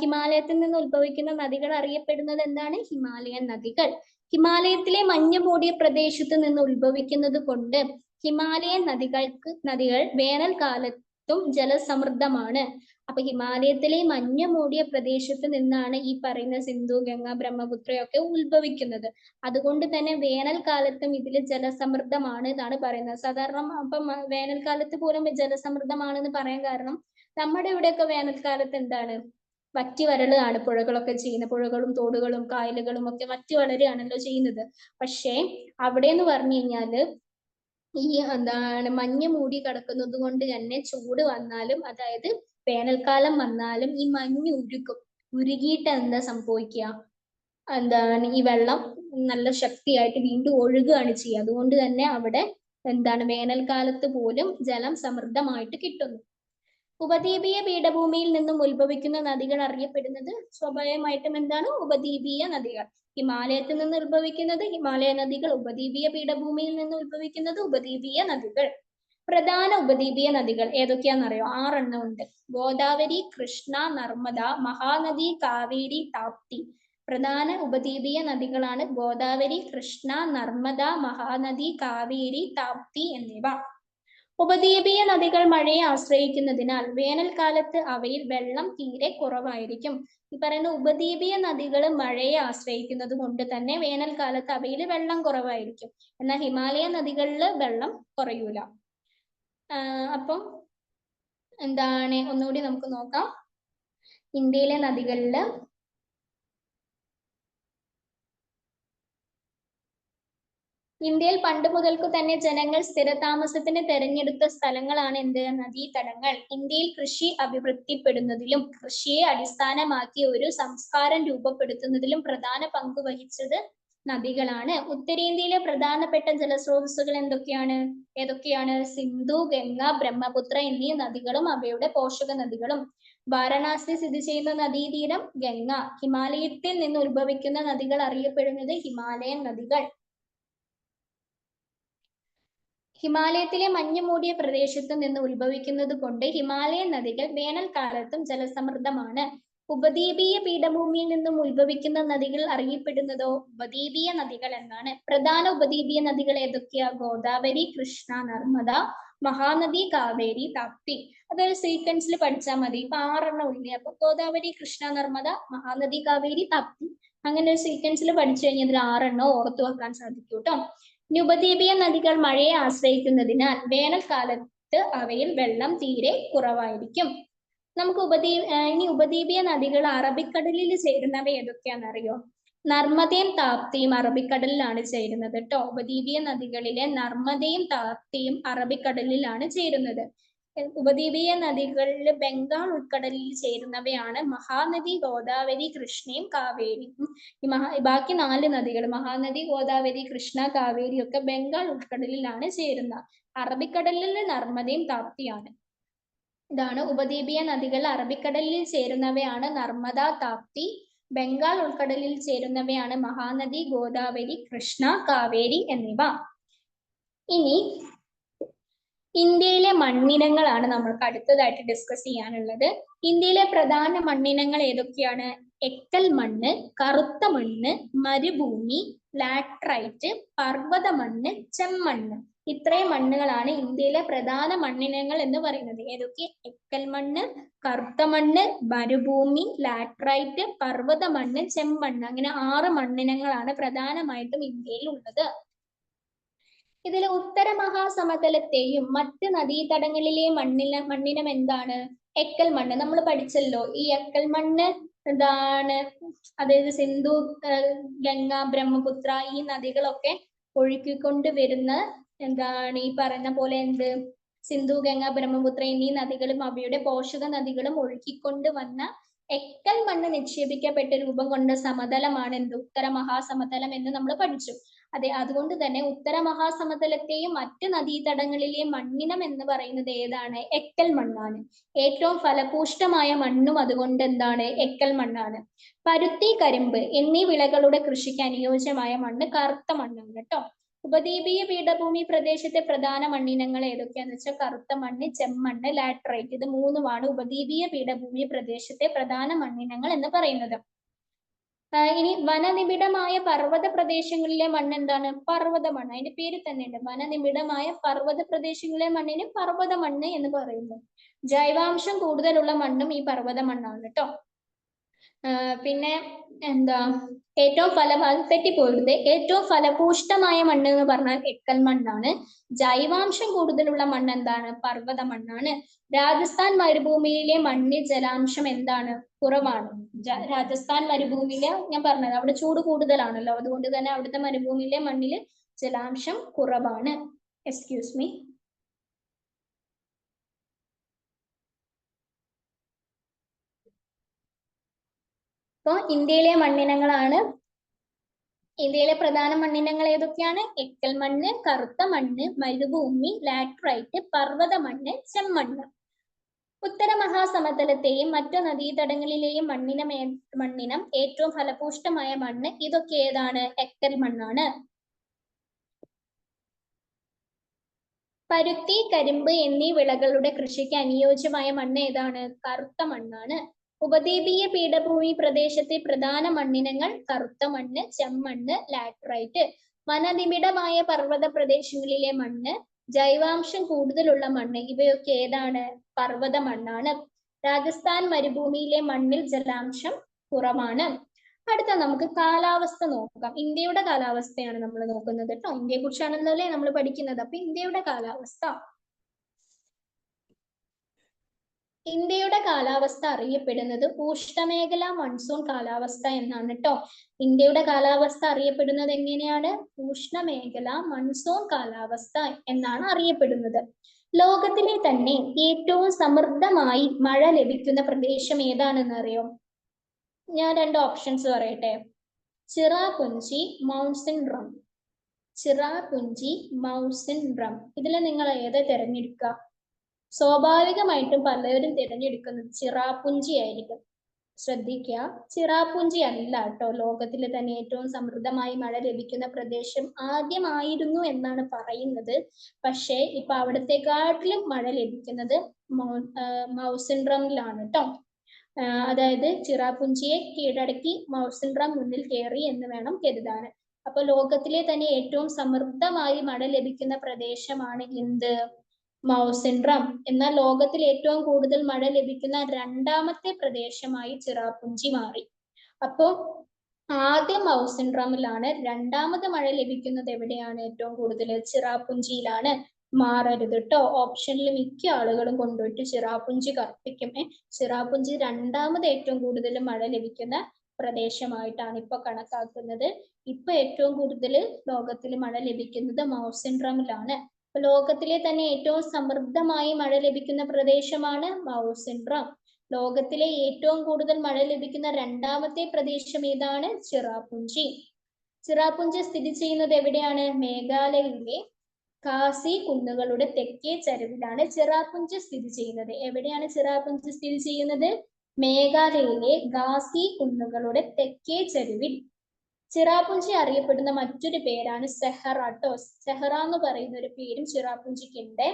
Speaker 1: ഹിമാലയത്തിൽ നിന്ന് ഉത്ഭവിക്കുന്ന നദികൾ അറിയപ്പെടുന്നത് എന്താണ്? ഹിമാലയൻ നദികൾ. ഹിമാലയത്തിലെ മഞ്ഞ് മൂടിയ പ്രദേശത്ത് നിന്ന് ഉത്ഭവിക്കുന്നത് കൊണ്ട് ഹിമാലയൻ നദികൾ വേനൽക്കാലത്തും ജലസമൃദ്ധമാണ്. അപ്പൊ ഹിമാലയത്തിലെ മഞ്ഞ് മൂടിയ പ്രദേശത്ത് നിന്നാണ് ഈ പറയുന്ന സിന്ധു, ഗംഗ, ബ്രഹ്മപുത്രയൊക്കെ ഉത്ഭവിക്കുന്നത്. അതുകൊണ്ട് തന്നെ വേനൽക്കാലത്തും ഇതിൽ ജലസമൃദ്ധമാണ് എന്നാണ് പറയുന്നത്. സാധാരണ അപ്പം വേനൽക്കാലത്ത് പോലും ജലസമൃദ്ധമാണെന്ന് പറയാൻ കാരണം നമ്മുടെ ഇവിടെയൊക്കെ വേനൽക്കാലത്ത് എന്താണ്, വറ്റി വരളുകയാണ് പുഴകളൊക്കെ ചെയ്യുന്നത്. പുഴകളും തോടുകളും കായലുകളും ഒക്കെ വറ്റി വളരുകയാണല്ലോ ചെയ്യുന്നത്. പക്ഷേ അവിടെ എന്ന് പറഞ്ഞു കഴിഞ്ഞാല് ഈ എന്താണ് മഞ്ഞ് മൂടി കിടക്കുന്നത് കൊണ്ട് തന്നെ ചൂട് വന്നാലും, അതായത് വേനൽക്കാലം വന്നാലും ഈ മഞ്ഞ് ഉരുകിയിട്ട് എന്താ സംഭവിക്കുക, എന്താണ് ഈ വെള്ളം നല്ല ശക്തിയായിട്ട് വീണ്ടും ഒഴുകുകയാണ് ചെയ്യുക. അതുകൊണ്ട് തന്നെ അവിടെ എന്താണ് വേനൽക്കാലത്ത് പോലും ജലം സമൃദ്ധമായിട്ട് കിട്ടുന്നു. ഉപദ്വീപീയ പീഠഭൂമിയിൽ നിന്നും ഉത്ഭവിക്കുന്ന നദികൾ അറിയപ്പെടുന്നത് സ്വാഭാവികമായിട്ടും എന്താണ്? ഉപദ്വീപീയ നദികൾ. ഹിമാലയത്തിൽ നിന്ന് ഉത്ഭവിക്കുന്നത് ഹിമാലയ നദികൾ, ഉപദ്വീപീയ പീഠഭൂമിയിൽ നിന്ന് ഉത്ഭവിക്കുന്നത് ഉപദ്വീപീയ നദികൾ. പ്രധാന ഉപദ്വീപീയ നദികൾ ഏതൊക്കെയാണെന്നറിയോ? 6 ഉണ്ട്. ഗോദാവരി, കൃഷ്ണ, നർമ്മദ, മഹാനദി, കാവേരി, താപ്തി. പ്രധാന ഉപദ്വീപീയ നദികളാണ് ഗോദാവരി, കൃഷ്ണ, നർമ്മദ, മഹാനദി, കാവേരി, താപ്തി എന്നിവ. ഉപദ്വീപീയ നദികൾ മഴയെ ആശ്രയിക്കുന്നതിനാൽ വേനൽക്കാലത്ത് അവയിൽ വെള്ളം തീരെ കുറവായിരിക്കും. ഈ പറയുന്ന ഉപദ്വീപീയ നദികൾ മഴയെ ആശ്രയിക്കുന്നത് കൊണ്ട് തന്നെ വേനൽക്കാലത്ത് അവയിൽ വെള്ളം കുറവായിരിക്കും. എന്നാൽ ഹിമാലയ നദികളിൽ വെള്ളം കുറയൂല. അപ്പം എന്താണ്, ഒന്നുകൂടി നമുക്ക് നോക്കാം. ഇന്ത്യയിലെ നദികളില് ഇന്ത്യയിൽ പണ്ട് മുതൽക്കു തന്നെ ജനങ്ങൾ സ്ഥിരതാമസത്തിന് തെരഞ്ഞെടുത്ത സ്ഥലങ്ങളാണ് എന്ത്? നദീതടങ്ങൾ. ഇന്ത്യയിൽ കൃഷി അഭിവൃദ്ധിപ്പെടുന്നതിലും കൃഷിയെ അടിസ്ഥാനമാക്കി ഒരു സംസ്കാരം രൂപപ്പെടുത്തുന്നതിലും പ്രധാന പങ്ക് വഹിച്ചത് നദികളാണ്. ഉത്തരേന്ത്യയിലെ പ്രധാനപ്പെട്ട ജലസ്രോതസ്സുകൾ ഏതൊക്കെയാണ്? സിന്ധു, ഗംഗ, ബ്രഹ്മപുത്ര എന്നീ നദികളും അവയുടെ പോഷക നദികളും. വാരണാസി സ്ഥിതി ചെയ്യുന്ന നദീതീരം ഗംഗ. ഹിമാലയത്തിൽ നിന്ന് ഉത്ഭവിക്കുന്ന നദികൾ അറിയപ്പെടുന്നത് ഹിമാലയൻ നദികൾ. ഹിമാലയത്തിലെ മഞ്ഞ് മൂടിയ പ്രദേശത്ത് നിന്ന് ഉത്ഭവിക്കുന്നത് കൊണ്ട് ഹിമാലയൻ നദികൾ വേനൽക്കാലത്തും ജലസമൃദ്ധമാണ്. ഉപദ്വീപീയ പീഠഭൂമിയിൽ നിന്നും ഉത്ഭവിക്കുന്ന നദികൾ അറിയപ്പെടുന്നതോ ഉപദ്വീപീയ നദികൾ എന്നാണ്. പ്രധാന ഉപദ്വീപീയ നദികൾ ഏതൊക്കെയാ? ഗോദാവരി, കൃഷ്ണ, നർമ്മദ, മഹാനദി, കാവേരി, താപ്തി. അതൊരു സീക്വൻസിൽ പഠിച്ചാൽ മതി. ഇപ്പൊ 6 ഇല്ലേ? അപ്പൊ ഗോദാവരി, കൃഷ്ണ, നർമ്മദ, മഹാനദി, കാവേരി, താപ്തി. അങ്ങനെ ഒരു സീക്വൻസിൽ പഠിച്ചു കഴിഞ്ഞാൽ ഇതിൽ 6 ഓർത്തു വെക്കാൻ സാധിക്കും കേട്ടോ. ഉപദ്വീപീയ നദികൾ മഴയെ ആശ്രയിക്കുന്നതിനാൽ വേനൽക്കാലത്ത് അവയിൽ വെള്ളം തീരെ കുറവായിരിക്കും. നമുക്ക് ഉപദ്വീപീയ നദികൾ അറബിക്കടലിൽ ചേരുന്നവ ഏതൊക്കെയാണെന്നറിയോ? നർമ്മദയും താപ്തിയും അറബിക്കടലിലാണ് ചേരുന്നത് കേട്ടോ. ഉപദ്വീപീയ നദികളിലെ നർമ്മദയും താപ്തിയും അറബിക്കടലിലാണ് ചേരുന്നത്. ഉപദ്വീപീയ നദികളിൽ ബംഗാൾ ഉൾക്കടലിൽ ചേരുന്നവയാണ് മഹാനദി, ഗോദാവരി, കൃഷ്ണയും കാവേരിയും. ബാക്കി 4 നദികൾ മഹാനദി, ഗോദാവരി, കൃഷ്ണ, കാവേരി ഒക്കെ ബംഗാൾ ഉൾക്കടലിലാണ് ചേരുന്നത്. അറബിക്കടലിൽ നർമ്മദയും താപ്തിയാണ്. ഇതാണ് ഉപദ്വീപീയ നദികൾ. അറബിക്കടലിൽ ചേരുന്നവയാണ് നർമ്മദ, താപ്തി. ബംഗാൾ ഉൾക്കടലിൽ ചേരുന്നവയാണ് മഹാനദി, ഗോദാവരി, കൃഷ്ണ, കാവേരി എന്നിവ. ഇനി ഇന്ത്യയിലെ മണ്ണിനങ്ങളാണ് നമ്മൾക്ക് അടുത്തതായിട്ട് ഡിസ്കസ് ചെയ്യാനുള്ളത്. ഇന്ത്യയിലെ പ്രധാന മണ്ണിനങ്ങൾ ഏതൊക്കെയാണ്? എക്കൽ മണ്ണ്, കറുത്ത മണ്ണ്, മരുഭൂമി, ലാറ്ററൈറ്റ്, പർവ്വത മണ്ണ്, ചെമ്മണ്ണ്. ഇത്രയും മണ്ണുകളാണ് ഇന്ത്യയിലെ പ്രധാന മണ്ണിനങ്ങൾ എന്ന് പറയുന്നത്. ഏതൊക്കെ? എക്കൽ മണ്ണ്, കറുത്ത മണ്ണ്, മരുഭൂമി, ലാറ്ററൈറ്റ്, പർവ്വത മണ്ണ്, ചെമ്മണ്ണ്. അങ്ങനെ 6 മണ്ണിനങ്ങളാണ് പ്രധാനമായിട്ടും ഇന്ത്യയിൽ ഉള്ളത്. ഇതിൽ ഉത്തര മഹാസമതലത്തെയും മറ്റ് നദീതടങ്ങളിലെ മണ്ണിനം എന്താണ്? എക്കൽ മണ്ണ്. നമ്മൾ പഠിച്ചല്ലോ ഈ എക്കൽ മണ്ണ് എന്താണ്, അതായത് സിന്ധു, ഗംഗ, ബ്രഹ്മപുത്ര ഈ നദികളൊക്കെ ഒഴുക്കിക്കൊണ്ട് വരുന്ന എന്താണ് ഈ പറയുന്ന പോലെ സിന്ധു, ഗംഗ, ബ്രഹ്മപുത്ര എന്നീ നദികളും അവയുടെ പോഷക നദികളും ഒഴുക്കിക്കൊണ്ട് വന്ന എക്കൽ മണ്ണ് നിക്ഷേപിക്കപ്പെട്ട രൂപം കൊണ്ട സമതലമാണ് എന്ത് ഉത്തര മഹാസമതലം എന്ന് നമ്മൾ പഠിച്ചു. അതെ, അതുകൊണ്ട് തന്നെ ഉത്തര മഹാസമതലത്തെയും മറ്റ് നദീതടങ്ങളിലെയും മണ്ണിനം എന്ന് പറയുന്നത് ഏതാണ്? എക്കൽ മണ്ണാണ്. ഏറ്റവും ഫലപുഷ്ടമായ മണ്ണും അതുകൊണ്ട് എന്താണ്? എക്കൽ മണ്ണാണ്. പരുത്തി, കരിമ്പ് എന്നീ വിളകളുടെ കൃഷിക്ക് അനുയോജ്യമായ മണ്ണ് കറുത്ത മണ്ണാണ് കേട്ടോ. ഉപദ്വീപീയ പീഠഭൂമി പ്രദേശത്തെ പ്രധാന മണ്ണിനങ്ങൾ ഏതൊക്കെയാന്ന് വെച്ചാൽ കറുത്ത മണ്ണ്, ചെമ്മണ്ണ്, ലാറ്ററൈറ്റ്. ഇത് മൂന്നുമാണ് ഉപദ്വീപീയ പീഠഭൂമി പ്രദേശത്തെ പ്രധാന മണ്ണിനങ്ങൾ എന്ന് പറയുന്നത്. ഇനി വനനിബിഡമായ പർവ്വത പ്രദേശങ്ങളിലെ മണ്ണ് എന്താണ്? പർവ്വത മണ്ണ്. അതിന്റെ പേര് തന്നെയുണ്ട്, വനനിബിഡമായ പർവ്വത പ്രദേശങ്ങളിലെ മണ്ണിന് പർവ്വത മണ്ണ് എന്ന് പറയുന്നു. ജൈവാംശം കൂടുതലുള്ള മണ്ണും ഈ പർവ്വത മണ്ണാണ് കേട്ടോ. പിന്നെ എന്താ ഏറ്റവും തെറ്റിപ്പോയത്, ഏറ്റവും ഫലപുഷ്ടമായ മണ്ണ് എന്ന് പറഞ്ഞാൽ എക്കൽ മണ്ണാണ്. ജൈവാംശം കൂടുതലുള്ള മണ്ണ് എന്താണ്? പർവ്വത മണ്ണാണ്. രാജസ്ഥാൻ മരുഭൂമിയിലെ മണ്ണിൽ ജലാംശം എന്താണ്? കുറവാണ്. രാജസ്ഥാൻ മരുഭൂമിയിലെ ഞാൻ പറഞ്ഞത് അവിടെ ചൂട് കൂടുതലാണല്ലോ, അതുകൊണ്ട് തന്നെ അവിടുത്തെ മരുഭൂമിയിലെ മണ്ണില് ജലാംശം കുറവാണ്. Excuse me. അപ്പൊ ഇന്ത്യയിലെ മണ്ണിനങ്ങളാണ്, ഇന്ത്യയിലെ പ്രധാന മണ്ണിനങ്ങൾ ഏതൊക്കെയാണ്? എക്കൽ മണ്ണ്, കറുത്ത മണ്ണ്, മരുഭൂമി, ലാറ്ററൈറ്റ്, പർവ്വത മണ്ണ്, ചെമ്മണ്ണ്. ഉത്തര മഹാസമതലത്തെയും മറ്റു നദീതടങ്ങളിലെയും മണ്ണിനം ഏറ്റവും ഫലപുഷ്ടമായ മണ്ണ് ഇതൊക്കെ ഏതാണ്? എക്കൽ മണ്ണാണ്. പരുത്തി, കരിമ്പ് എന്നീ വിളകളുടെ കൃഷിക്ക് അനുയോജ്യമായ മണ്ണ് ഏതാണ്? കറുത്ത മണ്ണാണ്. ഉപദ്വീപീയ പീഠഭൂമി പ്രദേശത്തെ പ്രധാന മണ്ണിനങ്ങൾ കറുത്ത മണ്ണ്, ചെമ്മണ്ണ്, ലാറ്ററൈറ്റ്. വനനിബിഡമായ പർവ്വത പ്രദേശങ്ങളിലെ മണ്ണ്, ജൈവാംശം കൂടുതലുള്ള മണ്ണ് ഇവയൊക്കെ ഏതാണ്? പർവ്വത മണ്ണാണ്. രാജസ്ഥാൻ മരുഭൂമിയിലെ മണ്ണിൽ ജലാംശം കുറവാണ്. അടുത്ത നമുക്ക് കാലാവസ്ഥ നോക്കാം. ഇന്ത്യയുടെ കാലാവസ്ഥയാണ് നമ്മൾ നോക്കുന്നത് കേട്ടോ. ഇന്ത്യയെ കുറിച്ചാണല്ലോ അല്ലേ നമ്മൾ പഠിക്കുന്നത്. അപ്പൊ ഇന്ത്യയുടെ കാലാവസ്ഥ, ഇന്ത്യയുടെ കാലാവസ്ഥ അറിയപ്പെടുന്നത് ഉഷ്ണമേഖല മൺസൂൺ കാലാവസ്ഥ എന്നാണ് കേട്ടോ. ഇന്ത്യയുടെ കാലാവസ്ഥ അറിയപ്പെടുന്നത് എങ്ങനെയാണ്? ഉഷ്ണമേഖല മൺസൂൺ കാലാവസ്ഥ എന്നാണ് അറിയപ്പെടുന്നത്. ലോകത്തിലെ തന്നെ ഏറ്റവും സമൃദ്ധമായി മഴ ലഭിക്കുന്ന പ്രദേശം ഏതാണെന്ന് അറിയോ? ഞാൻ രണ്ട് ഓപ്ഷൻസ് പറയട്ടെ. ചിറാപുഞ്ചി, മൗസിൻ റം. ചിറാപുഞ്ചി, മൗസിൻ റം. ഇതിൽ നിങ്ങൾ ഏതാ തിരഞ്ഞെടുക്കുക? സ്വാഭാവികമായിട്ടും പലരും തിരഞ്ഞെടുക്കുന്നത് ചിറാപുഞ്ചി ആയിരിക്കും. ശ്രദ്ധിക്കുക, ചിറാപുഞ്ചി അല്ല കേട്ടോ ലോകത്തിലെ തന്നെ ഏറ്റവും സമൃദ്ധമായി മഴ ലഭിക്കുന്ന പ്രദേശം. ആദ്യമായിരുന്നു എന്നാണ് പറയുന്നത്, പക്ഷേ ഇപ്പൊ അവിടത്തെക്കാട്ടിലും മഴ ലഭിക്കുന്നത് മൗസിൻ റമിലാണ് കേട്ടോ. അതായത് ചിറാപുഞ്ചിയെ കീഴടക്കി മൗസിൻ റം മുന്നിൽ കയറി എന്ന് വേണം കരുതാൻ. അപ്പൊ ലോകത്തിലെ തന്നെ ഏറ്റവും സമൃദ്ധമായി മഴ ലഭിക്കുന്ന പ്രദേശമാണ് എന്ത്? മൗസിൻ റം. എന്നാൽ ലോകത്തിൽ ഏറ്റവും കൂടുതൽ മഴ ലഭിക്കുന്ന രണ്ടാമത്തെ പ്രദേശമായി ചിറാപുഞ്ചി മാറി. അപ്പോ ആദ്യം മൗസിൻ റമിലാണ്, രണ്ടാമത് മഴ ലഭിക്കുന്നത് എവിടെയാണ്? ഏറ്റവും കൂടുതൽ ചിറാപുഞ്ചിയിലാണ്. മാറരുത് കേട്ടോ. ഓപ്ഷനിൽ മിക്ക ആളുകളും കൊണ്ടുപോയിട്ട് ചിറാപുഞ്ചി കർപ്പിക്കും. ചിറാപുഞ്ചി രണ്ടാമത് ഏറ്റവും കൂടുതൽ മഴ ലഭിക്കുന്ന പ്രദേശമായിട്ടാണ് ഇപ്പൊ കണക്കാക്കുന്നത്. ഇപ്പൊ ഏറ്റവും കൂടുതൽ ലോകത്തിൽ മഴ ലഭിക്കുന്നത് മൗസിൻ റമിലാണ്. ലോകത്തിലെ തന്നെ ഏറ്റവും സമൃദ്ധമായി മഴ ലഭിക്കുന്ന പ്രദേശമാണ് മൗസിൻ റം. ലോകത്തിലെ ഏറ്റവും കൂടുതൽ മഴ ലഭിക്കുന്ന രണ്ടാമത്തെ പ്രദേശം ഏതാണ്? ചിറാപുഞ്ചി. ചിറാപുഞ്ചി സ്ഥിതി ചെയ്യുന്നത് എവിടെയാണ്? മേഘാലയയിലെ ഖാസി കുന്നുകളുടെ തെക്കേ ചരിവിലാണ് ചിറാപുഞ്ചി സ്ഥിതി ചെയ്യുന്നത്. എവിടെയാണ് ചിറാപുഞ്ചി സ്ഥിതി ചെയ്യുന്നത്? മേഘാലയയിലെ ഖാസി കുന്നുകളുടെ തെക്കേ ചരിവിൽ. ചിറാപുഞ്ചി അറിയപ്പെടുന്ന മറ്റൊരു പേരാണ് സെഹറ ട്ടോ. സെഹറ എന്ന് പറയുന്ന ഒരു പേരും ചിറാപുഞ്ചിക്കുണ്ട്.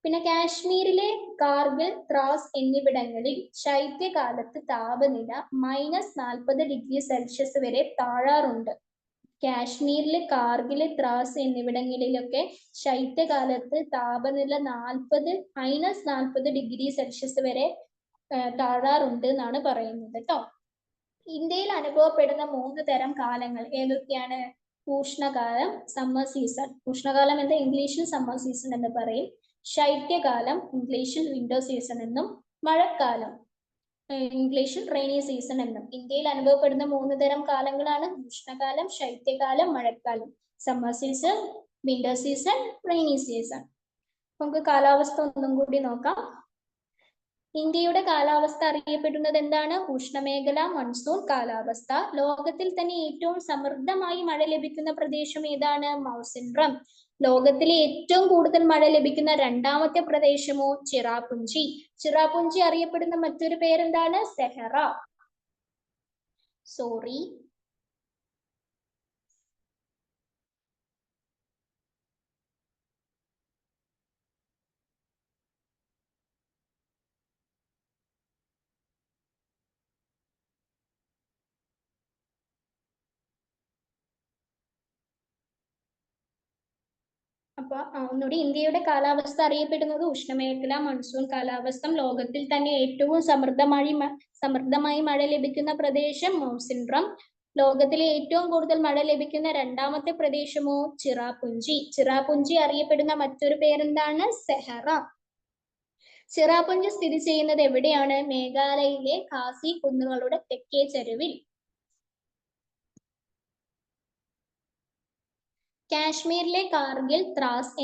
Speaker 1: പിന്നെ കാശ്മീരിലെ കാർഗിൽ, ത്രാസ് എന്നിവിടങ്ങളിൽ ശൈത്യകാലത്ത് താപനില -40°C വരെ താഴാറുണ്ട്. കാശ്മീരിലെ കാർഗിൽ, ത്രാസ് എന്നിവിടങ്ങളിലൊക്കെ ശൈത്യകാലത്ത് താപനില -40°C വരെ താഴാറുണ്ട് എന്നാണ് പറയുന്നത് കേട്ടോ. ഇന്ത്യയിൽ അനുഭവപ്പെടുന്ന 3 തരം കാലങ്ങൾ ഏതൊക്കെയാണ്? ഉഷ്ണകാലം, സമ്മർ സീസൺ. ഉഷ്ണകാലം എന്താ ഇംഗ്ലീഷിൽ സമ്മർ സീസൺ എന്ന് പറയും. ശൈത്യകാലം ഇംഗ്ലീഷിൽ വിന്റർ സീസൺ എന്നും, മഴക്കാലം ഇംഗ്ലീഷിൽ റെയിനി സീസൺ എന്നും. ഇന്ത്യയിൽ അനുഭവപ്പെടുന്ന 3 തരം കാലങ്ങളാണ് ഉഷ്ണകാലം, ശൈത്യകാലം, മഴക്കാലം. Summer season, winter season, rainy season. നമുക്ക് കാലാവസ്ഥ ഒന്നും കൂടി നോക്കാം. ഇന്ത്യയുടെ കാലാവസ്ഥ അറിയപ്പെടുന്നത് എന്താണ്? ഉഷ്ണമേഖല മൺസൂൺ കാലാവസ്ഥ. ലോകത്തിൽ തന്നെ ഏറ്റവും സമൃദ്ധമായി മഴ ലഭിക്കുന്ന പ്രദേശം ഏതാണ്? മൗസിൻഡ്രം. ലോകത്തിലെ ഏറ്റവും കൂടുതൽ മഴ ലഭിക്കുന്ന രണ്ടാമത്തെ പ്രദേശമോ? ചിറാപുഞ്ചി. ചിറാപുഞ്ചി അറിയപ്പെടുന്ന മറ്റൊരു പേരെന്താണ്? സെഹറ. സോറി. അപ്പൊ ഒന്നുകൂടി, ഇന്ത്യയുടെ കാലാവസ്ഥ അറിയപ്പെടുന്നത് ഉഷ്ണമേഖല മൺസൂൺ കാലാവസ്ഥ. ലോകത്തിൽ തന്നെ ഏറ്റവും സമൃദ്ധമായി മഴ ലഭിക്കുന്ന പ്രദേശം മൗസിൻഡ്രം. ലോകത്തിലെ ഏറ്റവും കൂടുതൽ മഴ ലഭിക്കുന്ന രണ്ടാമത്തെ പ്രദേശമോ? ചിറാപുഞ്ചി. ചിറാപുഞ്ചി അറിയപ്പെടുന്ന മറ്റൊരു പേരെന്താണ്? സെഹറ. ചിറാപുഞ്ചി സ്ഥിതി ചെയ്യുന്നത് എവിടെയാണ്? മേഘാലയയിലെ ഖാസി കുന്നുകളുടെ തെക്കേ ചരിവിൽ. കാശ്മീരിലെ കാർഗിൽ, ത്രാസ്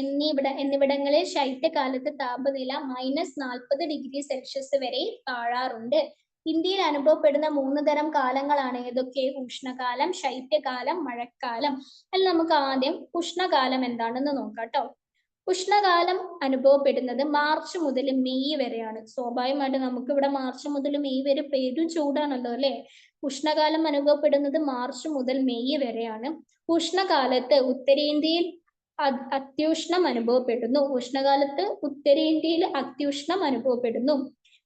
Speaker 1: എന്നിവിടങ്ങളിൽ ശൈത്യകാലത്ത് താപനില -40°C വരെ താഴാറുണ്ട്. ഇന്ത്യയിൽ അനുഭവപ്പെടുന്ന 3 തരം കാലങ്ങളാണ് ഏതൊക്കെ? ഉഷ്ണകാലം, ശൈത്യകാലം, മഴക്കാലം. അതിൽ നമുക്ക് ആദ്യം ഉഷ്ണകാലം എന്താണെന്ന് നോക്കാം കേട്ടോ. ഉഷ്ണകാലം അനുഭവപ്പെടുന്നത് മാർച്ച് മുതൽ മെയ് വരെയാണ്. സ്വാഭാവികമായിട്ട് നമുക്ക് ഇവിടെ മാർച്ച് മുതൽ മെയ് വരെ പെരും ചൂടാണല്ലോ അല്ലെ. ഉഷ്ണകാലം അനുഭവപ്പെടുന്നത് മാർച്ച് മുതൽ മെയ് വരെയാണ്. ഉഷ്ണകാലത്ത് ഉത്തരേന്ത്യയിൽ അത്യുഷ്ണം അനുഭവപ്പെടുന്നു. ഉഷ്ണകാലത്ത് ഉത്തരേന്ത്യയിൽ അത്യുഷ്ണം അനുഭവപ്പെടുന്നു.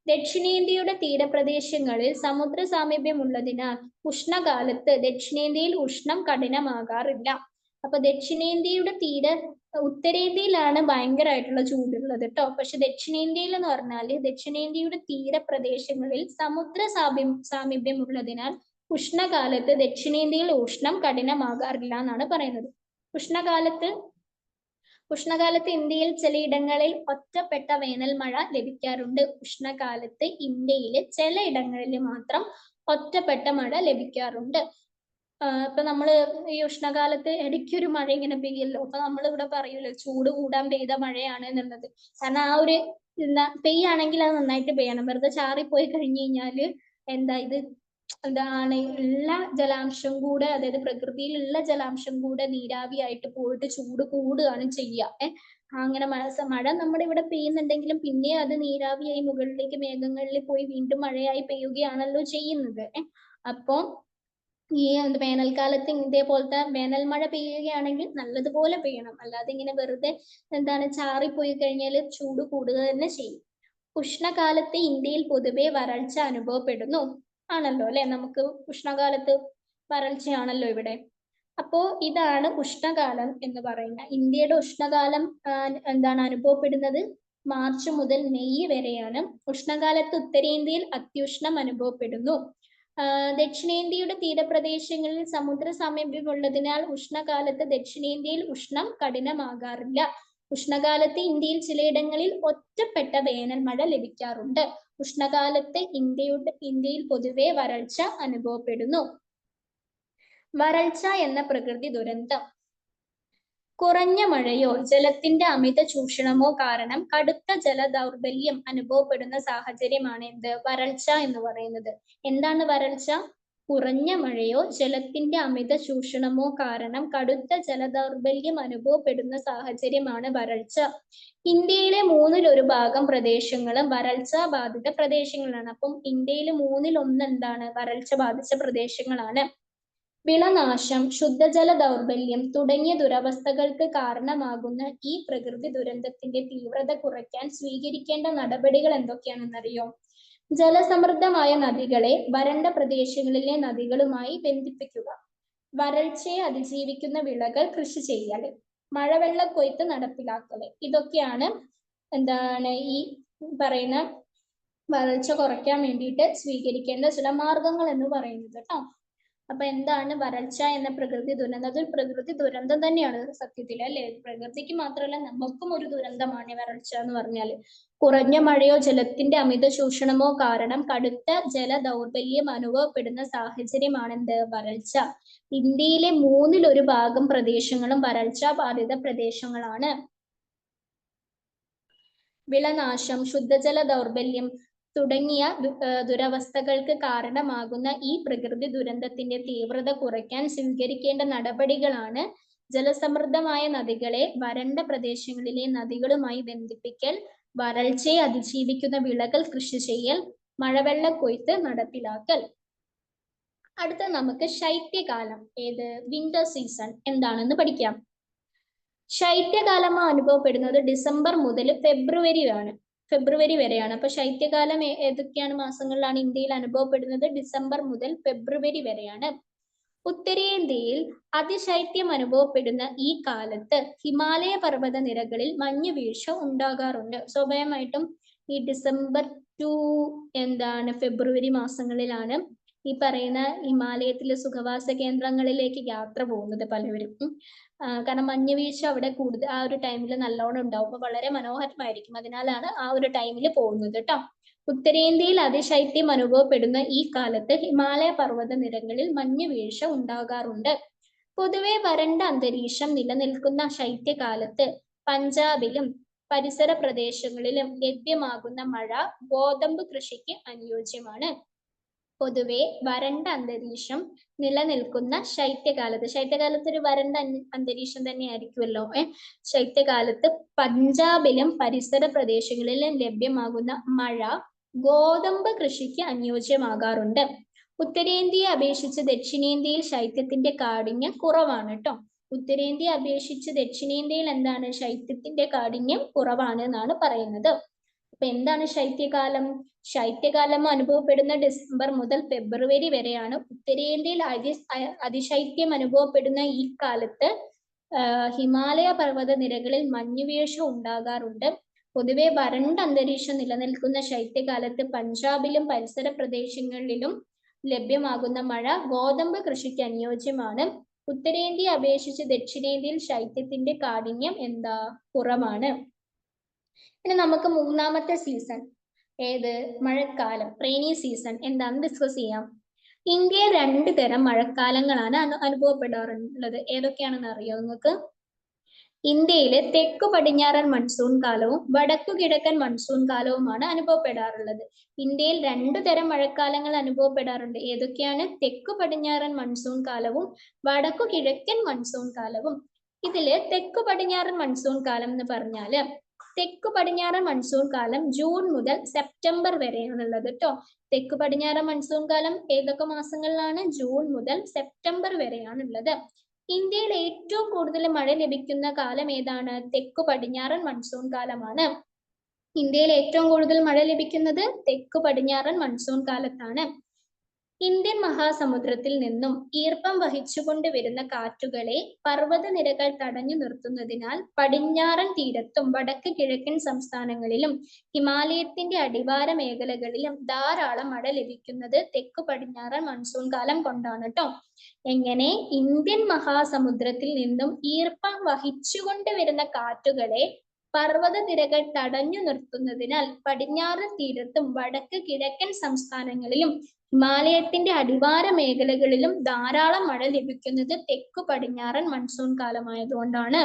Speaker 1: ദക്ഷിണേന്ത്യയുടെ തീരപ്രദേശങ്ങളിൽ സമുദ്ര സാമീപ്യമുള്ളതിനാൽ ഉഷ്ണകാലത്ത് ദക്ഷിണേന്ത്യയിൽ ഉഷ്ണം കഠിനമാകാറില്ല. അപ്പൊ ദക്ഷിണേന്ത്യയുടെ ഉത്തരേന്ത്യയിലാണ് ഭയങ്കരമായിട്ടുള്ള ചൂടുള്ളത് കേട്ടോ. പക്ഷെ ദക്ഷിണേന്ത്യയിൽ എന്ന് പറഞ്ഞാല് ദക്ഷിണേന്ത്യയുടെ തീരപ്രദേശങ്ങളിൽ സമുദ്ര സാമീപ്യമുള്ളതിനാൽ ഉഷ്ണകാലത്ത് ദക്ഷിണേന്ത്യയിൽ ഉഷ്ണം കഠിനമാകാറില്ല എന്നാണ് പറയുന്നത്. ഉഷ്ണകാലത്ത് ഇന്ത്യയിൽ ചിലയിടങ്ങളിൽ ഒറ്റപ്പെട്ട വേനൽ മഴ ലഭിക്കാറുണ്ട്. ഉഷ്ണകാലത്ത് ഇന്ത്യയിലെ ചിലയിടങ്ങളിൽ മാത്രം ഒറ്റപ്പെട്ട മഴ ലഭിക്കാറുണ്ട്. ഇപ്പൊ നമ്മള് ഈ ഉഷ്ണകാലത്ത് ഇടയ്ക്കൊരു മഴ ഇങ്ങനെ പെയ്യല്ലോ. അപ്പൊ നമ്മൾ ഇവിടെ പറയൂല്ലോ ചൂട് കൂടാൻ പെയ്ത മഴയാണ് എന്നുള്ളത്. കാരണം ആ ഒരു പെയ്യാണെങ്കിൽ അത് നന്നായിട്ട് പെയ്യണം. വെറുതെ ചാറിപ്പോയി കഴിഞ്ഞു കഴിഞ്ഞാല് എന്താണ് ഉള്ള ജലാംശം കൂടെ, അതായത് പ്രകൃതിയിലുള്ള ജലാംശം കൂടെ നീരാവിയായിട്ട് പോയിട്ട് ചൂട് കൂടുകയാണ് ചെയ്യുക. അങ്ങനെ മഴ നമ്മുടെ ഇവിടെ പെയ്യുന്നുണ്ടെങ്കിലും പിന്നെ അത് നീരാവിയായി മുകളിലേക്ക് മേഘങ്ങളിൽ പോയി വീണ്ടും മഴയായി പെയ്യുകയാണല്ലോ ചെയ്യുന്നത്. അപ്പൊ ഈ വേനൽക്കാലത്ത് ഇതേപോലത്തെ വേനൽ മഴ പെയ്യുകയാണെങ്കിൽ നല്ലതുപോലെ പെയ്യണം. അല്ലാതെ ഇങ്ങനെ വെറുതെ ചാറിപ്പോയി കഴിഞ്ഞാൽ ചൂട് കൂടുക തന്നെ ചെയ്യും. ഉഷ്ണകാലത്ത് ഇന്ത്യയിൽ പൊതുവെ വരൾച്ച അനുഭവപ്പെടുന്നു. ആണല്ലോ അല്ലെ. നമുക്ക് ഉഷ്ണകാലത്ത് വരൾച്ചയാണല്ലോ ഇവിടെ. അപ്പോ ഇതാണ് ഉഷ്ണകാലം എന്ന് പറയുന്നത്. ഇന്ത്യയുടെ ഉഷ്ണകാലം അനുഭവപ്പെടുന്നത് മാർച്ച് മുതൽ മെയ് വരെയാണ്. ഉഷ്ണകാലത്ത് ഉത്തരേന്ത്യയിൽ അത്യുഷ്ണം അനുഭവപ്പെടുന്നു. ദക്ഷിണേന്ത്യയുടെ തീരപ്രദേശങ്ങളിൽ സമുദ്ര സാമീപ്യമുള്ളതിനാൽ ഉഷ്ണകാലത്ത് ദക്ഷിണേന്ത്യയിൽ ഉഷ്ണം കഠിനമാകാറില്ല. ഉഷ്ണകാലത്ത് ഇന്ത്യയിൽ ചിലയിടങ്ങളിൽ ഒറ്റപ്പെട്ട വേനൽ മഴ ലഭിക്കാറുണ്ട്. ഉഷ്ണകാലത്ത് ഇന്ത്യയിൽ പൊതുവെ വരൾച്ച അനുഭവപ്പെടുന്നു. വരൾച്ച എന്ന പ്രകൃതി ദുരന്തം കുറഞ്ഞ മഴയോ ജലത്തിന്റെ അമിത ചൂഷണമോ കാരണം കടുത്ത ജല ദൗർബല്യം അനുഭവപ്പെടുന്ന സാഹചര്യമാണ് വരൾച്ച എന്ന് പറയുന്നത്. എന്താണ് വരൾച്ച? കുറഞ്ഞ മഴയോ ജലത്തിന്റെ അമിത ചൂഷണമോ കാരണം കടുത്ത ജല ദൗർബല്യം അനുഭവപ്പെടുന്ന സാഹചര്യമാണ് വരൾച്ച. ഇന്ത്യയിലെ 1/3 പ്രദേശങ്ങളും വരൾച്ച ബാധിത പ്രദേശങ്ങളാണ്. അപ്പം ഇന്ത്യയിലെ 1/3 എന്താണ്? വരൾച്ച ബാധിച്ച പ്രദേശങ്ങളാണ്. വിളനാശം, ശുദ്ധജല ദൗർബല്യം തുടങ്ങിയ ദുരവസ്ഥകൾക്ക് കാരണമാകുന്ന ഈ പ്രകൃതി ദുരന്തത്തിന്റെ തീവ്രത കുറയ്ക്കാൻ സ്വീകരിക്കേണ്ട നടപടികൾ എന്തൊക്കെയാണെന്നറിയോ? ജലസമൃദ്ധമായ നദികളെ വരണ്ട പ്രദേശങ്ങളിലെ നദികളുമായി ബന്ധിപ്പിക്കുക. വരൾച്ചയെ അതിജീവിക്കുന്ന വിളകൾ കൃഷി ചെയ്യൽ, മഴവെള്ള കൊയ്ത്ത് നടപ്പിലാക്കല്. ഇതൊക്കെയാണ് ഈ പറയുന്ന വരൾച്ച കുറയ്ക്കാൻ വേണ്ടിയിട്ട് സ്വീകരിക്കേണ്ട ചില മാർഗങ്ങൾ എന്ന് പറയുന്നത് കേട്ടോ. അപ്പൊ എന്താണ് വരൾച്ച എന്ന പ്രകൃതി ദുരന്തം? അതൊരു പ്രകൃതി ദുരന്തം തന്നെയാണ് സത്യത്തിൽ അല്ലെ. പ്രകൃതിക്ക് മാത്രമല്ല നമുക്കും ഒരു ദുരന്തമാണ് വരൾച്ച എന്ന് പറഞ്ഞാല്. കുറഞ്ഞ മഴയോ ജലത്തിന്റെ അമിത ചൂഷണമോ കാരണം കടുത്ത ജല ദൗർബല്യം അനുഭവപ്പെടുന്ന സാഹചര്യമാണ് വരൾച്ച. ഇന്ത്യയിലെ 1/3 പ്രദേശങ്ങളും വരൾച്ച ബാധിത പ്രദേശങ്ങളാണ്. വിളനാശം, ശുദ്ധജല ദൗർബല്യം തുടങ്ങിയ ദുരവസ്ഥകൾക്ക് കാരണമാകുന്ന ഈ പ്രകൃതി ദുരന്തത്തിന്റെ തീവ്രത കുറയ്ക്കാൻ സ്വീകരിക്കേണ്ട നടപടികളാണ് ജലസമൃദ്ധമായ നദികളെ വരണ്ട പ്രദേശങ്ങളിലെ നദികളുമായി ബന്ധിപ്പിക്കൽ, വരൾച്ചയെ അതിജീവിക്കുന്ന വിളകൾ കൃഷി ചെയ്യൽ, മഴവെള്ള കൊയ്ത്ത് നടപ്പിലാക്കൽ. അടുത്ത നമുക്ക് ശൈത്യകാലം, വിന്റർ സീസൺ എന്താണെന്ന് പഠിക്കാം. ശൈത്യകാലം അനുഭവപ്പെടുന്നത് ഡിസംബർ മുതൽ ഫെബ്രുവരി വരെയാണ്. അപ്പൊ ശൈത്യകാലം ഏതൊക്കെയാണ് മാസങ്ങളിലാണ് ഇന്ത്യയിൽ അനുഭവപ്പെടുന്നത്? ഡിസംബർ മുതൽ ഫെബ്രുവരി വരെയാണ്. ഉത്തരേന്ത്യയിൽ അതിശൈത്യം അനുഭവപ്പെടുന്ന ഈ കാലത്ത് ഹിമാലയ പർവ്വത നിരകളിൽ മഞ്ഞുവീഴ്ച ഉണ്ടാകാറുണ്ട്. സ്വാഭാവികമായിട്ടും ഈ ഡിസംബർ ടു ഫെബ്രുവരി മാസങ്ങളിലാണ് ഈ പറയുന്ന ഹിമാലയത്തിലെ സുഖവാസ കേന്ദ്രങ്ങളിലേക്ക് യാത്ര പോകുന്നത് പലവരും. കാരണം മഞ്ഞുവീഴ്ച അവിടെ കൂടുതൽ ആ ഒരു ടൈമിൽ നല്ലോണം ഉണ്ടാവും. അപ്പൊ വളരെ മനോഹരമായിരിക്കും. അതിനാലാണ് ആ ഒരു ടൈമിൽ പോകുന്നത് കേട്ടോ. ഉത്തരേന്ത്യയിൽ അതിശൈത്യം അനുഭവപ്പെടുന്ന ഈ കാലത്ത് ഹിമാലയ പർവ്വത നിരകളിൽ മഞ്ഞുവീഴ്ച ഉണ്ടാകാറുണ്ട്. പൊതുവെ വരണ്ട അന്തരീക്ഷം നിലനിൽക്കുന്ന ശൈത്യകാലത്ത് പഞ്ചാബിലും പരിസര പ്രദേശങ്ങളിലും ലഭ്യമാകുന്ന മഴ ഗോതമ്പ് കൃഷിക്ക് അനുയോജ്യമാണ്. പൊതുവെ വരണ്ട അന്തരീക്ഷം നിലനിൽക്കുന്ന ശൈത്യകാലത്ത് ഒരു വരണ്ട അന്തരീക്ഷം തന്നെ ആയിരിക്കുമല്ലോ. ശൈത്യകാലത്ത് പഞ്ചാബിലും പരിസര പ്രദേശങ്ങളിലും ലഭ്യമാകുന്ന മഴ ഗോതമ്പ് കൃഷിക്ക് അനുയോജ്യമാകാറുണ്ട്. ഉത്തരേന്ത്യയെ അപേക്ഷിച്ച് ദക്ഷിണേന്ത്യയിൽ ശൈത്യത്തിന്റെ കാഠിന്യം കുറവാണ് കേട്ടോ. ഉത്തരേന്ത്യയെ അപേക്ഷിച്ച് ദക്ഷിണേന്ത്യയിൽ ശൈത്യത്തിന്റെ കാഠിന്യം കുറവാണ് എന്നാണ് പറയുന്നത്. അപ്പൊ എന്താണ് ശൈത്യകാലം? ശൈത്യകാലം അനുഭവപ്പെടുന്ന ഡിസംബർ മുതൽ ഫെബ്രുവരി വരെയാണ്. ഉത്തരേന്ത്യയിൽ അതിശൈത്യം അനുഭവപ്പെടുന്ന ഈ കാലത്ത് ഹിമാലയ പർവ്വത നിരകളിൽ മഞ്ഞുവീഴ്ച ഉണ്ടാകാറുണ്ട്. പൊതുവെ വരണ്ട അന്തരീക്ഷം നിലനിൽക്കുന്ന ശൈത്യകാലത്ത് പഞ്ചാബിലും പരിസര പ്രദേശങ്ങളിലും ലഭ്യമാകുന്ന മഴ ഗോതമ്പ് കൃഷിക്ക് അനുയോജ്യമാണ്. ഉത്തരേന്ത്യയെ അപേക്ഷിച്ച് ദക്ഷിണേന്ത്യയിൽ ശൈത്യത്തിന്റെ കാഠിന്യം കുറവാണ്. ഇനി നമുക്ക് മൂന്നാമത്തെ സീസൺ മഴക്കാലം, റെയിനി സീസൺ എന്താണെന്ന് ഡിസ്കസ് ചെയ്യാം. ഇന്ത്യയിൽ 2 തരം മഴക്കാലങ്ങളാണ് അനുഭവപ്പെടാറുള്ളത്. ഏതൊക്കെയാണെന്ന് അറിയോ നിങ്ങൾക്ക്? ഇന്ത്യയിലെ തെക്കു പടിഞ്ഞാറൻ മൺസൂൺ കാലവും വടക്കു കിഴക്കൻ മൺസൂൺ കാലവുമാണ് അനുഭവപ്പെടാറുള്ളത്. ഇന്ത്യയിൽ 2 തരം മഴക്കാലങ്ങൾ അനുഭവപ്പെടാറുണ്ട്. ഏതൊക്കെയാണ്? തെക്കു പടിഞ്ഞാറൻ മൺസൂൺ കാലവും വടക്കു കിഴക്കൻ മൺസൂൺ കാലവും. ഇതില് തെക്കു പടിഞ്ഞാറൻ മൺസൂൺ കാലം എന്ന് പറഞ്ഞാല് തെക്കു പടിഞ്ഞാറൻ മൺസൂൺ കാലം ജൂൺ മുതൽ സെപ്റ്റംബർ വരെയാണുള്ളത് കേട്ടോ. തെക്കു പടിഞ്ഞാറൻ മൺസൂൺ കാലം ഏതൊക്കെ മാസങ്ങളിലാണ്? ജൂൺ മുതൽ സെപ്റ്റംബർ വരെയാണുള്ളത്. ഇന്ത്യയിൽ ഏറ്റവും കൂടുതൽ മഴ ലഭിക്കുന്ന കാലം ഏതാണ്? തെക്കു പടിഞ്ഞാറൻ മൺസൂൺ കാലമാണ്. ഇന്ത്യയിൽ ഏറ്റവും കൂടുതൽ മഴ ലഭിക്കുന്നത് തെക്കു പടിഞ്ഞാറൻ മൺസൂൺ കാലത്താണ്. ഇന്ത്യൻ മഹാസമുദ്രത്തിൽ നിന്നും ഈർപ്പം വഹിച്ചുകൊണ്ട് വരുന്ന കാറ്റുകളെ പർവ്വതനിരകൾ തടഞ്ഞു നിർത്തുന്നതിനാൽ പടിഞ്ഞാറൻ തീരത്തും വടക്ക് കിഴക്കൻ സംസ്ഥാനങ്ങളിലും ഹിമാലയത്തിന്റെ അടിവാര മേഖലകളിലും ധാരാളം മഴ ലഭിക്കുന്നത് തെക്കു പടിഞ്ഞാറൻ മൺസൂൺ കാലം കൊണ്ടാണ് കേട്ടോ. എങ്ങനെ? ഇന്ത്യൻ മഹാസമുദ്രത്തിൽ നിന്നും ഈർപ്പം വഹിച്ചുകൊണ്ട് വരുന്ന കാറ്റുകളെ പർവ്വതനിരകൾ തടഞ്ഞു നിർത്തുന്നതിനാൽ പടിഞ്ഞാറൻ തീരത്തും വടക്ക് കിഴക്കൻ സംസ്ഥാനങ്ങളിലും ഹിമാലയത്തിന്റെ അടിവാര മേഖലകളിലും ധാരാളം മഴ ലഭിക്കുന്നത് തെക്കു പടിഞ്ഞാറൻ മൺസൂൺ കാലമായതുകൊണ്ടാണ്.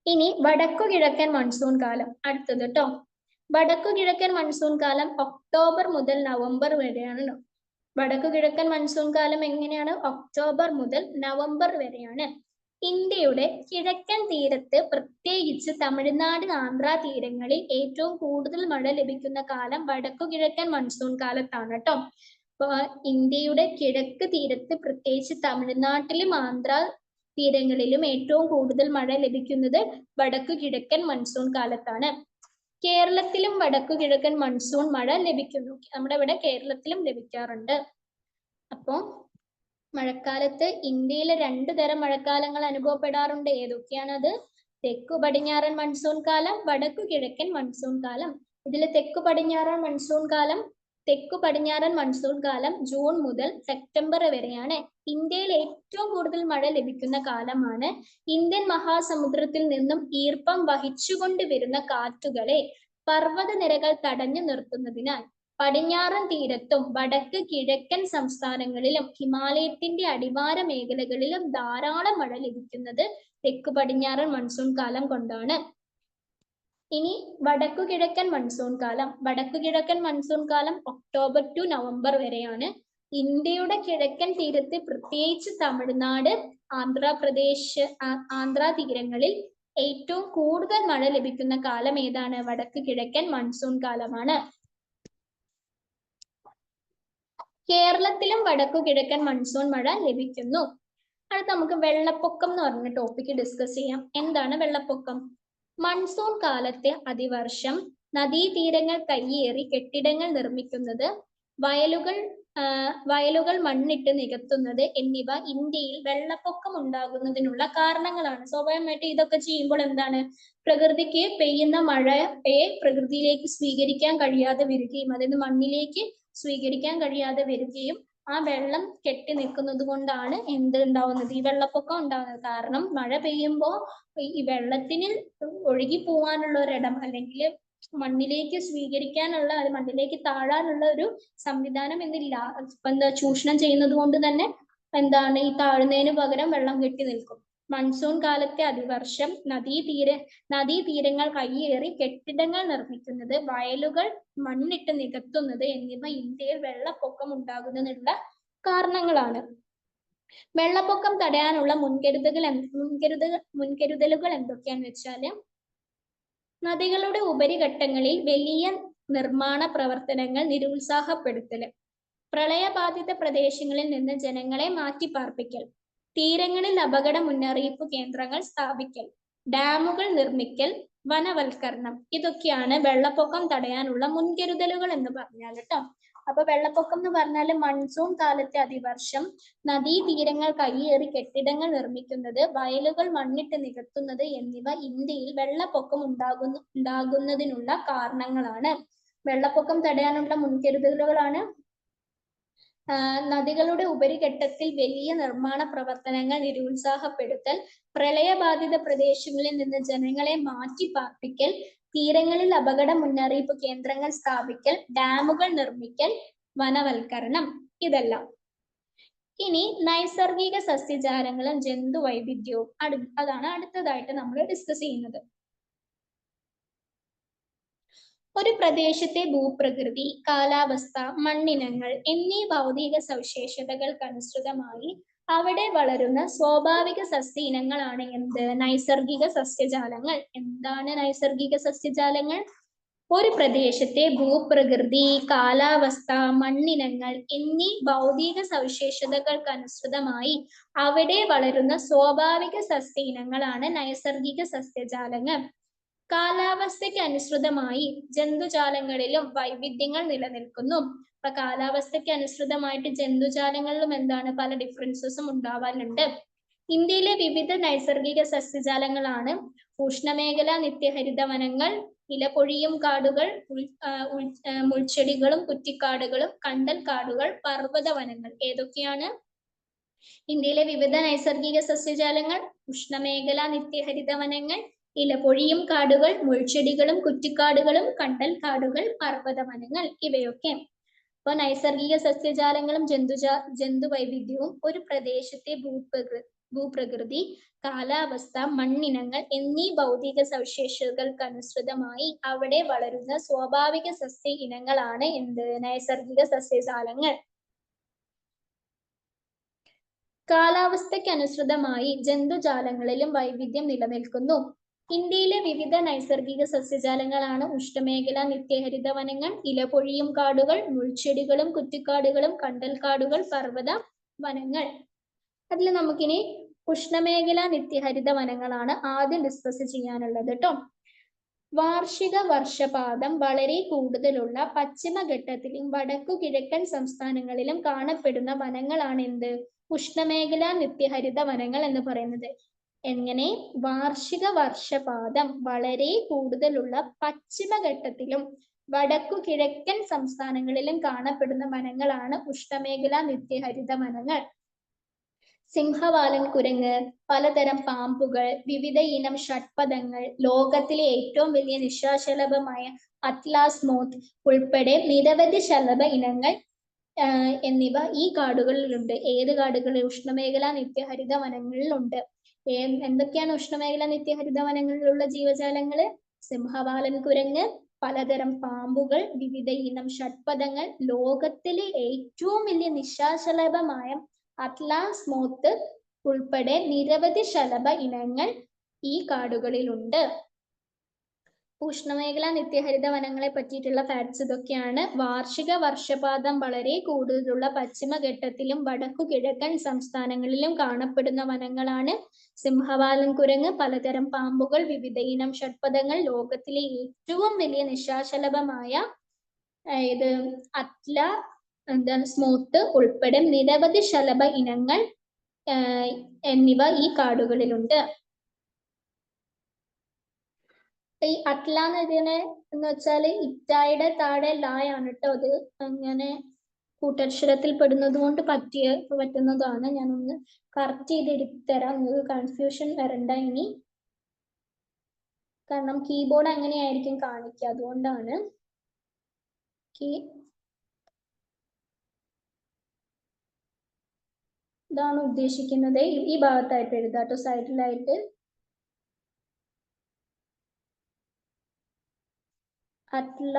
Speaker 1: ഇനി വടക്കു കിഴക്കൻ മൺസൂൺ കാലം അടുത്തത് കേട്ടോ. വടക്കു കിഴക്കൻ മൺസൂൺ കാലം ഒക്ടോബർ മുതൽ നവംബർ വരെയാണ്. വടക്കു കിഴക്കൻ മൺസൂൺ കാലം എങ്ങനെയാണ്? ഒക്ടോബർ മുതൽ നവംബർ വരെയാണ്. ഇന്ത്യയുടെ കിഴക്കൻ തീരത്ത്, പ്രത്യേകിച്ച് തമിഴ്നാട്, ആന്ധ്ര തീരങ്ങളിൽ ഏറ്റവും കൂടുതൽ മഴ ലഭിക്കുന്ന കാലം വടക്കു കിഴക്കൻ മൺസൂൺ കാലത്താണ് കേട്ടോ. അപ്പൊ ഇന്ത്യയുടെ കിഴക്ക് തീരത്ത്, പ്രത്യേകിച്ച് തമിഴ്നാട്ടിലും ആന്ധ്ര തീരങ്ങളിലും ഏറ്റവും കൂടുതൽ മഴ ലഭിക്കുന്നത് വടക്കു കിഴക്കൻ മൺസൂൺ കാലത്താണ്. കേരളത്തിലും വടക്കു കിഴക്കൻ മൺസൂൺ മഴ ലഭിക്കുന്നു. നമ്മുടെ ഇവിടെ കേരളത്തിലും ലഭിക്കാറുണ്ട്. അപ്പോ മഴക്കാലത്ത് ഇന്ത്യയിൽ 2 തരം മഴക്കാലങ്ങൾ അനുഭവപ്പെടാറുണ്ട്. ഏതൊക്കെയാണത്? തെക്കു പടിഞ്ഞാറൻ മൺസൂൺ കാലം, വടക്കു കിഴക്കൻ മൺസൂൺ കാലം. ഇതിൽ തെക്കു പടിഞ്ഞാറൻ മൺസൂൺ കാലം ജൂൺ മുതൽ സെപ്റ്റംബർ വരെയാണ്. ഇന്ത്യയിൽ ഏറ്റവും കൂടുതൽ മഴ ലഭിക്കുന്ന കാലമാണ്. ഇന്ത്യൻ മഹാസമുദ്രത്തിൽ നിന്നും ഈർപ്പം വഹിച്ചുകൊണ്ട് വരുന്ന കാറ്റുകളെ പർവ്വതനിരകൾ തടഞ്ഞു നിർത്തുന്നതിനാൽ പടിഞ്ഞാറൻ തീരത്തും വടക്ക് കിഴക്കൻ സംസ്ഥാനങ്ങളിലും ഹിമാലയത്തിന്റെ അടിവാര മേഖലകളിലും ധാരാളം മഴ ലഭിക്കുന്നത് തെക്കു പടിഞ്ഞാറൻ മൺസൂൺ കാലം കൊണ്ടാണ്. ഇനി വടക്കു കിഴക്കൻ മൺസൂൺ കാലം. വടക്കു കിഴക്കൻ മൺസൂൺ കാലം ഒക്ടോബർ ടു നവംബർ വരെയാണ്. ഇന്ത്യയുടെ കിഴക്കൻ തീരത്ത്, പ്രത്യേകിച്ച് തമിഴ്നാട്, ആന്ധ്രാപ്രദേശ്, ആന്ധ്രാ തീരങ്ങളിൽ ഏറ്റവും കൂടുതൽ മഴ ലഭിക്കുന്ന കാലം ഏതാണ്? വടക്കു കിഴക്കൻ മൺസൂൺ കാലമാണ്. കേരളത്തിലും വടക്കു കിഴക്കൻ മൺസൂൺ മഴ ലഭിക്കുന്നു. അടുത്ത നമുക്ക് വെള്ളപ്പൊക്കം എന്ന് പറഞ്ഞ ടോപ്പിക്ക് ഡിസ്കസ് ചെയ്യാം. എന്താണ് വെള്ളപ്പൊക്കം? മൺസൂൺ കാലത്തെ അതിവർഷം, നദീതീരങ്ങൾ കയ്യേറി കെട്ടിടങ്ങൾ നിർമ്മിക്കുന്നത്, വയലുകൾ മണ്ണിട്ട് നികത്തുന്നത് എന്നിവ ഇന്ത്യയിൽ വെള്ളപ്പൊക്കം ഉണ്ടാകുന്നതിനുള്ള കാരണങ്ങളാണ്. സ്വാഭാവികമായിട്ട് ഇതൊക്കെ ചെയ്യുമ്പോൾ എന്താണ്? പ്രകൃതിക്ക് പെയ്യുന്ന മഴയെ പ്രകൃതിയിലേക്ക് സ്വീകരിക്കാൻ കഴിയാതെ വരികയും, അതായത് മണ്ണിലേക്ക് സ്വീകരിക്കാൻ കഴിയാതെ വരികയും ആ വെള്ളം കെട്ടി നിൽക്കുന്നത് കൊണ്ടാണ് എന്ത് ഉണ്ടാവുന്നത്? ഈ വെള്ളപ്പൊക്കം ഉണ്ടാവുന്നത്. കാരണം മഴ പെയ്യുമ്പോൾ ഈ വെള്ളത്തിന് ഒഴുകി പോവാനുള്ള ഒരിടം, അല്ലെങ്കിൽ മണ്ണിലേക്ക് സ്വീകരിക്കാനുള്ള, അത് മണ്ണിലേക്ക് താഴാനുള്ള ഒരു സംവിധാനം എന്നില്ല. എന്താ, ചൂഷണം ചെയ്യുന്നത് കൊണ്ട് തന്നെ എന്താണ്, ഈ താഴുന്നതിന് പകരം വെള്ളം കെട്ടി നിൽക്കും. മൺസൂൺ കാലത്തെ അതിവർഷം, നദീതീരങ്ങൾ കയ്യേറി കെട്ടിടങ്ങൾ നിർമ്മിക്കുന്നത്, വയലുകൾ മണ്ണിട്ട് നികത്തുന്നത് എന്നിവ ഇന്ത്യയിൽ വെള്ളപ്പൊക്കം ഉണ്ടാകുന്നതിനുള്ള കാരണങ്ങളാണ്. വെള്ളപ്പൊക്കം തടയാനുള്ള മുൻകരുതലുകൾ എന്തൊക്കെയാന്ന് വെച്ചാല്, നദികളുടെ ഉപരിഘട്ടങ്ങളിൽ വലിയ നിർമ്മാണ പ്രവർത്തനങ്ങൾ നിരുത്സാഹപ്പെടുത്തല്, പ്രളയബാധിത പ്രദേശങ്ങളിൽ നിന്ന് ജനങ്ങളെ മാറ്റിപ്പാർപ്പിക്കൽ, തീരങ്ങളിൽ അപകട മുന്നറിയിപ്പ് കേന്ദ്രങ്ങൾ സ്ഥാപിക്കൽ, ഡാമുകൾ നിർമ്മിക്കൽ, വനവൽക്കരണം. ഇതൊക്കെയാണ് വെള്ളപ്പൊക്കം തടയാനുള്ള മുൻകരുതലുകൾ എന്ന് പറഞ്ഞാൽ കേട്ടോ. അപ്പൊ വെള്ളപ്പൊക്കം എന്ന് പറഞ്ഞാൽ മൺസൂൺ കാലത്തെ അതിവർഷം, നദീതീരങ്ങൾ കയ്യേറി കെട്ടിടങ്ങൾ നിർമ്മിക്കുന്നത്, വയലുകൾ മണ്ണിട്ട് നികത്തുന്നത് എന്നിവ ഇന്ത്യയിൽ വെള്ളപ്പൊക്കം ഉണ്ടാകുന്നതിനുള്ള കാരണങ്ങളാണ്. വെള്ളപ്പൊക്കം തടയാനുള്ള മുൻകരുതലുകളാണ് നദികളുടെ ഉപരിഘട്ടത്തിൽ വലിയ നിർമ്മാണ പ്രവർത്തനങ്ങൾ നിരുത്സാഹപ്പെടുത്തൽ, പ്രളയബാധിത പ്രദേശങ്ങളിൽ നിന്ന് ജനങ്ങളെ മാറ്റിപ്പാർപ്പിക്കൽ, തീരങ്ങളിൽ അപകട മുന്നറിയിപ്പ് കേന്ദ്രങ്ങൾ സ്ഥാപിക്കൽ, ഡാമുകൾ നിർമ്മിക്കൽ, വനവൽക്കരണം. ഇതെല്ലാം. ഇനി നൈസർഗിക സസ്യജാലങ്ങളും ജന്തുവൈവിധ്യവും അതാണ് അടുത്തതായിട്ട് നമ്മൾ ഡിസ്കസ് ചെയ്യുന്നത്. ഒരു പ്രദേശത്തെ ഭൂപ്രകൃതി, കാലാവസ്ഥ, മണ്ണിനങ്ങൾ എന്നീ ഭൗതിക സവിശേഷതകൾക്കനുസൃതമായി അവിടെ വളരുന്ന സ്വാഭാവിക സസ്യ ഇനങ്ങളാണ് എന്ത്? നൈസർഗിക സസ്യജാലങ്ങൾ. എന്താണ് നൈസർഗിക സസ്യജാലങ്ങൾ? ഒരു പ്രദേശത്തെ ഭൂപ്രകൃതി, കാലാവസ്ഥ, മണ്ണിനങ്ങൾ എന്നീ ഭൗതിക സവിശേഷതകൾക്കനുസൃതമായി അവിടെ വളരുന്ന സ്വാഭാവിക സസ്യ ഇനങ്ങളാണ് നൈസർഗിക സസ്യജാലങ്ങൾ. കാലാവസ്ഥയ്ക്ക് അനുസൃതമായി ജന്തുജാലങ്ങളിലും വൈവിധ്യങ്ങൾ നിലനിൽക്കുന്നു. അപ്പൊ കാലാവസ്ഥയ്ക്ക് അനുസൃതമായിട്ട് ജന്തുജാലങ്ങളിലും എന്താണ്, പല ഡിഫറൻസസും ഉണ്ടാവാറുണ്ട്. ഇന്ത്യയിലെ വിവിധ നൈസർഗിക സസ്യജാലങ്ങളാണ് ഉഷ്ണമേഖല നിത്യഹരിത വനങ്ങൾ, ഇലപൊഴിയും കാടുകൾ, മുൾച്ചെടികളും കുറ്റിക്കാടുകളും, കണ്ടൽ കാടുകൾ, പർവ്വത വനങ്ങൾ. ഏതൊക്കെയാണ് ഇന്ത്യയിലെ വിവിധ നൈസർഗിക സസ്യജാലങ്ങൾ? ഉഷ്ണമേഖല നിത്യഹരിത വനങ്ങൾ, ഇലപൊഴിയും കാടുകൾ, മുൾച്ചെടികളും കുറ്റിക്കാടുകളും, കണ്ടൽ കാടുകൾ, പർവ്വത വനങ്ങൾ. ഇവയൊക്കെ. അപ്പൊ നൈസർഗിക സസ്യജാലങ്ങളും ജന്തുവൈവിധ്യവും ഒരു പ്രദേശത്തെ ഭൂപ്രകൃതി, കാലാവസ്ഥ, മണ്ണിനങ്ങൾ എന്നീ ഭൗതിക സവിശേഷതകൾക്കനുസൃതമായി അവിടെ വളരുന്ന സ്വാഭാവിക സസ്യ ഇനങ്ങളാണ് എന്ത്? നൈസർഗിക സസ്യജാലങ്ങൾ. കാലാവസ്ഥയ്ക്കനുസൃതമായി ജന്തുജാലങ്ങളിലും വൈവിധ്യം നിലനിൽക്കുന്നു. ഇന്ത്യയിലെ വിവിധ നൈസർഗിക സസ്യജാലങ്ങളാണ് ഉഷ്ണമേഖല നിത്യഹരിത വനങ്ങൾ, ഇലപൊഴിയും കാടുകൾ, മുൾച്ചെടികളും കുറ്റിക്കാടുകളും, കണ്ടൽ കാടുകൾ, പർവ്വത വനങ്ങൾ. അതിൽ നമുക്കിനി ഉഷ്ണമേഖല നിത്യഹരിത വനങ്ങളാണ് ആദ്യം ഡിസ്കസ് ചെയ്യാനുള്ളത് കേട്ടോ. വാർഷിക വർഷപാതം വളരെ കൂടുതലുള്ള പശ്ചിമഘട്ടത്തിലും വടക്കു കിഴക്കൻ സംസ്ഥാനങ്ങളിലും കാണപ്പെടുന്ന വനങ്ങളാണ് എന്ത്? ഉഷ്ണമേഖല നിത്യഹരിത വനങ്ങൾ എന്ന് പറയുന്നത്. എങ്ങനെ? വാർഷിക വർഷപാതം വളരെ കൂടുതലുള്ള പശ്ചിമഘട്ടത്തിലും വടക്കു കിഴക്കൻ സംസ്ഥാനങ്ങളിലും കാണപ്പെടുന്ന വനങ്ങളാണ് ഉഷ്ണമേഖല നിത്യഹരിത വനങ്ങൾ. സിംഹവാലൻ കുരങ്ങ്, പലതരം പാമ്പുകൾ, വിവിധ ഇനം ഷഡ്പദങ്ങൾ, ലോകത്തിലെ ഏറ്റവും വലിയ നിശാശലഭമായ അറ്റ്ലാസ് മോത്ത് ഉൾപ്പെടെ നിരവധി ശലഭ ഇനങ്ങൾ എന്നിവ ഈ കാടുകളിലുണ്ട്. ഏത് കാടുകളിൽ? ഉഷ്ണമേഖല നിത്യഹരിത വനങ്ങളിലുണ്ട്. എന്തൊക്കെയാണ് ഉഷ്ണമേഖല നിത്യഹരിത വനങ്ങളിലുള്ള ജീവജാലങ്ങള്? സിംഹവാലൻ കുരങ്ങ്, പലതരം പാമ്പുകൾ, വിവിധ ഇനം ഷഡ്പദങ്ങൾ, ലോകത്തിലെ ഏറ്റവും വലിയ നിശാശലഭമായ അറ്റ്ലാസ് മോത്ത് ഉൾപ്പെടെ നിരവധി ശലഭ ഇനങ്ങൾ ഈ കാടുകളിലുണ്ട്. ഉഷ്ണമേഖലാ നിത്യഹരിത വനങ്ങളെ പറ്റിയിട്ടുള്ള ഫാക്ട്സ് ഇതൊക്കെയാണ്. വാർഷിക വർഷപാതം വളരെ കൂടുതലുള്ള പശ്ചിമഘട്ടത്തിലും വടക്കു കിഴക്കൻ സംസ്ഥാനങ്ങളിലും കാണപ്പെടുന്ന വനങ്ങളാണ് സിംഹവാലൻ കുരങ്ങ്, പലതരം പാമ്പുകൾ, വിവിധ ഇനം ഷഡ്പദങ്ങൾ, ലോകത്തിലെ ഏറ്റവും വലിയ നിശാശലഭമായ ഇത് സ്മോത്ത് ഉൾപ്പെടെ നിരവധി ശലഭ ഇനങ്ങൾ എന്നിവ ഈ കാടുകളിലുണ്ട്. ഈ അറ്റ്ല എന്നതിനെ എന്ന് വെച്ചാല് ഇറ്റായുടെ താഴെ ലായാണ് കേട്ടോ. അത് അങ്ങനെ കൂട്ടക്ഷരത്തിൽ പെടുന്നത് കൊണ്ട് പറ്റുന്നതാണ്. ഞാനൊന്ന് കറക്റ്റ് ചെയ്ത് എടുത്തരാം, നിങ്ങൾക്ക് കൺഫ്യൂഷൻ വരണ്ട ഇനി. കാരണം കീബോർഡ് അങ്ങനെയായിരിക്കും കാണിക്കുക, അതുകൊണ്ടാണ്. ഇതാണ് ഉദ്ദേശിക്കുന്നത്. ഈ ഭാഗത്തായിട്ട് എഴുതാട്ടോ, സൈഡിലായിട്ട്. അറ്റ്ല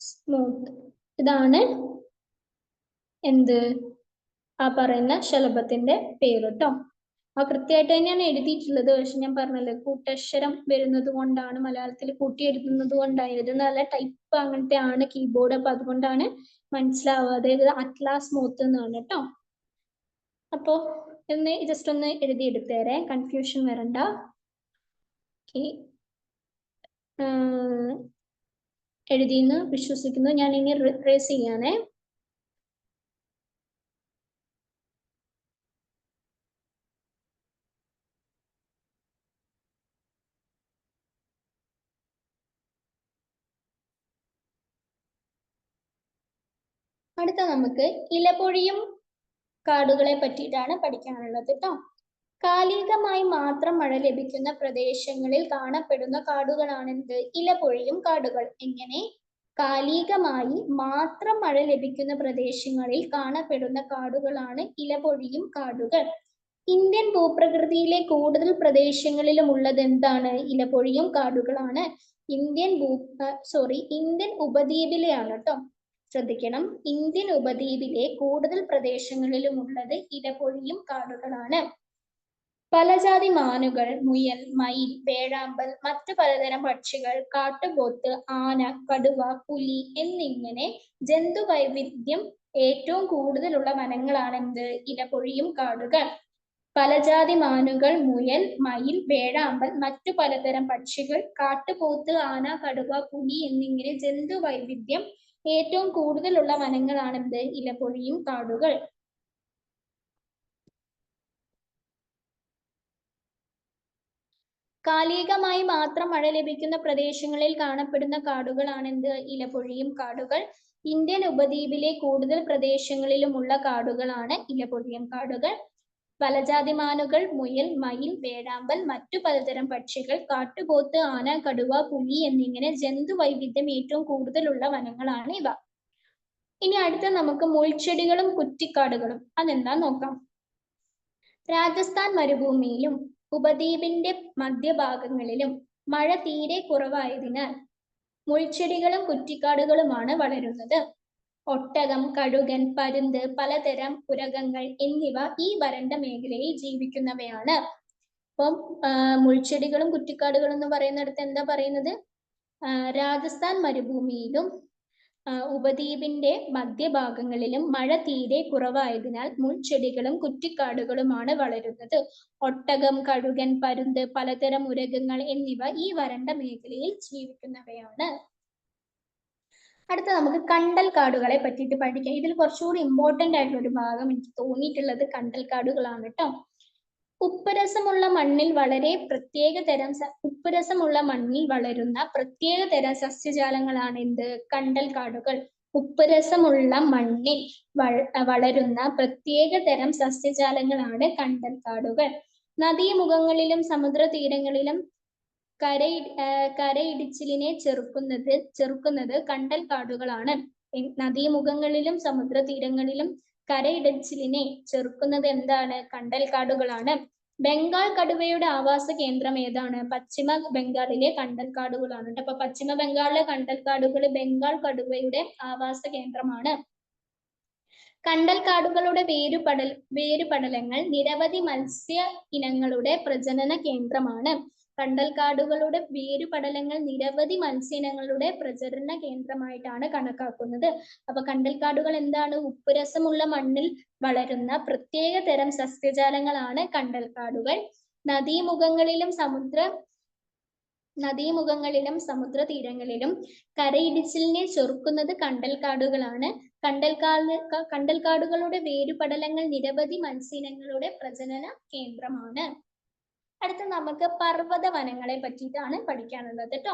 Speaker 1: സ്മൂത്ത്, ഇതാണ് എന്ത് ആ പറയുന്ന ശലഭത്തിന്റെ പേര് കേട്ടോ. ആ കൃത്യമായിട്ട് തന്നെയാണ് എഴുതിയിട്ടുള്ളത്. പക്ഷെ ഞാൻ പറഞ്ഞല്ലോ കൂട്ടക്ഷരം വരുന്നത് കൊണ്ടാണ്, മലയാളത്തിൽ കൂട്ടി എഴുതുന്നത് കൊണ്ടാണ്. ഇത് നല്ല ടൈപ്പ് അങ്ങനത്തെ ആണ് കീബോർഡ്, അപ്പൊ അതുകൊണ്ടാണ് മനസ്സിലാവാതെ. ഇത് അറ്റ്ലാസ് സ്മൂത്ത് എന്നാണ് കേട്ടോ. അപ്പോ ഒന്ന് ജസ്റ്റ് ഒന്ന് എഴുതി എടുത്തേരെ, കൺഫ്യൂഷൻ വരണ്ട. എഴുതിയെന്ന് വിശ്വസിക്കുന്നു. ഞാൻ ഇനി റിട്രേസ് ചെയ്യാനേ. അടുത്ത നമുക്ക് ഇലപൊഴിയും കാടുകളെ പറ്റിയിട്ടാണ് പഠിക്കാനുള്ളത് കേട്ടോ. കാലികമായി മാത്രം മഴ ലഭിക്കുന്ന പ്രദേശങ്ങളിൽ കാണപ്പെടുന്ന കാടുകളാണ് എന്ത്? ഇലപൊഴിയും കാടുകൾ. എങ്ങനെ? കാലികമായി മാത്രം മഴ ലഭിക്കുന്ന പ്രദേശങ്ങളിൽ കാണപ്പെടുന്ന കാടുകളാണ് ഇലപൊഴിയും കാടുകൾ. ഇന്ത്യൻ ഭൂപ്രകൃതിയിലെ കൂടുതൽ പ്രദേശങ്ങളിലും ഉള്ളത് എന്താണ്? ഇലപൊഴിയും കാടുകളാണ്. ഇന്ത്യൻ ഉപദ്വീപിലെയാണ് കേട്ടോ. ശ്രദ്ധിക്കണം, ഇന്ത്യൻ ഉപദ്വീപിലെ കൂടുതൽ പ്രദേശങ്ങളിലും ഉള്ളത് ഇലപൊഴിയും കാടുകളാണ്. പലജാതി മാനുകൾ, മുയൽ, മയിൽ, വേഴാമ്പൽ, മറ്റു പലതരം പക്ഷികൾ, കാട്ടുപോത്ത്, ആന, കടുവ, പുലി എന്നിങ്ങനെ ജന്തുവൈവിധ്യം ഏറ്റവും കൂടുതലുള്ള വനങ്ങളാണ് എന്ത്? ഇലപൊഴിയും കാടുകൾ. പലജാതി മാനുകൾ, മുയൽ, മയിൽ, വേഴാമ്പൽ, മറ്റു പലതരം പക്ഷികൾ, കാട്ടുപോത്ത്, ആന, കടുവ, പുലി എന്നിങ്ങനെ ജന്തുവൈവിധ്യം ഏറ്റവും കൂടുതലുള്ള വനങ്ങളാണ് എന്ത്? ഇലപൊഴിയും കാടുകൾ. കാലികമായി മാത്രം മഴ ലഭിക്കുന്ന പ്രദേശങ്ങളിൽ കാണപ്പെടുന്ന കാടുകളാണ് എന്ത്? ഇലപൊഴിയും കാടുകൾ. ഇന്ത്യൻ ഉപദ്വീപിലെ കൂടുതൽ പ്രദേശങ്ങളിലുമുള്ള കാടുകളാണ് ഇലപൊഴിയും കാടുകൾ. പലജാതി മാനുകൾ, മുയൽ, മയിൽ, വേഴാമ്പൽ, മറ്റു പലതരം പക്ഷികൾ, കാട്ടുപോത്ത്, ആന, കടുവ, പുലി എന്നിങ്ങനെ ജന്തുവൈവിധ്യം ഏറ്റവും കൂടുതലുള്ള വനങ്ങളാണ് ഇവ. ഇനി അടുത്ത നമുക്ക് മുൾച്ചെടികളും കുറ്റിക്കാടുകളും അതെന്താ നോക്കാം. രാജസ്ഥാൻ മരുഭൂമിയിലും ഉപദ്വീപിന്റെ മധ്യഭാഗങ്ങളിലും മഴ തീരെ കുറവായതിനാൽ മുൾച്ചെടികളും കുറ്റിക്കാടുകളുമാണ് വളരുന്നത്. ഒട്ടകം, കഴുകൻ, പരുന്ത്, പലതരം ഉരഗങ്ങൾ എന്നിവ ഈ വരണ്ട മേഖലയിൽ ജീവിക്കുന്നവയാണ്. അപ്പം മുൾച്ചെടികളും കുറ്റിക്കാടുകളും എന്ന് പറയുന്നിടത്ത് എന്താ പറയുന്നത്? രാജസ്ഥാൻ മരുഭൂമിയിലും ഉപദ്വീപിന്റെ മധ്യഭാഗങ്ങളിലും മഴ തീരെ കുറവായതിനാൽ മുൾച്ചെടികളും കുറ്റിക്കാടുകളുമാണ് വളരുന്നത്. ഒട്ടകം, കഴുകൻ, പരുന്ത്, പലതരം ഉരഗങ്ങൾ എന്നിവ ഈ വരണ്ട മേഖലയിൽ ജീവിക്കുന്നവയാണ്. അടുത്ത നമുക്ക് കണ്ടൽ കാടുകളെ പറ്റിയിട്ട് പഠിക്കാം. ഇതിൽ കുറച്ചുകൂടി ഇമ്പോർട്ടന്റ് ആയിട്ടുള്ള ഒരു ഭാഗം എനിക്ക് തോന്നിയിട്ടുള്ളത് കണ്ടൽ കാടുകളാണ് കേട്ടോ. ഉപ്പുരസമുള്ള മണ്ണിൽ വളരുന്ന പ്രത്യേക തരം സസ്യജാലങ്ങളാണ് എന്ത്? കണ്ടൽ കാടുകൾ. ഉപ്പുരസമുള്ള മണ്ണിൽ വളരുന്ന പ്രത്യേക തരം സസ്യജാലങ്ങളാണ് കണ്ടൽ കാടുകൾ. നദീമുഖങ്ങളിലും സമുദ്ര തീരങ്ങളിലും കരയിടിച്ചിലിനെ ചെറുക്കുന്നത് കണ്ടൽ കാടുകളാണ്. നദീമുഖങ്ങളിലും സമുദ്രതീരങ്ങളിലും കരയിടച്ചിലിനെ ചെറുക്കുന്നത് എന്താണ്? കണ്ടൽക്കാടുകളാണ്. ബംഗാൾ കടുവയുടെ ആവാസ കേന്ദ്രം ഏതാണ്? പശ്ചിമ ബംഗാളിലെ കണ്ടൽക്കാടുകളാണ്. അപ്പൊ പശ്ചിമ ബംഗാളിലെ കണ്ടൽക്കാടുകൾ ബംഗാൾ കടുവയുടെ ആവാസ കേന്ദ്രമാണ്. കണ്ടൽക്കാടുകളുടെ വേരുപടലങ്ങൾ നിരവധി മത്സ്യ ഇനങ്ങളുടെ പ്രജനന കേന്ദ്രമാണ്. കണ്ടൽക്കാടുകളുടെ വേരുപടലങ്ങൾ നിരവധി മത്സ്യയിനങ്ങളുടെ പ്രജനന കേന്ദ്രമായിട്ടാണ് കണക്കാക്കുന്നത്. അപ്പൊ കണ്ടൽക്കാടുകൾ എന്താണ്? ഉപ്പുരസമുള്ള മണ്ണിൽ വളരുന്ന പ്രത്യേക തരം സസ്യജാലങ്ങളാണ് കണ്ടൽക്കാടുകൾ. നദീമുഖങ്ങളിലും സമുദ്രതീരങ്ങളിലും കരയിടിച്ചിലിനെ ചെറുക്കുന്നത് കണ്ടൽക്കാടുകളാണ്. കണ്ടൽക്കാടുകളുടെ വേരുപടലങ്ങൾ നിരവധി മത്സ്യയിനങ്ങളുടെ പ്രജനന കേന്ദ്രമാണ്. അടുത്ത നമുക്ക് പർവ്വത വനങ്ങളെ പറ്റിയിട്ടാണ് പഠിക്കാനുള്ളത് കേട്ടോ.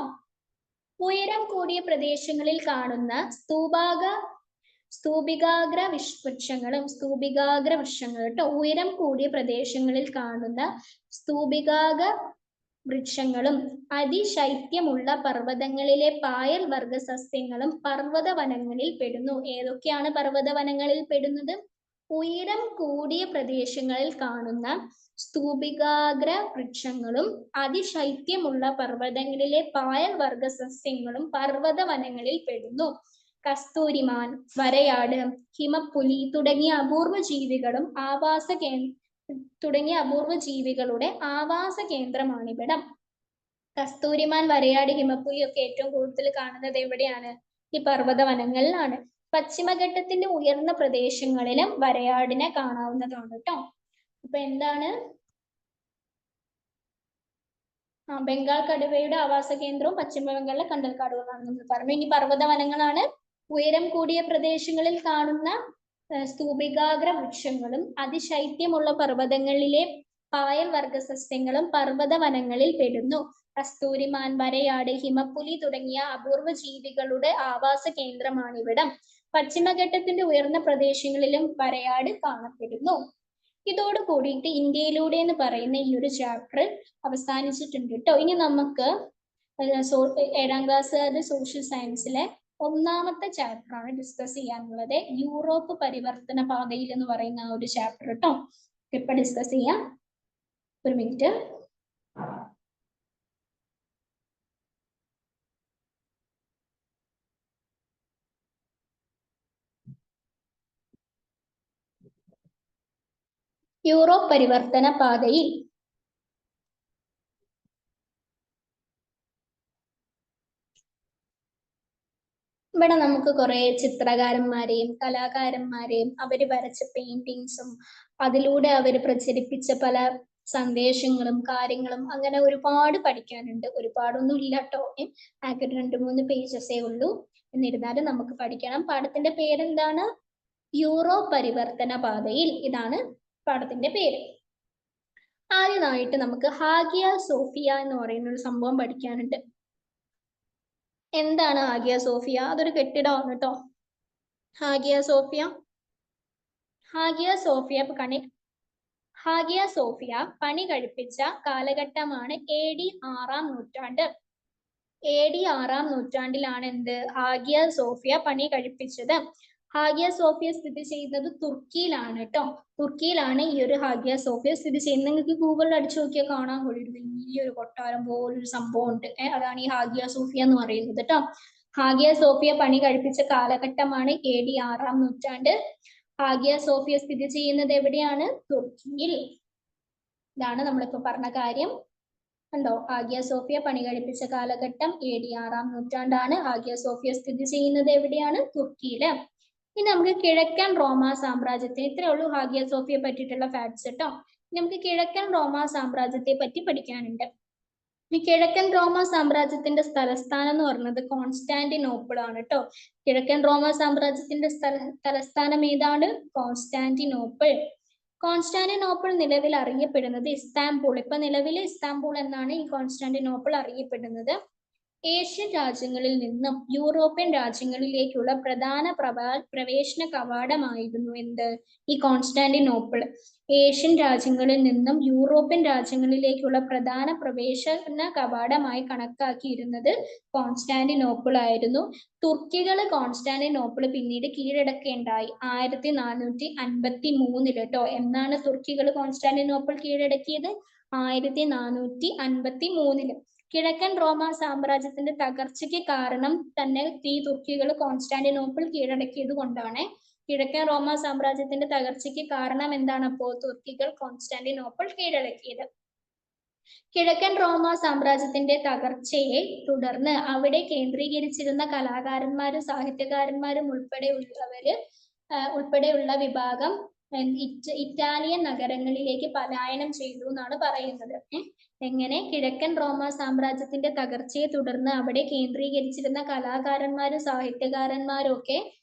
Speaker 1: ഉയരം കൂടിയ പ്രദേശങ്ങളിൽ കാണുന്ന സ്തൂപികാഗ്ര വൃക്ഷങ്ങളും കേട്ടോ. ഉയരം കൂടിയ പ്രദേശങ്ങളിൽ കാണുന്ന സ്തൂപികാഗ്ര വൃക്ഷങ്ങളും അതിശൈത്യമുള്ള പർവ്വതങ്ങളിലെ പായൽ വർഗ സസ്യങ്ങളും പർവ്വത വനങ്ങളിൽ പെടുന്നു. ഏതൊക്കെയാണ് പർവ്വത വനങ്ങളിൽ പെടുന്നത്? ഉയരം കൂടിയ പ്രദേശങ്ങളിൽ കാണുന്ന സ്തൂപികാഗ്ര വൃക്ഷങ്ങളും അതിശൈത്യമുള്ള പർവ്വതങ്ങളിലെ പായൽ വർഗ സസ്യങ്ങളും പർവ്വത വനങ്ങളിൽ പെടുന്നു. കസ്തൂരിമാൻ, വരയാട്, ഹിമപ്പുലി തുടങ്ങിയ അപൂർവ ജീവികളുടെ ആവാസ കേന്ദ്രമാണിവിടം. കസ്തൂരിമാൻ, വരയാട്, ഹിമപ്പുലി ഒക്കെ ഏറ്റവും കൂടുതൽ കാണുന്നത് എവിടെയാണ്? ഈ പർവ്വത വനങ്ങളിലാണ്. പശ്ചിമഘട്ടത്തിന്റെ ഉയർന്ന പ്രദേശങ്ങളിലും വരയാടിനെ കാണാവുന്നതാണ് കേട്ടോ. അപ്പൊ എന്താണ്? ബംഗാൾ കടുവയുടെ ആവാസ കേന്ദ്രവും പശ്ചിമ ബംഗാളിലെ കണ്ടൽക്കാടുകളാണ് നമ്മൾ പറഞ്ഞു. ഇനി പർവ്വത വനങ്ങളാണ്. ഉയരം കൂടിയ പ്രദേശങ്ങളിൽ കാണുന്ന സ്തൂപികാഗ്ര വൃക്ഷങ്ങളും അതിശൈത്യമുള്ള പർവ്വതങ്ങളിലെ പായൽ വർഗ സസ്യങ്ങളും പർവ്വത വനങ്ങളിൽ പെടുന്നു. കസ്തൂരിമാൻ, വരയാട്, ഹിമപ്പുലി തുടങ്ങിയ അപൂർവ ജീവികളുടെ ആവാസ കേന്ദ്രമാണിവിടം. പശ്ചിമഘട്ടത്തിന്റെ ഉയർന്ന പ്രദേശങ്ങളിലും വരയാട് കാണപ്പെടുന്നു. ഇതോട് കൂടിയിട്ട് ഇന്ത്യയിലൂടെ എന്ന് പറയുന്ന ഈ ഒരു ചാപ്റ്റർ അവസാനിച്ചിട്ടുണ്ട് കേട്ടോ. ഇനി നമുക്ക് 7ാം ക്ലാസ് സോഷ്യൽ സയൻസിലെ ഒന്നാമത്തെ ചാപ്റ്റർ ആണ് ഡിസ്കസ് ചെയ്യാനുള്ളത്. യൂറോപ്പ് പരിവർത്തന പാതയിൽ എന്ന് പറയുന്ന ആ ഒരു ചാപ്റ്റർ കേട്ടോ. ഇപ്പൊ ഡിസ്കസ് ചെയ്യാം. ഒരു മിനിറ്റ്. യൂറോപ്പ് പരിവർത്തന പാതയിൽ ഇവിടെ നമുക്ക് കുറെ ചിത്രകാരന്മാരെയും കലാകാരന്മാരെയും അവര് വരച്ച പെയിന്റിങ്സും അതിലൂടെ അവർ പ്രചരിപ്പിച്ച പല സന്ദേശങ്ങളും കാര്യങ്ങളും അങ്ങനെ ഒരുപാട് പഠിക്കാനുണ്ട്. ഒരുപാടൊന്നും ഇല്ല കേട്ടോ. ആകെ 2-3 പേജസേ ഉള്ളൂ. എന്നിരുന്നാലും നമുക്ക് പഠിക്കണം. പാഠത്തിന്റെ പേരെന്താണ്? യൂറോപ്പ് പരിവർത്തന പാതയിൽ. ഇതാണ് പാഠത്തിന്റെ പേര്. ആദ്യമായിട്ട് നമുക്ക് ഹാഗിയ സോഫിയ എന്ന് പറയുന്ന ഒരു സംഭവം പഠിക്കാനുണ്ട്. എന്താണ് ഹാഗിയ സോഫിയ? അതൊരു കെട്ടിടമാണ് കേട്ടോ. ഹാഗിയ സോഫിയ പണി കഴിപ്പിച്ച കാലഘട്ടമാണ് AD 6-ാം നൂറ്റാണ്ട്. AD 6-ാം നൂറ്റാണ്ടിലാണ് എന്ത്? ഹാഗിയ സോഫിയ പണി കഴിപ്പിച്ചത്. ഹാഗിയ സോഫിയ സ്ഥിതി ചെയ്യുന്നത് തുർക്കിയിലാണ് കേട്ടോ. തുർക്കിയിലാണ് ഈ ഒരു ഹാഗിയ സോഫിയ സ്ഥിതി ചെയ്യുന്നത്. നിങ്ങൾക്ക് ഗൂഗിളിൽ അടിച്ചു നോക്കിയാൽ കാണാൻ ഒരു വലിയൊരു കൊട്ടാരം പോലൊരു സംഭവം ഉണ്ട്. അതാണ് ഈ ഹാഗിയ സോഫിയ എന്ന് പറയുന്നത് കേട്ടോ. ഹാഗിയ സോഫിയ പണി കഴിപ്പിച്ച കാലഘട്ടമാണ് AD 6-ാം നൂറ്റാണ്ട്. ഹാഗിയ സോഫിയ സ്ഥിതി ചെയ്യുന്നത് എവിടെയാണ്? തുർക്കിയിൽ. ഇതാണ് നമ്മളിപ്പോ പറഞ്ഞ കാര്യം. കണ്ടോ? ഹാഗിയ സോഫിയ പണി കഴിപ്പിച്ച കാലഘട്ടം AD 6-ാം നൂറ്റാണ്ടാണ്. ഹാഗിയ സോഫിയ സ്ഥിതി ചെയ്യുന്നത് എവിടെയാണ്? തുർക്കിയില്. ഇനി നമുക്ക് കിഴക്കൻ റോമ സാമ്രാജ്യത്തിന്, ഇത്രേ ഉള്ളൂ ഹാഗിയ സോഫിയെ പറ്റിയിട്ടുള്ള ഫാക്ട്സ് കേട്ടോ. നമുക്ക് കിഴക്കൻ റോമ സാമ്രാജ്യത്തെ പറ്റി പഠിക്കാനുണ്ട്. ഈ കിഴക്കൻ റോമ സാമ്രാജ്യത്തിന്റെ സ്ഥലസ്ഥാനം എന്ന് പറയുന്നത് കോൺസ്റ്റാന്റിനോപ്പിൾ ആണ് കേട്ടോ. കിഴക്കൻ റോമ സാമ്രാജ്യത്തിന്റെ തലസ്ഥാനം ഏതാണ്? കോൺസ്റ്റാന്റിനോപ്പിൾ. കോൺസ്റ്റാന്റിനോപ്പിൾ നിലവിൽ അറിയപ്പെടുന്നത് ഇസ്താംബൂൾ. ഇപ്പൊ നിലവിൽ ഇസ്താംബൂൾ എന്നാണ് ഈ കോൺസ്റ്റാന്റിനോപ്പിൾ അറിയപ്പെടുന്നത്. ഏഷ്യൻ രാജ്യങ്ങളിൽ നിന്നും യൂറോപ്യൻ രാജ്യങ്ങളിലേക്കുള്ള പ്രധാന പ്രവേശന കവാടമായിരുന്നു എന്ത്? ഈ കോൺസ്റ്റാന്റിനോപ്പിൾ. ഏഷ്യൻ രാജ്യങ്ങളിൽ നിന്നും യൂറോപ്യൻ രാജ്യങ്ങളിലേക്കുള്ള പ്രധാന പ്രവേശന കവാടമായി കണക്കാക്കിയിരുന്നത് കോൺസ്റ്റാന്റിനോപ്പിൾ ആയിരുന്നു. തുർക്കികൾ കോൺസ്റ്റാന്റിനോപ്പിൾ പിന്നീട് കീഴടക്കേണ്ടായി 1453 കേട്ടോ. എന്നാണ് തുർക്കികൾ കോൺസ്റ്റാന്റിനോപ്പിൾ കീഴടക്കിയത്? 1453. കിഴക്കൻ റോമ സാമ്രാജ്യത്തിന്റെ തകർച്ചയ്ക്ക് കാരണം തന്നെ ഈ തുർക്കികൾ കോൺസ്റ്റാന്റിനോപ്പിൾ കീഴടക്കിയത് കൊണ്ടാണ്. കിഴക്കൻ റോമ സാമ്രാജ്യത്തിന്റെ തകർച്ചയ്ക്ക് കാരണം എന്താണ്? അപ്പോൾ തുർക്കികൾ കോൺസ്റ്റാന്റിനോപ്പിൾ കീഴടക്കിയത്. കിഴക്കൻ റോമ സാമ്രാജ്യത്തിന്റെ തകർച്ചയെ തുടർന്ന് അവിടെ കേന്ദ്രീകരിച്ചിരുന്ന കലാകാരന്മാരും സാഹിത്യകാരന്മാരും ഉൾപ്പെടെയുള്ള വിഭാഗം ഇറ്റാലിയൻ നഗരങ്ങളിലേക്ക് പലായനം ചെയ്തു എന്നാണ് പറയുന്നത്. എങ്ങനെ? കിഴക്കൻ റോമ സാമ്രാജ്യത്തിന്റെ തകർച്ചയെ തുടർന്ന് അവിടെ കേന്ദ്രീകരിച്ചിരുന്ന കലാകാരന്മാരും സാഹിത്യകാരന്മാരും ഒക്കെ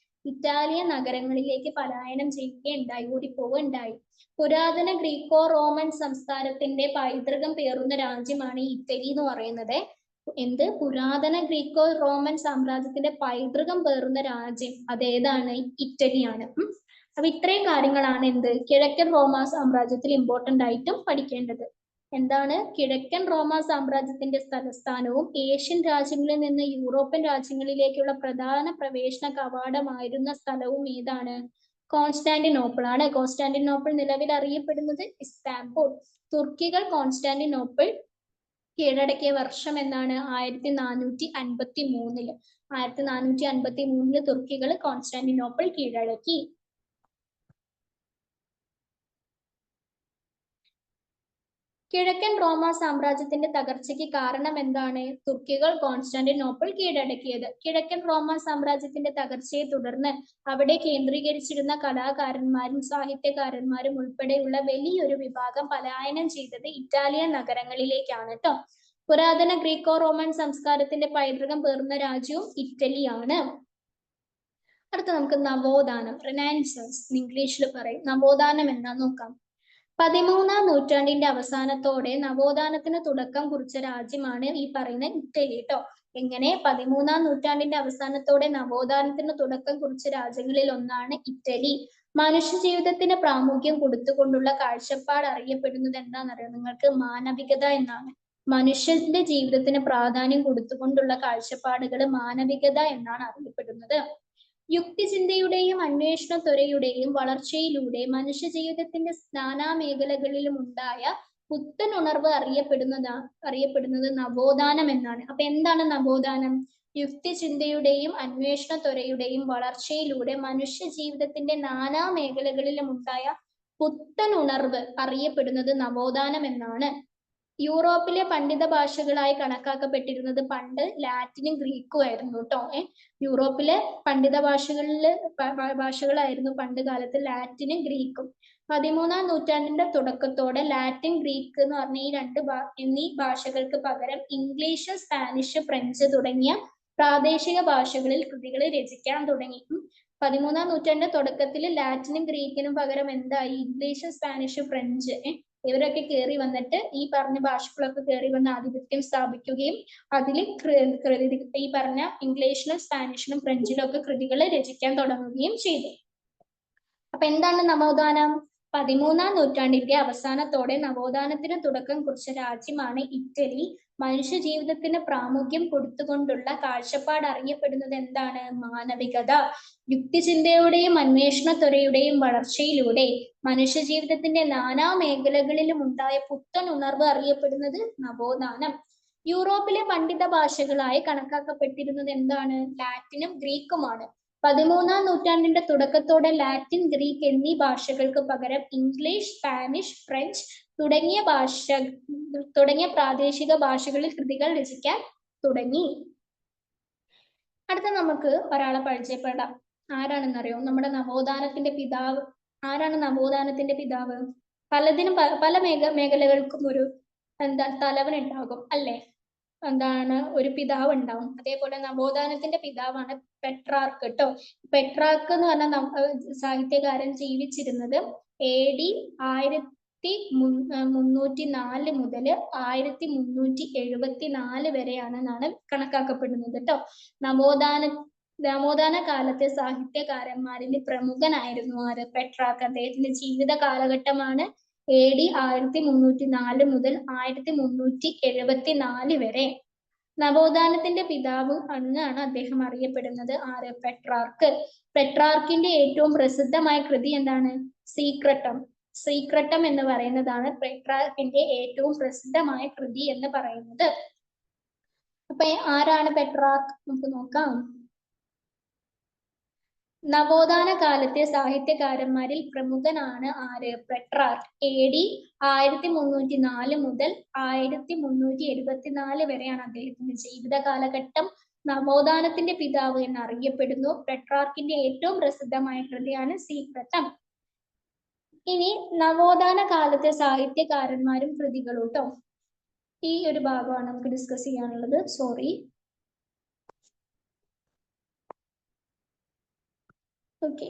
Speaker 1: ഇറ്റാലിയൻ നഗരങ്ങളിലേക്ക് പലായനം ചെയ്യുകയുണ്ടായി, ഓടിപ്പോവുകയുണ്ടായി. പുരാതന ഗ്രീക്കോ റോമൻ സംസ്കാരത്തിന്റെ പൈതൃകം പേറുന്ന രാജ്യമാണ് ഇറ്റലി എന്ന് പറയുന്നത്. എന്ത്? പുരാതന ഗ്രീക്കോ റോമൻ സാമ്രാജ്യത്തിന്റെ പൈതൃകം പേറുന്ന രാജ്യം അതേതാണ്? ഇറ്റലിയാണ്. അപ്പൊ ഇത്രയും കാര്യങ്ങളാണ് എന്ത് കിഴക്കൻ റോമ സാമ്രാജ്യത്തിൽ ഇമ്പോർട്ടന്റ് ആയിട്ടും പഠിക്കേണ്ടത്. എന്താണ്? കിഴക്കൻ റോമ സാമ്രാജ്യത്തിന്റെ തലസ്ഥാനവും ഏഷ്യൻ രാജ്യങ്ങളിൽ നിന്ന് യൂറോപ്യൻ രാജ്യങ്ങളിലേക്കുള്ള പ്രധാന പ്രവേശന കവാടമായിരുന്ന സ്ഥലവും ഏതാണ്? കോൺസ്റ്റാന്റിനോപ്പിൾ ആണ്. കോൺസ്റ്റാന്റിനോപ്പിൾ നിലവിൽ അറിയപ്പെടുന്നത് ഇസ്താംബുൾ. തുർക്കികൾ കോൺസ്റ്റാന്റിനോപ്പിൾ കീഴടക്കിയ വർഷം എന്നാണ്? 1453. 1453 തുർക്കികൾ കോൺസ്റ്റാന്റിനോപ്പിൾ കീഴടക്കി. കിഴക്കൻ റോമ സാമ്രാജ്യത്തിന്റെ തകർച്ചയ്ക്ക് കാരണം എന്താണ്? തുർക്കികൾ കോൺസ്റ്റാന്റിനോപ്പിൾ കീഴടക്കിയത്. കിഴക്കൻ റോമ സാമ്രാജ്യത്തിന്റെ തകർച്ചയെ തുടർന്ന് അവിടെ കേന്ദ്രീകരിച്ചിരുന്ന കലാകാരന്മാരും സാഹിത്യകാരന്മാരും ഉൾപ്പെടെയുള്ള വലിയൊരു വിഭാഗം പലായനം ചെയ്തത് ഇറ്റാലിയൻ നഗരങ്ങളിലേക്കാണ് കേട്ടോ. പുരാതന ഗ്രീക്കോ റോമൻ സംസ്കാരത്തിന്റെ പൈതൃകം പേറുന്ന രാജ്യവും ഇറ്റലിയാണ്. അടുത്ത നമുക്ക് നവോത്ഥാനം, റിനൈസൻസ് ഇംഗ്ലീഷിൽ പറയും. നവോത്ഥാനം എന്താന്ന് നോക്കാം. 13ാം നൂറ്റാണ്ടിന്റെ അവസാനത്തോടെ നവോത്ഥാനത്തിന് തുടക്കം കുറിച്ച രാജ്യമാണ് ഈ പറയുന്ന ഇറ്റലി കേട്ടോ. എങ്ങനെ? 13ാം നൂറ്റാണ്ടിന്റെ അവസാനത്തോടെ നവോത്ഥാനത്തിന് തുടക്കം കുറിച്ച രാജ്യങ്ങളിൽ ഒന്നാണ് ഇറ്റലി. മനുഷ്യ ജീവിതത്തിന് പ്രാമുഖ്യം കൊടുത്തുകൊണ്ടുള്ള കാഴ്ചപ്പാട് അറിയപ്പെടുന്നത് എന്താണെന്നറിയോ നിങ്ങൾക്ക്? മാനവികത എന്നാണ്. മനുഷ്യന്റെ ജീവിതത്തിന് പ്രാധാന്യം കൊടുത്തുകൊണ്ടുള്ള കാഴ്ചപ്പാടുകൾ മാനവികത എന്നാണ് അറിയപ്പെടുന്നത്. യുക്തിചിന്തയുടെയും അന്വേഷണ ത്വരയുടെയും വളർച്ചയിലൂടെ മനുഷ്യ ജീവിതത്തിന്റെ നാനാ മേഖലകളിലും ഉണ്ടായ പുത്തൻ ഉണർവ് അറിയപ്പെടുന്നത് നവോത്ഥാനം എന്നാണ്. അപ്പൊ എന്താണ് നവോത്ഥാനം? യുക്തിചിന്തയുടെയും അന്വേഷണ ത്വരയുടെയും വളർച്ചയിലൂടെ മനുഷ്യ ജീവിതത്തിന്റെ നാനാ മേഖലകളിലും ഉണ്ടായ പുത്തൻ ഉണർവ് അറിയപ്പെടുന്നത് നവോത്ഥാനം എന്നാണ്. യൂറോപ്പിലെ പണ്ഡിത ഭാഷകളായി കണക്കാക്കപ്പെട്ടിരുന്നത് പണ്ട് ലാറ്റിനും ഗ്രീക്കും ആയിരുന്നു കേട്ടോ. യൂറോപ്പിലെ പണ്ഡിത ഭാഷകളായിരുന്നു പണ്ട് കാലത്ത് ലാറ്റിനും ഗ്രീക്കും. 13ാം നൂറ്റാണ്ടിന്റെ തുടക്കത്തോടെ ലാറ്റിൻ, ഗ്രീക്ക് എന്ന് പറഞ്ഞ എന്നീ ഭാഷകൾക്ക് പകരം ഇംഗ്ലീഷ്, സ്പാനിഷ്, ഫ്രഞ്ച് തുടങ്ങിയ പ്രാദേശിക ഭാഷകളിൽ കൃതികൾ രചിക്കാൻ തുടങ്ങി. 13ാം നൂറ്റാണ്ടിന്റെ തുടക്കത്തിൽ ലാറ്റിനും ഗ്രീക്കിനും പകരം എന്തായി? ഇംഗ്ലീഷ്, സ്പാനിഷ്, ഫ്രഞ്ച് ഇവരൊക്കെ കയറി വന്നിട്ട് ഈ പറഞ്ഞ ഭാഷകളൊക്കെ കയറി വന്ന് ആധിപത്യം സ്ഥാപിക്കുകയും അതിൽ ഈ പറഞ്ഞ ഇംഗ്ലീഷിലും സ്പാനിഷിലും ഫ്രഞ്ചിലും ഒക്കെ കൃതികൾ രചിക്കാൻ തുടങ്ങുകയും ചെയ്തു. അപ്പൊ എന്താണ് നവോത്ഥാനം? 13ാം നൂറ്റാണ്ടിന്റെ അവസാനത്തോടെ നവോത്ഥാനത്തിന് തുടക്കം കുറിച്ച രാജ്യമാണ് ഇറ്റലി. മനുഷ്യ ജീവിതത്തിന് പ്രാമുഖ്യം കൊടുത്തുകൊണ്ടുള്ള കാഴ്ചപ്പാട് അറിയപ്പെടുന്നത് എന്താണ്? മാനവികത. യുക്തിചിന്തയുടെയും അന്വേഷണ ത്വരയുടെയും വളർച്ചയിലൂടെ മനുഷ്യ ജീവിതത്തിന്റെ നാനാ മേഖലകളിലും ഉണ്ടായ പുത്തൻ ഉണർവ് അറിയപ്പെടുന്നത് നവോത്ഥാനം. യൂറോപ്പിലെ പണ്ഡിത ഭാഷകളായി കണക്കാക്കപ്പെട്ടിരുന്നത് എന്താണ്? ലാറ്റിനും ഗ്രീക്കുമാണ്. 13ാം നൂറ്റാണ്ടിന്റെ തുടക്കത്തോടെ ലാറ്റിൻ, ഗ്രീക്ക് എന്നീ ഭാഷകൾക്ക് പകരം ഇംഗ്ലീഷ്, സ്പാനിഷ്, ഫ്രഞ്ച് തുടങ്ങിയ പ്രാദേശിക ഭാഷകളിൽ കൃതികൾ രചിക്കാൻ തുടങ്ങി. അടുത്ത നമുക്ക് ഒരാളെ പരിചയപ്പെടാം. ആരാണെന്നറിയോ? നമ്മുടെ നവോത്ഥാനത്തിന്റെ പിതാവ്. ആരാണ് നവോത്ഥാനത്തിന്റെ പിതാവ്? പല മേഖലകൾക്കും ഒരു തലവൻ ഉണ്ടാകും അല്ലെ? ഒരു പിതാവ് ഉണ്ടാവും. അതേപോലെ നവോത്ഥാനത്തിന്റെ പിതാവാണ് പെട്രാർക്ക് കേട്ടോ. പെട്രാർക്ക് എന്ന് പറഞ്ഞ സാഹിത്യകാരൻ ജീവിച്ചിരുന്നത് AD 1304 മുതൽ 1374 വരെയാണെന്നാണ് കണക്കാക്കപ്പെടുന്നത് കേട്ടോ. നവോത്ഥാന കാലത്തെ സാഹിത്യകാരന്മാരിൽ പ്രമുഖനായിരുന്നു ആര്? പെട്രാർക്ക്. അദ്ദേഹത്തിന്റെ ജീവിത കാലഘട്ടമാണ് AD 1304 മുതൽ 1374 വരെ. നവോത്ഥാനത്തിന്റെ പിതാവ് എന്നാണ് അദ്ദേഹം അറിയപ്പെടുന്നത്. ആര്? പെട്രാർക്ക്. പെട്രാർക്കിന്റെ ഏറ്റവും പ്രസിദ്ധമായ കൃതി എന്താണ്? സീക്രട്ടം. സീക്രട്ടം എന്ന് പറയുന്നതാണ് പെട്രാർക്കിന്റെ ഏറ്റവും പ്രസിദ്ധമായ കൃതി എന്ന് പറയുന്നത്. അപ്പൊ ആരാണ് പെട്രാർക്ക്? നമുക്ക് നോക്കാം. നവോത്ഥാന കാലത്തെ സാഹിത്യകാരന്മാരിൽ പ്രമുഖനാണ് ആര്? പെട്രാർക്ക്. AD 1304 മുതൽ 1374 വരെയാണ് അദ്ദേഹത്തിന്റെ ജീവിത കാലഘട്ടം. നവോത്ഥാനത്തിന്റെ പിതാവ് എന്നറിയപ്പെടുന്നു. പെട്രാർക്കിന്റെ ഏറ്റവും പ്രസിദ്ധമായ കൃതിയാണ് സീക്രട്ടം. ഇനി നവോത്ഥാന കാലത്തെ സാഹിത്യകാരന്മാരും കൃതികളും കേട്ടോ. ഈ ഒരു ഭാഗമാണ് നമുക്ക് ഡിസ്കസ് ചെയ്യാനുള്ളത്. സോറി. ഓക്കെ.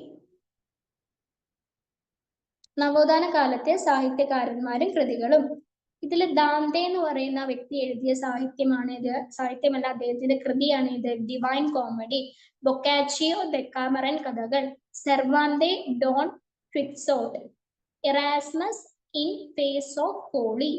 Speaker 1: നവോത്ഥാന കാലത്തെ സാഹിത്യകാരന്മാരും കൃതികളും. ഇതിൽ ദാന്തെ എന്ന് പറയുന്ന വ്യക്തി എഴുതിയ സാഹിത്യമല്ല, അദ്ദേഹത്തിന്റെ കൃതിയാണ് ഇത്. ഡിവൈൻ കോമഡി, ബൊക്കാച്ചിയോ, ഡെക്കാമറൻ കഥകൾ, Cervantes Don Quixote, Erasmus in praise of folly.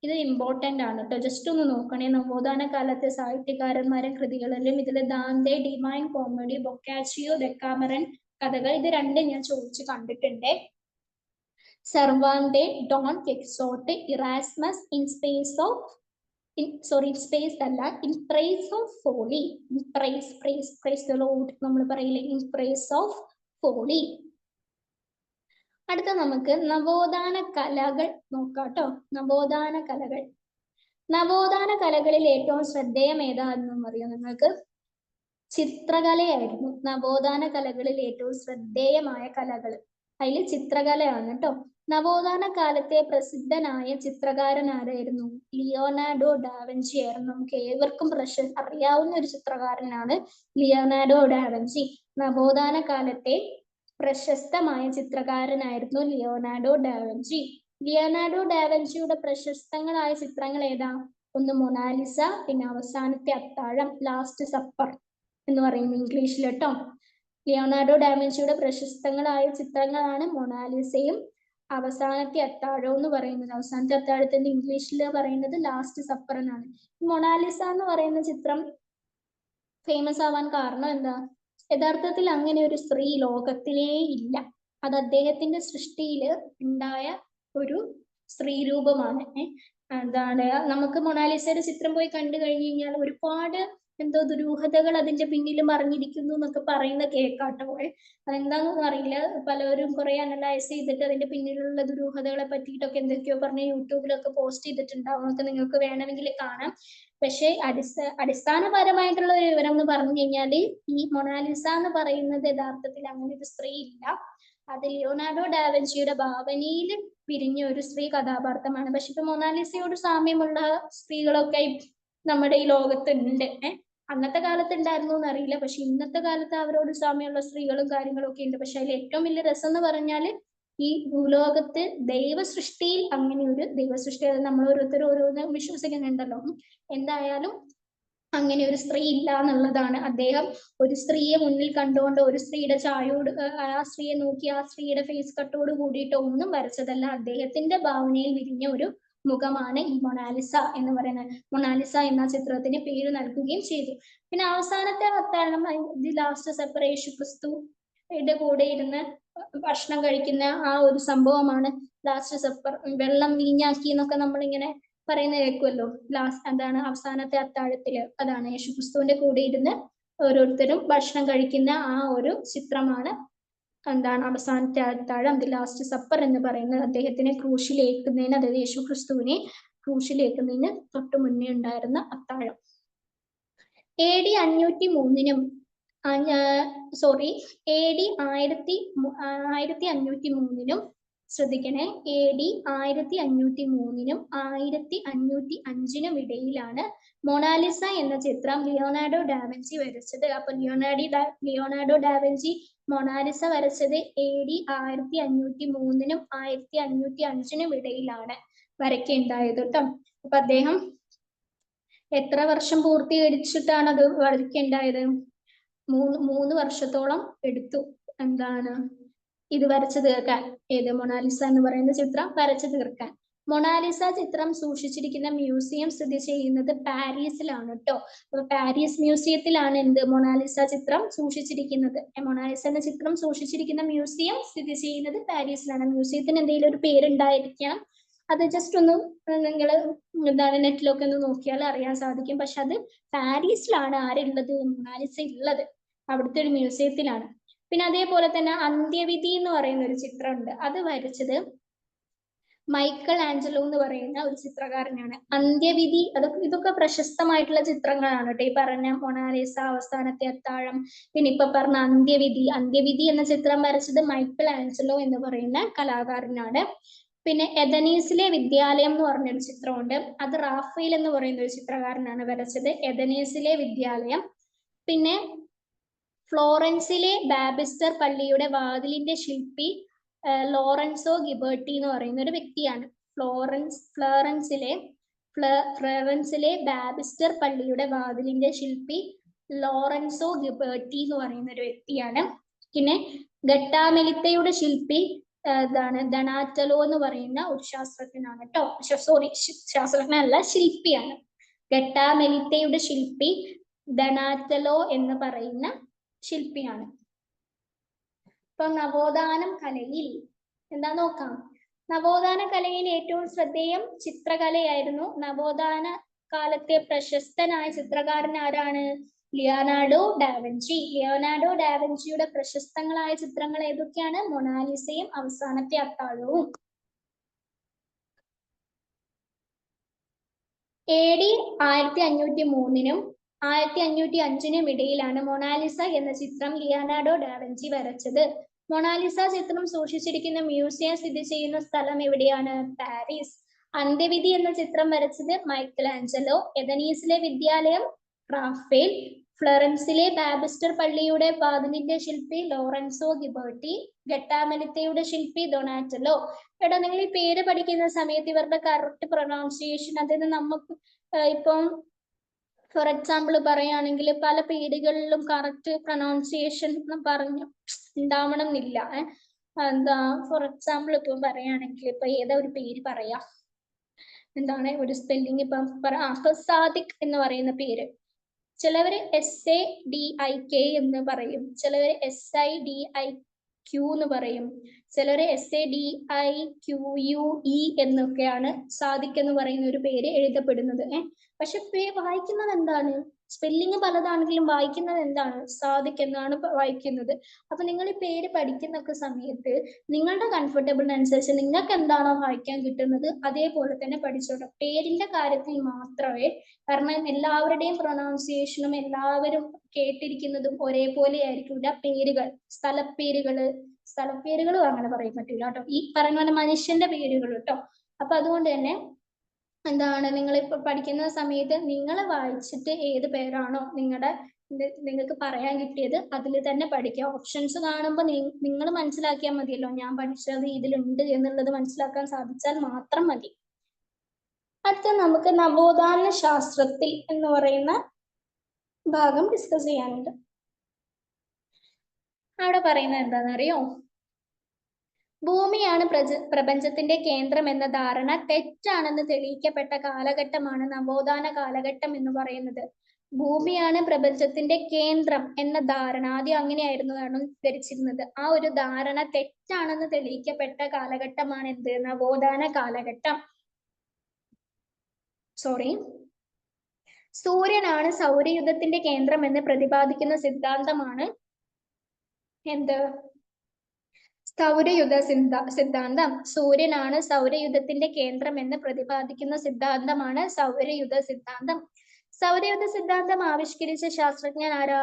Speaker 1: ഇത് ഇമ്പോർട്ടന്റ് ആണ് കേട്ടോ. ജസ്റ്റ് ഒന്ന് നോക്കണേ. നവോത്ഥാന കാലത്തെ സാഹിത്യകാരന്മാരും കൃതികളിലും ഇതിൽ Dante, Divine Comedy, Boccaccio, Decameron കഥകൾ, ഇത് രണ്ടും ഞാൻ ചോദിച്ചു കണ്ടിട്ടുണ്ട്. Cervantes Don Quixote, Erasmus in space of space അല്ല, in Praise of Folly. Praise the Lord നമ്മൾ പറയില്ലേ, ഇൻ പ്രൈസ് ഓഫ് ഫോളി. അടുത്ത നമുക്ക് നവോത്ഥാന കലകൾ നോക്കാട്ടോ. നവോത്ഥാന കലകളിൽ ഏറ്റവും ശ്രദ്ധേയം ഏതാണെന്നും അറിയാം നിങ്ങൾക്ക്? ചിത്രകലയായിരുന്നു. നവോത്ഥാന കലകളിൽ ഏറ്റവും ശ്രദ്ധേയമായ കലകൾ അതിൽ ചിത്രകലയാണ് കേട്ടോ. നവോത്ഥാന കാലത്തെ പ്രസിദ്ധനായ ചിത്രകാരൻ ആരായിരുന്നു? ലിയോനാർഡോ ഡാവിഞ്ചി ആയിരുന്നു. നമുക്ക് ഏവർക്കും അറിയാവുന്ന ഒരു ചിത്രകാരനാണ് ലിയോനാർഡോ ഡാവിഞ്ചി. നവോത്ഥാന കാലത്തെ പ്രശസ്തമായ ചിത്രകാരനായിരുന്നു ലിയോനാർഡോ ഡാവിഞ്ചി. ലിയോനാർഡോ ഡാവിഞ്ചിയുടെ പ്രശസ്തങ്ങളായ ചിത്രങ്ങൾ ഏതാ? ഒന്ന് മൊണാലിസ, പിന്നെ അവസാനത്തെ അത്താഴം, ലാസ്റ്റ് സപ്പർ എന്ന് പറയുന്നത് ഇംഗ്ലീഷിൽ കേട്ടോ. ലിയോനാർഡോ ഡാവിഞ്ചിയുടെ പ്രശസ്തങ്ങളായ ചിത്രങ്ങളാണ് മൊണാലിസയും അവസാനത്തെ അത്താഴവും എന്ന് പറയുന്നത്. അവസാനത്തെ അത്താഴത്തിന്റെ ഇംഗ്ലീഷിൽ പറയുന്നത് ലാസ്റ്റ് സപ്പർ എന്നാണ്. മൊണാലിസ എന്ന് പറയുന്ന ചിത്രം ഫേമസ് ആവാൻ കാരണം എന്താ? യഥാർത്ഥത്തിൽ അങ്ങനെ ഒരു സ്ത്രീ ലോകത്തിലേ ഇല്ല. അത് അദ്ദേഹത്തിന്റെ സൃഷ്ടിയിൽ ഉണ്ടായ ഒരു സ്ത്രീ രൂപമാണ്. എന്താണ്, നമുക്ക് മൊണാലിസയുടെ ചിത്രം പോയി കണ്ടു കഴിഞ്ഞു കഴിഞ്ഞാൽ ഒരുപാട് എന്തോ ദുരൂഹതകൾ അതിന്റെ പിന്നിൽ മറിഞ്ഞിരിക്കുന്നു എന്നൊക്കെ പറയുന്ന കേൾക്കാട്ടോ. അതെന്താണെന്ന് അറിയില്ല. പലരും കുറെ അനലൈസ് ചെയ്തിട്ട് അതിന്റെ പിന്നിലുള്ള ദുരൂഹതകളെ പറ്റിയിട്ടൊക്കെ എന്തൊക്കെയോ പറഞ്ഞ് യൂട്യൂബിലൊക്കെ പോസ്റ്റ് ചെയ്തിട്ടുണ്ടാവും. അതൊക്കെ നിങ്ങൾക്ക് വേണമെങ്കിൽ കാണാം. പക്ഷെ അടിസ്ഥാനപരമായിട്ടുള്ള ഒരു വിവരം എന്ന് പറഞ്ഞു കഴിഞ്ഞാല് ഈ മൊണാലിസ എന്ന് പറയുന്നത് യഥാർത്ഥത്തിൽ അങ്ങനെ ഒരു സ്ത്രീ ഇല്ല. അത് ലിയോനാർഡോ ഡാവിഞ്ചിയുടെ ഭാവനയിൽ പിരിഞ്ഞ ഒരു സ്ത്രീ കഥാപാത്രമാണ്. പക്ഷെ ഇപ്പൊ മൊണാലിസയോട് സാമ്യമുള്ള സ്ത്രീകളൊക്കെ നമ്മുടെ ഈ ലോകത്ത് ഉണ്ട്. അന്നത്തെ കാലത്ത് ഉണ്ടായിരുന്നു എന്നറിയില്ല. പക്ഷെ ഇന്നത്തെ കാലത്ത് അവരോട് സാമ്യമുള്ള സ്ത്രീകളും കാര്യങ്ങളും ഒക്കെ ഉണ്ട്. പക്ഷെ അതിൽ ഏറ്റവും വലിയ രസം എന്ന് പറഞ്ഞാല് ഈ ഭൂലോകത്ത് ദൈവസൃഷ്ടിയിൽ അങ്ങനെ ഒരു ദൈവസൃഷ്ടി, നമ്മൾ ഓരോരുത്തരും ഓരോന്ന് വിശ്വസിക്കുന്നുണ്ടല്ലോ. എന്തായാലും അങ്ങനെ ഒരു സ്ത്രീ ഇല്ല എന്നുള്ളതാണ്. അദ്ദേഹം ഒരു സ്ത്രീയെ മുന്നിൽ കണ്ടുകൊണ്ട് ഒരു സ്ത്രീയുടെ ചായോട് ആ സ്ത്രീയെ നോക്കി ആ സ്ത്രീയുടെ ഫേസ് കട്ടോട് കൂടിയിട്ട് ഒന്നും വരച്ചതല്ല. അദ്ദേഹത്തിന്റെ ഭാവനയിൽ വിരിഞ്ഞ ഒരു മുഖമാണ് ഈ മൊണാലിസ എന്ന് പറയുന്നത്. മൊണാലിസ എന്ന ചിത്രത്തിന് പേര് നൽകുകയും ചെയ്തു. പിന്നെ അവസാനത്തെ അത്താഴം, ദി ലാസ്റ്റ് സപ്പർ, യേശുക്രിസ്തുവിന്റെ കൂടെ ഇരുന്ന് ഭക്ഷണം കഴിക്കുന്ന ആ ഒരു സംഭവമാണ് ലാസ്റ്റ് സപ്പർ. വെള്ളം വീഞ്ഞാക്കി എന്നൊക്കെ നമ്മളിങ്ങനെ പറയുന്ന കേൾക്കുമല്ലോ. എന്താണ് അവസാനത്തെ അത്താഴത്തില്, അതാണ് യേശുക്രിസ്തുവിന്റെ കൂടെ ഇരുന്ന് ഓരോരുത്തരും ഭക്ഷണം കഴിക്കുന്ന ആ ഒരു ചിത്രമാണ് എന്താണ് അവസാനത്തെ അത്താഴം, ദി ലാസ്റ്റ് സപ്പർ എന്ന് പറയുന്നത്. അദ്ദേഹത്തിനെ ക്രൂശിലേക്കുന്നതിന്, അതായത് യേശുക്രിസ്തുവിനെ ക്രൂശിലേക്കുന്നതിന് തൊട്ട് മുന്നേ ഉണ്ടായിരുന്ന അത്താഴം. AD 503-നും AD 1503-നും ശ്രദ്ധിക്കണേ, AD 1503 1505 ഇടയിലാണ് മൊണാലിസ എന്ന ചിത്രം ലിയോനാർഡോ ഡാവിഞ്ചി വരച്ചത്. അപ്പൊ ലിയോനാർഡോ ഡാവിഞ്ചി മൊണാലിസ വരച്ചത് AD 1503 1505 ഇടയിലാണ് വരയ്ക്കുണ്ടായത് കേട്ടോ. അപ്പൊ അദ്ദേഹം എത്ര വർഷം പൂർത്തീകരിച്ചിട്ടാണ് അത് വരയ്ക്കുണ്ടായത്? മൂന്ന് വർഷത്തോളം എടുത്തു എന്താണ് ഇത് വരച്ചു തീർക്കാൻ. ഏത് മൊണാലിസ എന്ന് പറയുന്ന ചിത്രം വരച്ചു തീർക്കാൻ. മൊണാലിസ ചിത്രം സൂക്ഷിച്ചിരിക്കുന്ന മ്യൂസിയം സ്ഥിതി ചെയ്യുന്നത് പാരീസിലാണ് കേട്ടോ. അപ്പൊ പാരീസ് മ്യൂസിയത്തിലാണ് എന്ത് മൊണാലിസ ചിത്രം സൂക്ഷിച്ചിരിക്കുന്നത്. മൊണാലിസ എന്ന ചിത്രം സൂക്ഷിച്ചിരിക്കുന്ന മ്യൂസിയം സ്ഥിതി ചെയ്യുന്നത് പാരീസിലാണ്. മ്യൂസിയത്തിന് എന്തെങ്കിലും ഒരു പേരുണ്ടായിരിക്കണം. അത് ജസ്റ്റ് ഒന്ന് നിങ്ങൾ എന്താണ് നെറ്റിലൊക്കെ ഒന്ന് നോക്കിയാൽ അറിയാൻ സാധിക്കും. പക്ഷെ അത് പാരീസിലാണ് ആരുള്ളത്? മൊണാലിസ ഉള്ളത് അവിടുത്തെ ഒരു മ്യൂസിയത്തിലാണ്. പിന്നെ അതേപോലെ തന്നെ അന്ത്യവിധി എന്ന് പറയുന്ന ഒരു ചിത്രമുണ്ട്. അത് വരച്ചത് മൈക്കൽ ആഞ്ചലോ എന്ന് പറയുന്ന ഒരു ചിത്രകാരനാണ്. അന്ത്യവിധി ഇതൊക്കെ പ്രശസ്തമായിട്ടുള്ള ചിത്രങ്ങളാണ് കേട്ടോ. ഈ പറഞ്ഞ മൊണാലിസ, അവസാനത്തെ അത്താഴം, പിന്നെ ഇപ്പൊ പറഞ്ഞ അന്ത്യവിധി എന്ന ചിത്രം വരച്ചത് മൈക്കൽ ആഞ്ചലോ എന്ന് പറയുന്ന കലാകാരനാണ്. പിന്നെ എഥനീസിലെ വിദ്യാലയം എന്ന് പറഞ്ഞൊരു ചിത്രമുണ്ട്. അത് റാഫേൽ എന്ന് പറയുന്ന ഒരു ചിത്രകാരനാണ് വരച്ചത്. എഥനീസിലെ വിദ്യാലയം. പിന്നെ ഫ്ലോറൻസിലെ ബാബിസ്റ്റർ പള്ളിയുടെ വാതിലിന്റെ ശില്പി ലോറൻസോ ഗിബർട്ടി എന്ന് പറയുന്ന ഒരു വ്യക്തിയാണ്. ഫ്ലോറൻസിലെ ബാബിസ്റ്റർ പള്ളിയുടെ വാതിലിന്റെ ശില്പി ലോറൻസോ ഗിബർട്ടി എന്ന് പറയുന്ന ഒരു വ്യക്തിയാണ്. പിന്നെ ഗട്ടാമെലിത്തയുടെ ശില്പി ഡൊണാറ്റലോ എന്ന് പറയുന്ന ഒരു ശാസ്ത്രജ്ഞനാണ് കേട്ടോ. സോറി, ശാസ്ത്രജ്ഞനല്ല, ശില്പിയാണ്. ഗട്ടാമെലിത്തയുടെ ശില്പി ഡൊണാറ്റലോ എന്ന് പറയുന്ന ശില്പിയാണ്. ഇപ്പൊ നവോത്ഥാനം കലയിൽ എന്താ നോക്കാം. നവോത്ഥാന കലയിൽ ഏറ്റവും ശ്രദ്ധേയം ചിത്രകലയായിരുന്നു. നവോത്ഥാന കാലത്തെ പ്രശസ്തനായ ചിത്രകാരൻ ആരാണ്? Leonardo da Vinci. ലിയോനാർഡോ ഡാവിഞ്ചിയുടെ പ്രശസ്തങ്ങളായ ചിത്രങ്ങൾ ഏതൊക്കെയാണ്? മൊണാലിസയും അവസാനത്തെ അത്താഴവും. AD 1503 1505 ഇടയിലാണ് മൊണാലിസ എന്ന ചിത്രം ലിയോനാർഡോ ഡാവിഞ്ചി വരച്ചത്. മൊണാലിസ ചിത്രം സൂക്ഷിച്ചിരിക്കുന്ന മ്യൂസിയം സ്ഥിതി ചെയ്യുന്ന സ്ഥലം എവിടെയാണ്? പാരീസ്. അന്ത്യവിധി എന്ന ചിത്രം വരച്ചത് മൈക്കൽ ആഞ്ചലോ. എഥനീസിലെ വിദ്യാലയം റാഫേൽ. ഫ്ലോറൻസിലെ ബാബിസ്റ്റർ പള്ളിയുടെ വാതിലിന്റെ ശില്പി ലോറൻസോ ഗിബർട്ടി. ഗട്ടാമെലിത്തയുടെ ശില്പി ഡൊണാറ്റലോ. എടാ, നിങ്ങൾ ഈ പേര് പഠിക്കുന്ന സമയത്ത് ഇവരുടെ കറക്റ്റ് പ്രൊനൗൺസിയേഷൻ, അതായത് നമുക്ക് ഇപ്പം ഫോർ എക്സാമ്പിൾ പറയുകയാണെങ്കിൽ പല പേരുകളിലും കറക്റ്റ് പ്രൊനൗൺസിയേഷൻ പറഞ്ഞു ഉണ്ടാവണം എന്നില്ല. എന്താ ഫോർ എക്സാമ്പിൾ ഇപ്പം പറയുകയാണെങ്കിൽ ഇപ്പൊ ഏതാ ഒരു പേര് പറയാ, എന്താണ് ഒരു സ്പെല്ലിംഗ് ഇപ്പം സാദിഖ് എന്ന് പറയുന്ന പേര് ചിലവര് SADIK എന്ന് പറയും, ചിലവര് SIDIQ എന്ന് പറയും, ചിലര് SADIQUE എന്നൊക്കെയാണ് സാദിഖ് എന്ന് പറയുന്ന ഒരു പേര് എഴുതപ്പെടുന്നത്. പക്ഷെ വായിക്കുന്നത് എന്താണ്? സ്പെല്ലിങ് പലതാണെങ്കിലും വായിക്കുന്നത് എന്താണ്? സാദിഖ് എന്നാണ് വായിക്കുന്നത്. അപ്പൊ നിങ്ങൾ ഈ പേര് പഠിക്കുന്നൊക്കെ സമയത്ത് നിങ്ങളുടെ കംഫർട്ടബിളിനനുസരിച്ച് നിങ്ങൾക്ക് എന്താണോ വായിക്കാൻ കിട്ടുന്നത് അതേപോലെ തന്നെ പഠിച്ചോട്ടെ. പേരിന്റെ കാര്യത്തിൽ മാത്രമേ, കാരണം എല്ലാവരുടെയും പ്രൊനൗൺസിയേഷനും എല്ലാവരും കേട്ടിരിക്കുന്നതും ഒരേപോലെ ആയിരിക്കില്ല. പേരുകൾ, സ്ഥലപ്പേരുകളും അങ്ങനെ പറയാൻ പറ്റില്ല കേട്ടോ. ഈ പറഞ്ഞ പോലെ മനുഷ്യന്റെ പേരുകൾ കേട്ടോ. അപ്പൊ അതുകൊണ്ട് തന്നെ എന്താണ്, നിങ്ങളിപ്പോ പഠിക്കുന്ന സമയത്ത് നിങ്ങൾ വായിച്ചിട്ട് ഏത് പേരാണോ നിങ്ങൾക്ക് പറയാൻ കിട്ടിയത് അതിൽ തന്നെ പഠിക്കുക. ഓപ്ഷൻസ് കാണുമ്പോൾ നിങ്ങൾ മനസ്സിലാക്കിയാൽ മതിയല്ലോ, ഞാൻ പഠിച്ചത് ഇതിലുണ്ട് എന്നുള്ളത് മനസ്സിലാക്കാൻ സാധിച്ചാൽ മാത്രം മതി. അടുത്ത നമുക്ക് നവോത്ഥാന ശാസ്ത്രത്തിൽ എന്ന് പറയുന്ന ഭാഗം ഡിസ്കസ് ചെയ്യാനുണ്ട്. അവിടെ പറയുന്നത് എന്താണെന്നറിയോ? ഭൂമിയാണ് പ്രപഞ്ചത്തിന്റെ കേന്ദ്രം എന്ന ധാരണ തെറ്റാണെന്ന് തെളിയിക്കപ്പെട്ട കാലഘട്ടമാണ് നവോത്ഥാന കാലഘട്ടം എന്ന് പറയുന്നത്. ഭൂമിയാണ് പ്രപഞ്ചത്തിന്റെ കേന്ദ്രം എന്ന ധാരണ ആദ്യം അങ്ങനെയായിരുന്നു ധരിച്ചിരുന്നത്. ആ ഒരു ധാരണ തെറ്റാണെന്ന് തെളിയിക്കപ്പെട്ട കാലഘട്ടമാണ് എന്ത്? നവോത്ഥാന കാലഘട്ടം. സൂര്യനാണ് സൗരയുധത്തിന്റെ കേന്ദ്രം എന്ന് പ്രതിപാദിക്കുന്ന സിദ്ധാന്തമാണ് എന്ത്? സൗരയുധ സിദ്ധാന്തം. സൂര്യനാണ് സൗരയുധത്തിന്റെ കേന്ദ്രം എന്ന് പ്രതിപാദിക്കുന്ന സിദ്ധാന്തമാണ് സൗരയുധ സിദ്ധാന്തം. സൗരയുധ സിദ്ധാന്തം ആവിഷ്കരിച്ച ശാസ്ത്രജ്ഞൻ ആരാ?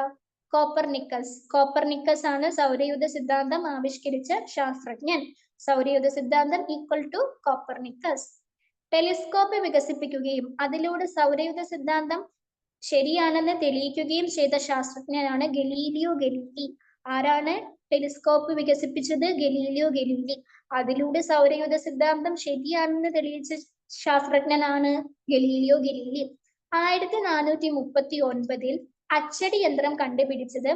Speaker 1: കോപ്പർനിക്കസ് ആണ് സൗരയുധ സിദ്ധാന്തം ആവിഷ്കരിച്ച ശാസ്ത്രജ്ഞൻ. സൗരയൂഥ സിദ്ധാന്തം ഈക്വൽ ടു കോപ്പർനിക്കസ്. ടെലിസ്കോപ്പ് വികസിപ്പിക്കുകയും അതിലൂടെ സൗരയൂഥ സിദ്ധാന്തം ശരിയാണെന്ന് തെളിയിക്കുകയും ചെയ്ത ശാസ്ത്രജ്ഞനാണ് ഗലീലിയോ ഗലീലി. ആരാണ് ടെലിസ്കോപ്പ് വികസിപ്പിച്ചത്? Galileo Galilei. അതിലൂടെ സൗരയൂഥ സിദ്ധാന്തം ശരിയാണെന്ന് തെളിയിച്ച ശാസ്ത്രജ്ഞനാണ് ഗലീലിയോ ഗലീലി. 1439 അച്ചടി യന്ത്രം കണ്ടുപിടിച്ചത്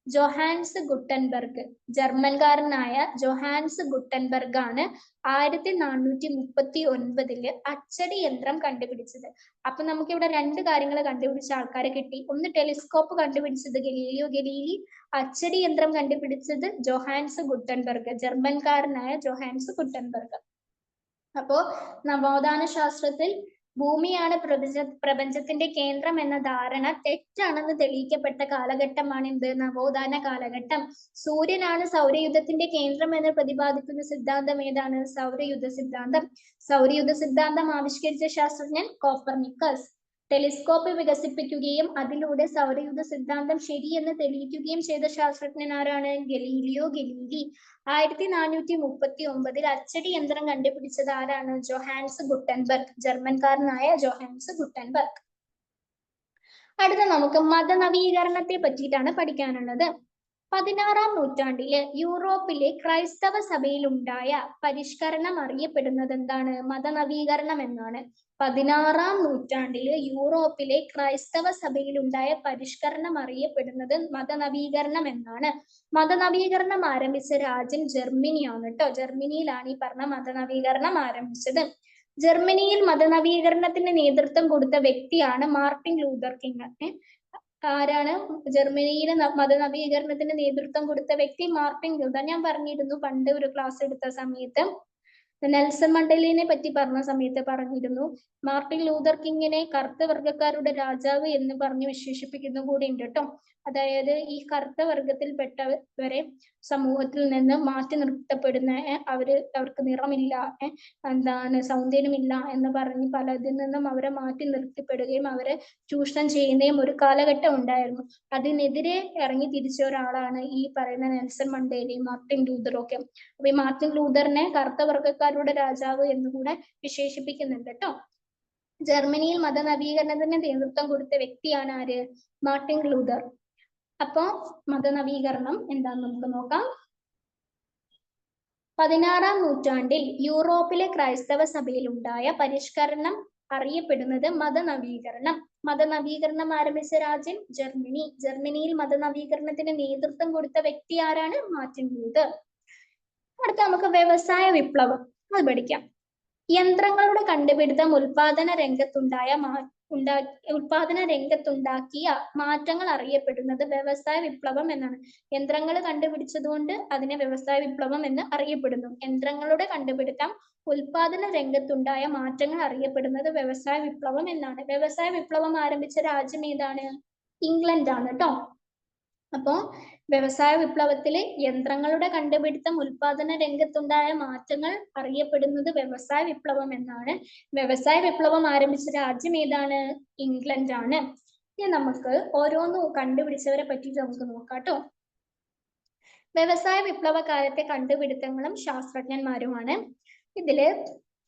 Speaker 1: ജോഹാൻസ് ഗുട്ടൻബർഗ്. ജർമ്മൻകാരനായ ജോഹാൻസ് ഗുട്ടൻബർഗ് ആണ് 1439 അച്ചടി യന്ത്രം കണ്ടുപിടിച്ചത്. അപ്പൊ നമുക്ക് ഇവിടെ രണ്ട് കാര്യങ്ങൾ കണ്ടുപിടിച്ച ആൾക്കാരെ കിട്ടി. ഒന്ന് ടെലിസ്കോപ്പ് കണ്ടുപിടിച്ചത് ഗലീലിയോ ഗലീലി, അച്ചടി യന്ത്രം കണ്ടുപിടിച്ചത് ജോഹാൻസ് ഗുട്ടൻബർഗ്, ജർമ്മൻകാരനായ ജോഹാൻസ് ഗുട്ടൻബർഗ്. അപ്പോ നവോത്ഥാന ശാസ്ത്രത്തിൽ ഭൂമിയാണ് പ്രപഞ്ചത്തിന്റെ കേന്ദ്രം എന്ന ധാരണ തെറ്റാണെന്ന് തെളിയിക്കപ്പെട്ട കാലഘട്ടമാണ് എന്ത്? നവോത്ഥാന കാലഘട്ടം. സൂര്യനാണ് സൗരയൂഥത്തിന്റെ കേന്ദ്രം എന്ന് പ്രതിപാദിക്കുന്ന സിദ്ധാന്തം ഏതാണ്? സൗരയൂഥ സിദ്ധാന്തം. സൗരയൂഥ സിദ്ധാന്തം ആവിഷ്കരിച്ച ശാസ്ത്രജ്ഞൻ കോപ്പർനിക്കസ്. ടെലിസ്കോപ്പ് വികസിപ്പിക്കുകയും അതിലൂടെ സൗരയൂഥ സിദ്ധാന്തം ശരിയെന്ന് തെളിയിക്കുകയും ചെയ്ത ശാസ്ത്രജ്ഞൻ ആരാണ്? Galileo Galilei. 1439 അച്ചടി യന്ത്രം കണ്ടുപിടിച്ചത് ആരാണ്? ജോഹാൻസ് ഗുട്ടൻബർഗ്, ജർമ്മൻകാരനായ ജോഹാൻസ് ഗുട്ടൻബർഗ്. അടുത്ത നമുക്ക് മതനവീകരണത്തെ പറ്റിയിട്ടാണ് പഠിക്കാനുള്ളത്. 16-ാം നൂറ്റാണ്ടില് യൂറോപ്പിലെ ക്രൈസ്തവ സഭയിൽ ഉണ്ടായ പരിഷ്കരണം അറിയപ്പെടുന്നത് എന്താണ്? മതനവീകരണം എന്നാണ്. 16-ാം നൂറ്റാണ്ടില് യൂറോപ്പിലെ ക്രൈസ്തവ സഭയിൽ ഉണ്ടായ പരിഷ്കരണം അറിയപ്പെടുന്നത് മതനവീകരണം എന്നാണ്. മതനവീകരണം ആരംഭിച്ച രാജ്യം ജർമ്മനിയാണ് കേട്ടോ. ജർമ്മനിയിലാണ് ഈ പറഞ്ഞ മതനവീകരണം ആരംഭിച്ചത്. ജർമ്മനിയിൽ മതനവീകരണത്തിന് നേതൃത്വം കൊടുത്ത വ്യക്തിയാണ് മാർട്ടിൻ ലൂതർ കിങ്. ആരാണ് ജർമ്മനിയിലെ മതനവീകരണത്തിന് നേതൃത്വം കൊടുത്ത വ്യക്തി? Martin Luther. ഞാൻ പറഞ്ഞിരുന്നു പണ്ട് ഒരു ക്ലാസ് എടുത്ത സമയത്ത്, നെൽസൺ മണ്ടേലയെ പറ്റി പറഞ്ഞ സമയത്ത് പറഞ്ഞിരുന്നു, മാർട്ടിൻ ലൂതർ കിങ്ങിനെ കറുത്ത വർഗക്കാരുടെ രാജാവ് എന്ന് പറഞ്ഞ് വിശേഷിപ്പിക്കുന്ന കൂടി ഉണ്ട് കേട്ടോ. അതായത് ഈ കറുത്ത വർഗത്തിൽപ്പെട്ടവരെ സമൂഹത്തിൽ നിന്ന് മാറ്റി നിർത്തപ്പെടുന്ന, അവർക്ക് നിറമില്ല, സൗന്ദര്യമില്ല എന്ന് പറഞ്ഞ് പലതിൽ നിന്നും അവരെ മാറ്റി നിർത്തിപ്പെടുകയും അവരെ ചൂഷണം ചെയ്യുകയും ഒരു കാലഘട്ടം ഉണ്ടായിരുന്നു. അതിനെതിരെ ഇറങ്ങി തിരിച്ച ഒരാളാണ് ഈ പറയുന്ന നെൽസൺ മണ്ടേലയും മാർട്ടിൻ ലൂതറും ഒക്കെ. അപ്പൊ ഈ മാർട്ടിൻ ലൂതറിനെ കറുത്ത വർഗക്കാരുടെ രാജാവ് എന്നുകൂടെ വിശേഷിപ്പിക്കുന്നുണ്ട് കേട്ടോ. ജർമ്മനിയിൽ മതനവീകരണത്തിന് നേതൃത്വം കൊടുത്ത വ്യക്തിയാണ് ആര്? Martin Luther. അപ്പോ മതനവീകരണം എന്താന്ന് നമുക്ക് നോക്കാം. 16-ാം നൂറ്റാണ്ടിൽ യൂറോപ്പിലെ ക്രൈസ്തവ സഭയിൽ ഉണ്ടായ പരിഷ്കരണം അറിയപ്പെടുന്നത് മതനവീകരണം. മതനവീകരണം ആരംഭിച്ച രാജ്യം ജർമ്മനി. ജർമ്മനിയിൽ മതനവീകരണത്തിന് നേതൃത്വം കൊടുത്ത വ്യക്തി ആരാണ്? Martin Luther. അടുത്ത നമുക്ക് വ്യവസായ വിപ്ലവം അത് പഠിക്കാം. യന്ത്രങ്ങളുടെ കണ്ടുപിടുത്തം ഉൽപാദന രംഗത്തുണ്ടാക്കിയ മാറ്റങ്ങൾ അറിയപ്പെടുന്നത് വ്യവസായ വിപ്ലവം എന്നാണ്. യന്ത്രങ്ങൾ കണ്ടുപിടിച്ചതുകൊണ്ട് അതിനെ വ്യവസായ വിപ്ലവം എന്ന് അറിയപ്പെടുന്നു. യന്ത്രങ്ങളുടെ കണ്ടുപിടുത്തം ഉൽപാദന രംഗത്തുണ്ടായ മാറ്റങ്ങൾ അറിയപ്പെടുന്നത് വ്യവസായ വിപ്ലവം എന്നാണ്. വ്യവസായ വിപ്ലവം ആരംഭിച്ച രാജ്യം ഏതാണ്? ഇംഗ്ലണ്ട് ആണ് കേട്ടോ. അപ്പോ വ്യവസായ വിപ്ലവത്തിലെ യന്ത്രങ്ങളുടെ കണ്ടുപിടുത്തം ഉൽപാദന രംഗത്തുണ്ടായ മാറ്റങ്ങൾ അറിയപ്പെടുന്നത് വ്യവസായ വിപ്ലവം എന്നാണ്. വ്യവസായ വിപ്ലവം ആരംഭിച്ച രാജ്യം ഏതാണ്? ഇംഗ്ലണ്ട് ആണ്. ഇനി നമുക്ക് ഓരോന്നും കണ്ടുപിടിച്ചവരെ പറ്റിയിട്ട് നമുക്ക് നോക്കാട്ടോ. വ്യവസായ വിപ്ലവ കാലത്തെ കണ്ടുപിടുത്തങ്ങളും ശാസ്ത്രജ്ഞന്മാരുമാണ്. ഇതില്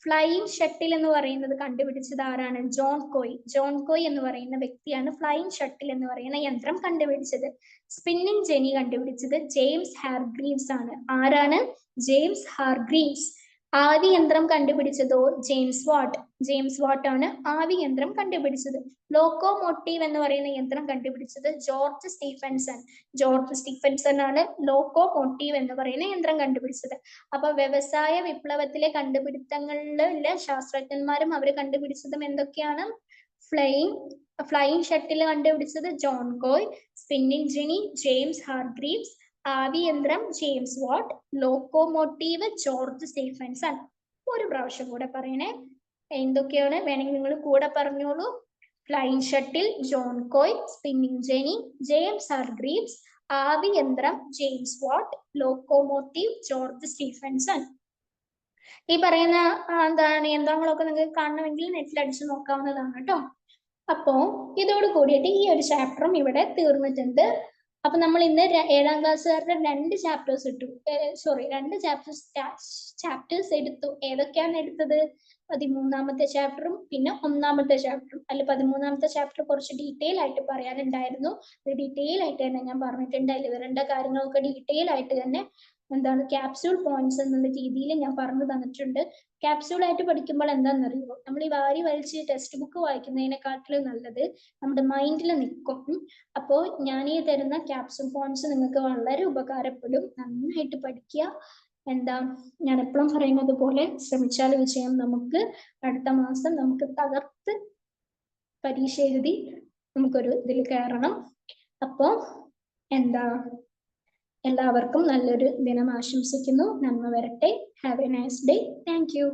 Speaker 1: ഫ്ലൈയിങ് ഷട്ടിൽ എന്ന് പറയുന്നത് കണ്ടുപിടിച്ചത് ആരാണ്? ജോൺ കോയ്. ജോൺ കോയ് എന്ന് പറയുന്ന വ്യക്തിയാണ് ഫ്ലൈയിങ് ഷട്ടിൽ എന്ന് പറയുന്ന യന്ത്രം കണ്ടുപിടിച്ചത്. സ്പിന്നിങ് ജെനി കണ്ടുപിടിച്ചത് ജെയിംസ് ഹാർഗ്രീവ്സ് ആണ്. ആരാണ്? James Hargreaves. ആവി യന്ത്രം കണ്ടുപിടിച്ചതോ ജെയിംസ് വാട്ട്. ജെയിംസ് വാട്ട് ആണ് ആവി യന്ത്രം കണ്ടുപിടിച്ചത്. ലോക്കോമോട്ടീവ് എന്ന് പറയുന്ന യന്ത്രം കണ്ടുപിടിച്ചത് ജോർജ് സ്റ്റീഫൻസൺ. ജോർജ് സ്റ്റീഫൻസൺ ആണ് ലോക്കോമോട്ടീവ് എന്ന് പറയുന്ന യന്ത്രം കണ്ടുപിടിച്ചത്. അപ്പൊ വ്യവസായ വിപ്ലവത്തിലെ കണ്ടുപിടുത്തങ്ങളിലെ ശാസ്ത്രജ്ഞന്മാരും അവർ കണ്ടുപിടിച്ചതും എന്തൊക്കെയാണ്? ഫ്ലൈയിങ് ഷട്ടിൽ കണ്ടുപിടിച്ചത് John Kay, spinning jenny James Hargreaves, ആവി യന്ത്രം James Watt, locomotive George Stephenson. ഒരു പ്രാവശ്യം കൂടെ പറയണേ, എന്തൊക്കെയാണ് വേണമെങ്കിൽ നിങ്ങൾ കൂടെ പറഞ്ഞോളൂ. Flying shuttle John Kay, spinning jenny James Hargreaves, ആവി യന്ത്രം James Watt, locomotive George Stephenson. ഈ പറയുന്ന യന്ത്രങ്ങളൊക്കെ നിങ്ങൾക്ക് കാണണമെങ്കിൽ നെറ്റിൽ അടിച്ചു നോക്കാവുന്നതാണ് കേട്ടോ. അപ്പോ ഇതോട് കൂടിയിട്ട് ഈ ഒരു ചാപ്റ്ററും ഇവിടെ തീർന്നിട്ടുണ്ട്. അപ്പൊ നമ്മൾ ഇന്ന് 7ാം ക്ലാസ്സുകാരുടെ 2 ചാപ്റ്റേഴ്സ് ഇട്ടു. രണ്ട് ചാപ്റ്റേഴ്സ് എടുത്തു. ഏതൊക്കെയാണ് എടുത്തത്? 13ാമത്തെ ചാപ്റ്ററും പിന്നെ 1ാമത്തെ ചാപ്റ്ററും. അല്ല 13ാമത്തെ ചാപ്റ്റർ കുറച്ച് ഡീറ്റെയിൽ ആയിട്ട് പറയാനുണ്ടായിരുന്നു. ഡീറ്റെയിൽ ആയിട്ട് തന്നെ ഞാൻ പറഞ്ഞിട്ടുണ്ട്. അതിൽ വരേണ്ട കാര്യങ്ങളൊക്കെ ഡീറ്റെയിൽ ആയിട്ട് തന്നെ എന്താണ് ക്യാപ്സ്യൂൾ പോയിന്റ്സ് എന്നുള്ള രീതിയിൽ ഞാൻ പറഞ്ഞു തന്നിട്ടുണ്ട്. ക്യാപ്സ്യൂൾ ആയിട്ട് പഠിക്കുമ്പോൾ എന്താണെന്നറിയോ, നമ്മൾ ഈ വാരി വലിച്ച് ടെക്സ്റ്റ് ബുക്ക് വായിക്കുന്നതിനെക്കാട്ടിലും നല്ലത് നമ്മുടെ മൈൻഡിൽ നിൽക്കും. അപ്പോൾ ഞാൻ ഈ തരുന്ന ക്യാപ്സ്യൂൾ പോയിന്റ്സ് നിങ്ങൾക്ക് വളരെ ഉപകാരപ്പെടും. നന്നായിട്ട് പഠിക്കുക. ഞാൻ എപ്പോഴും പറയുന്നത് പോലെ ശ്രമിച്ചാൽ വിജയം നമുക്ക്. അടുത്ത മാസം നമുക്ക് തകർത്ത് പരീക്ഷ എഴുതി നമുക്കൊരു ഇതിൽ കയറണം. അപ്പോൾ എല്ലാവർക്കും നല്ലൊരു ദിനം ആശംസിക്കുന്നു. നന്മ വരട്ടെ. Have A nice day. Thank you.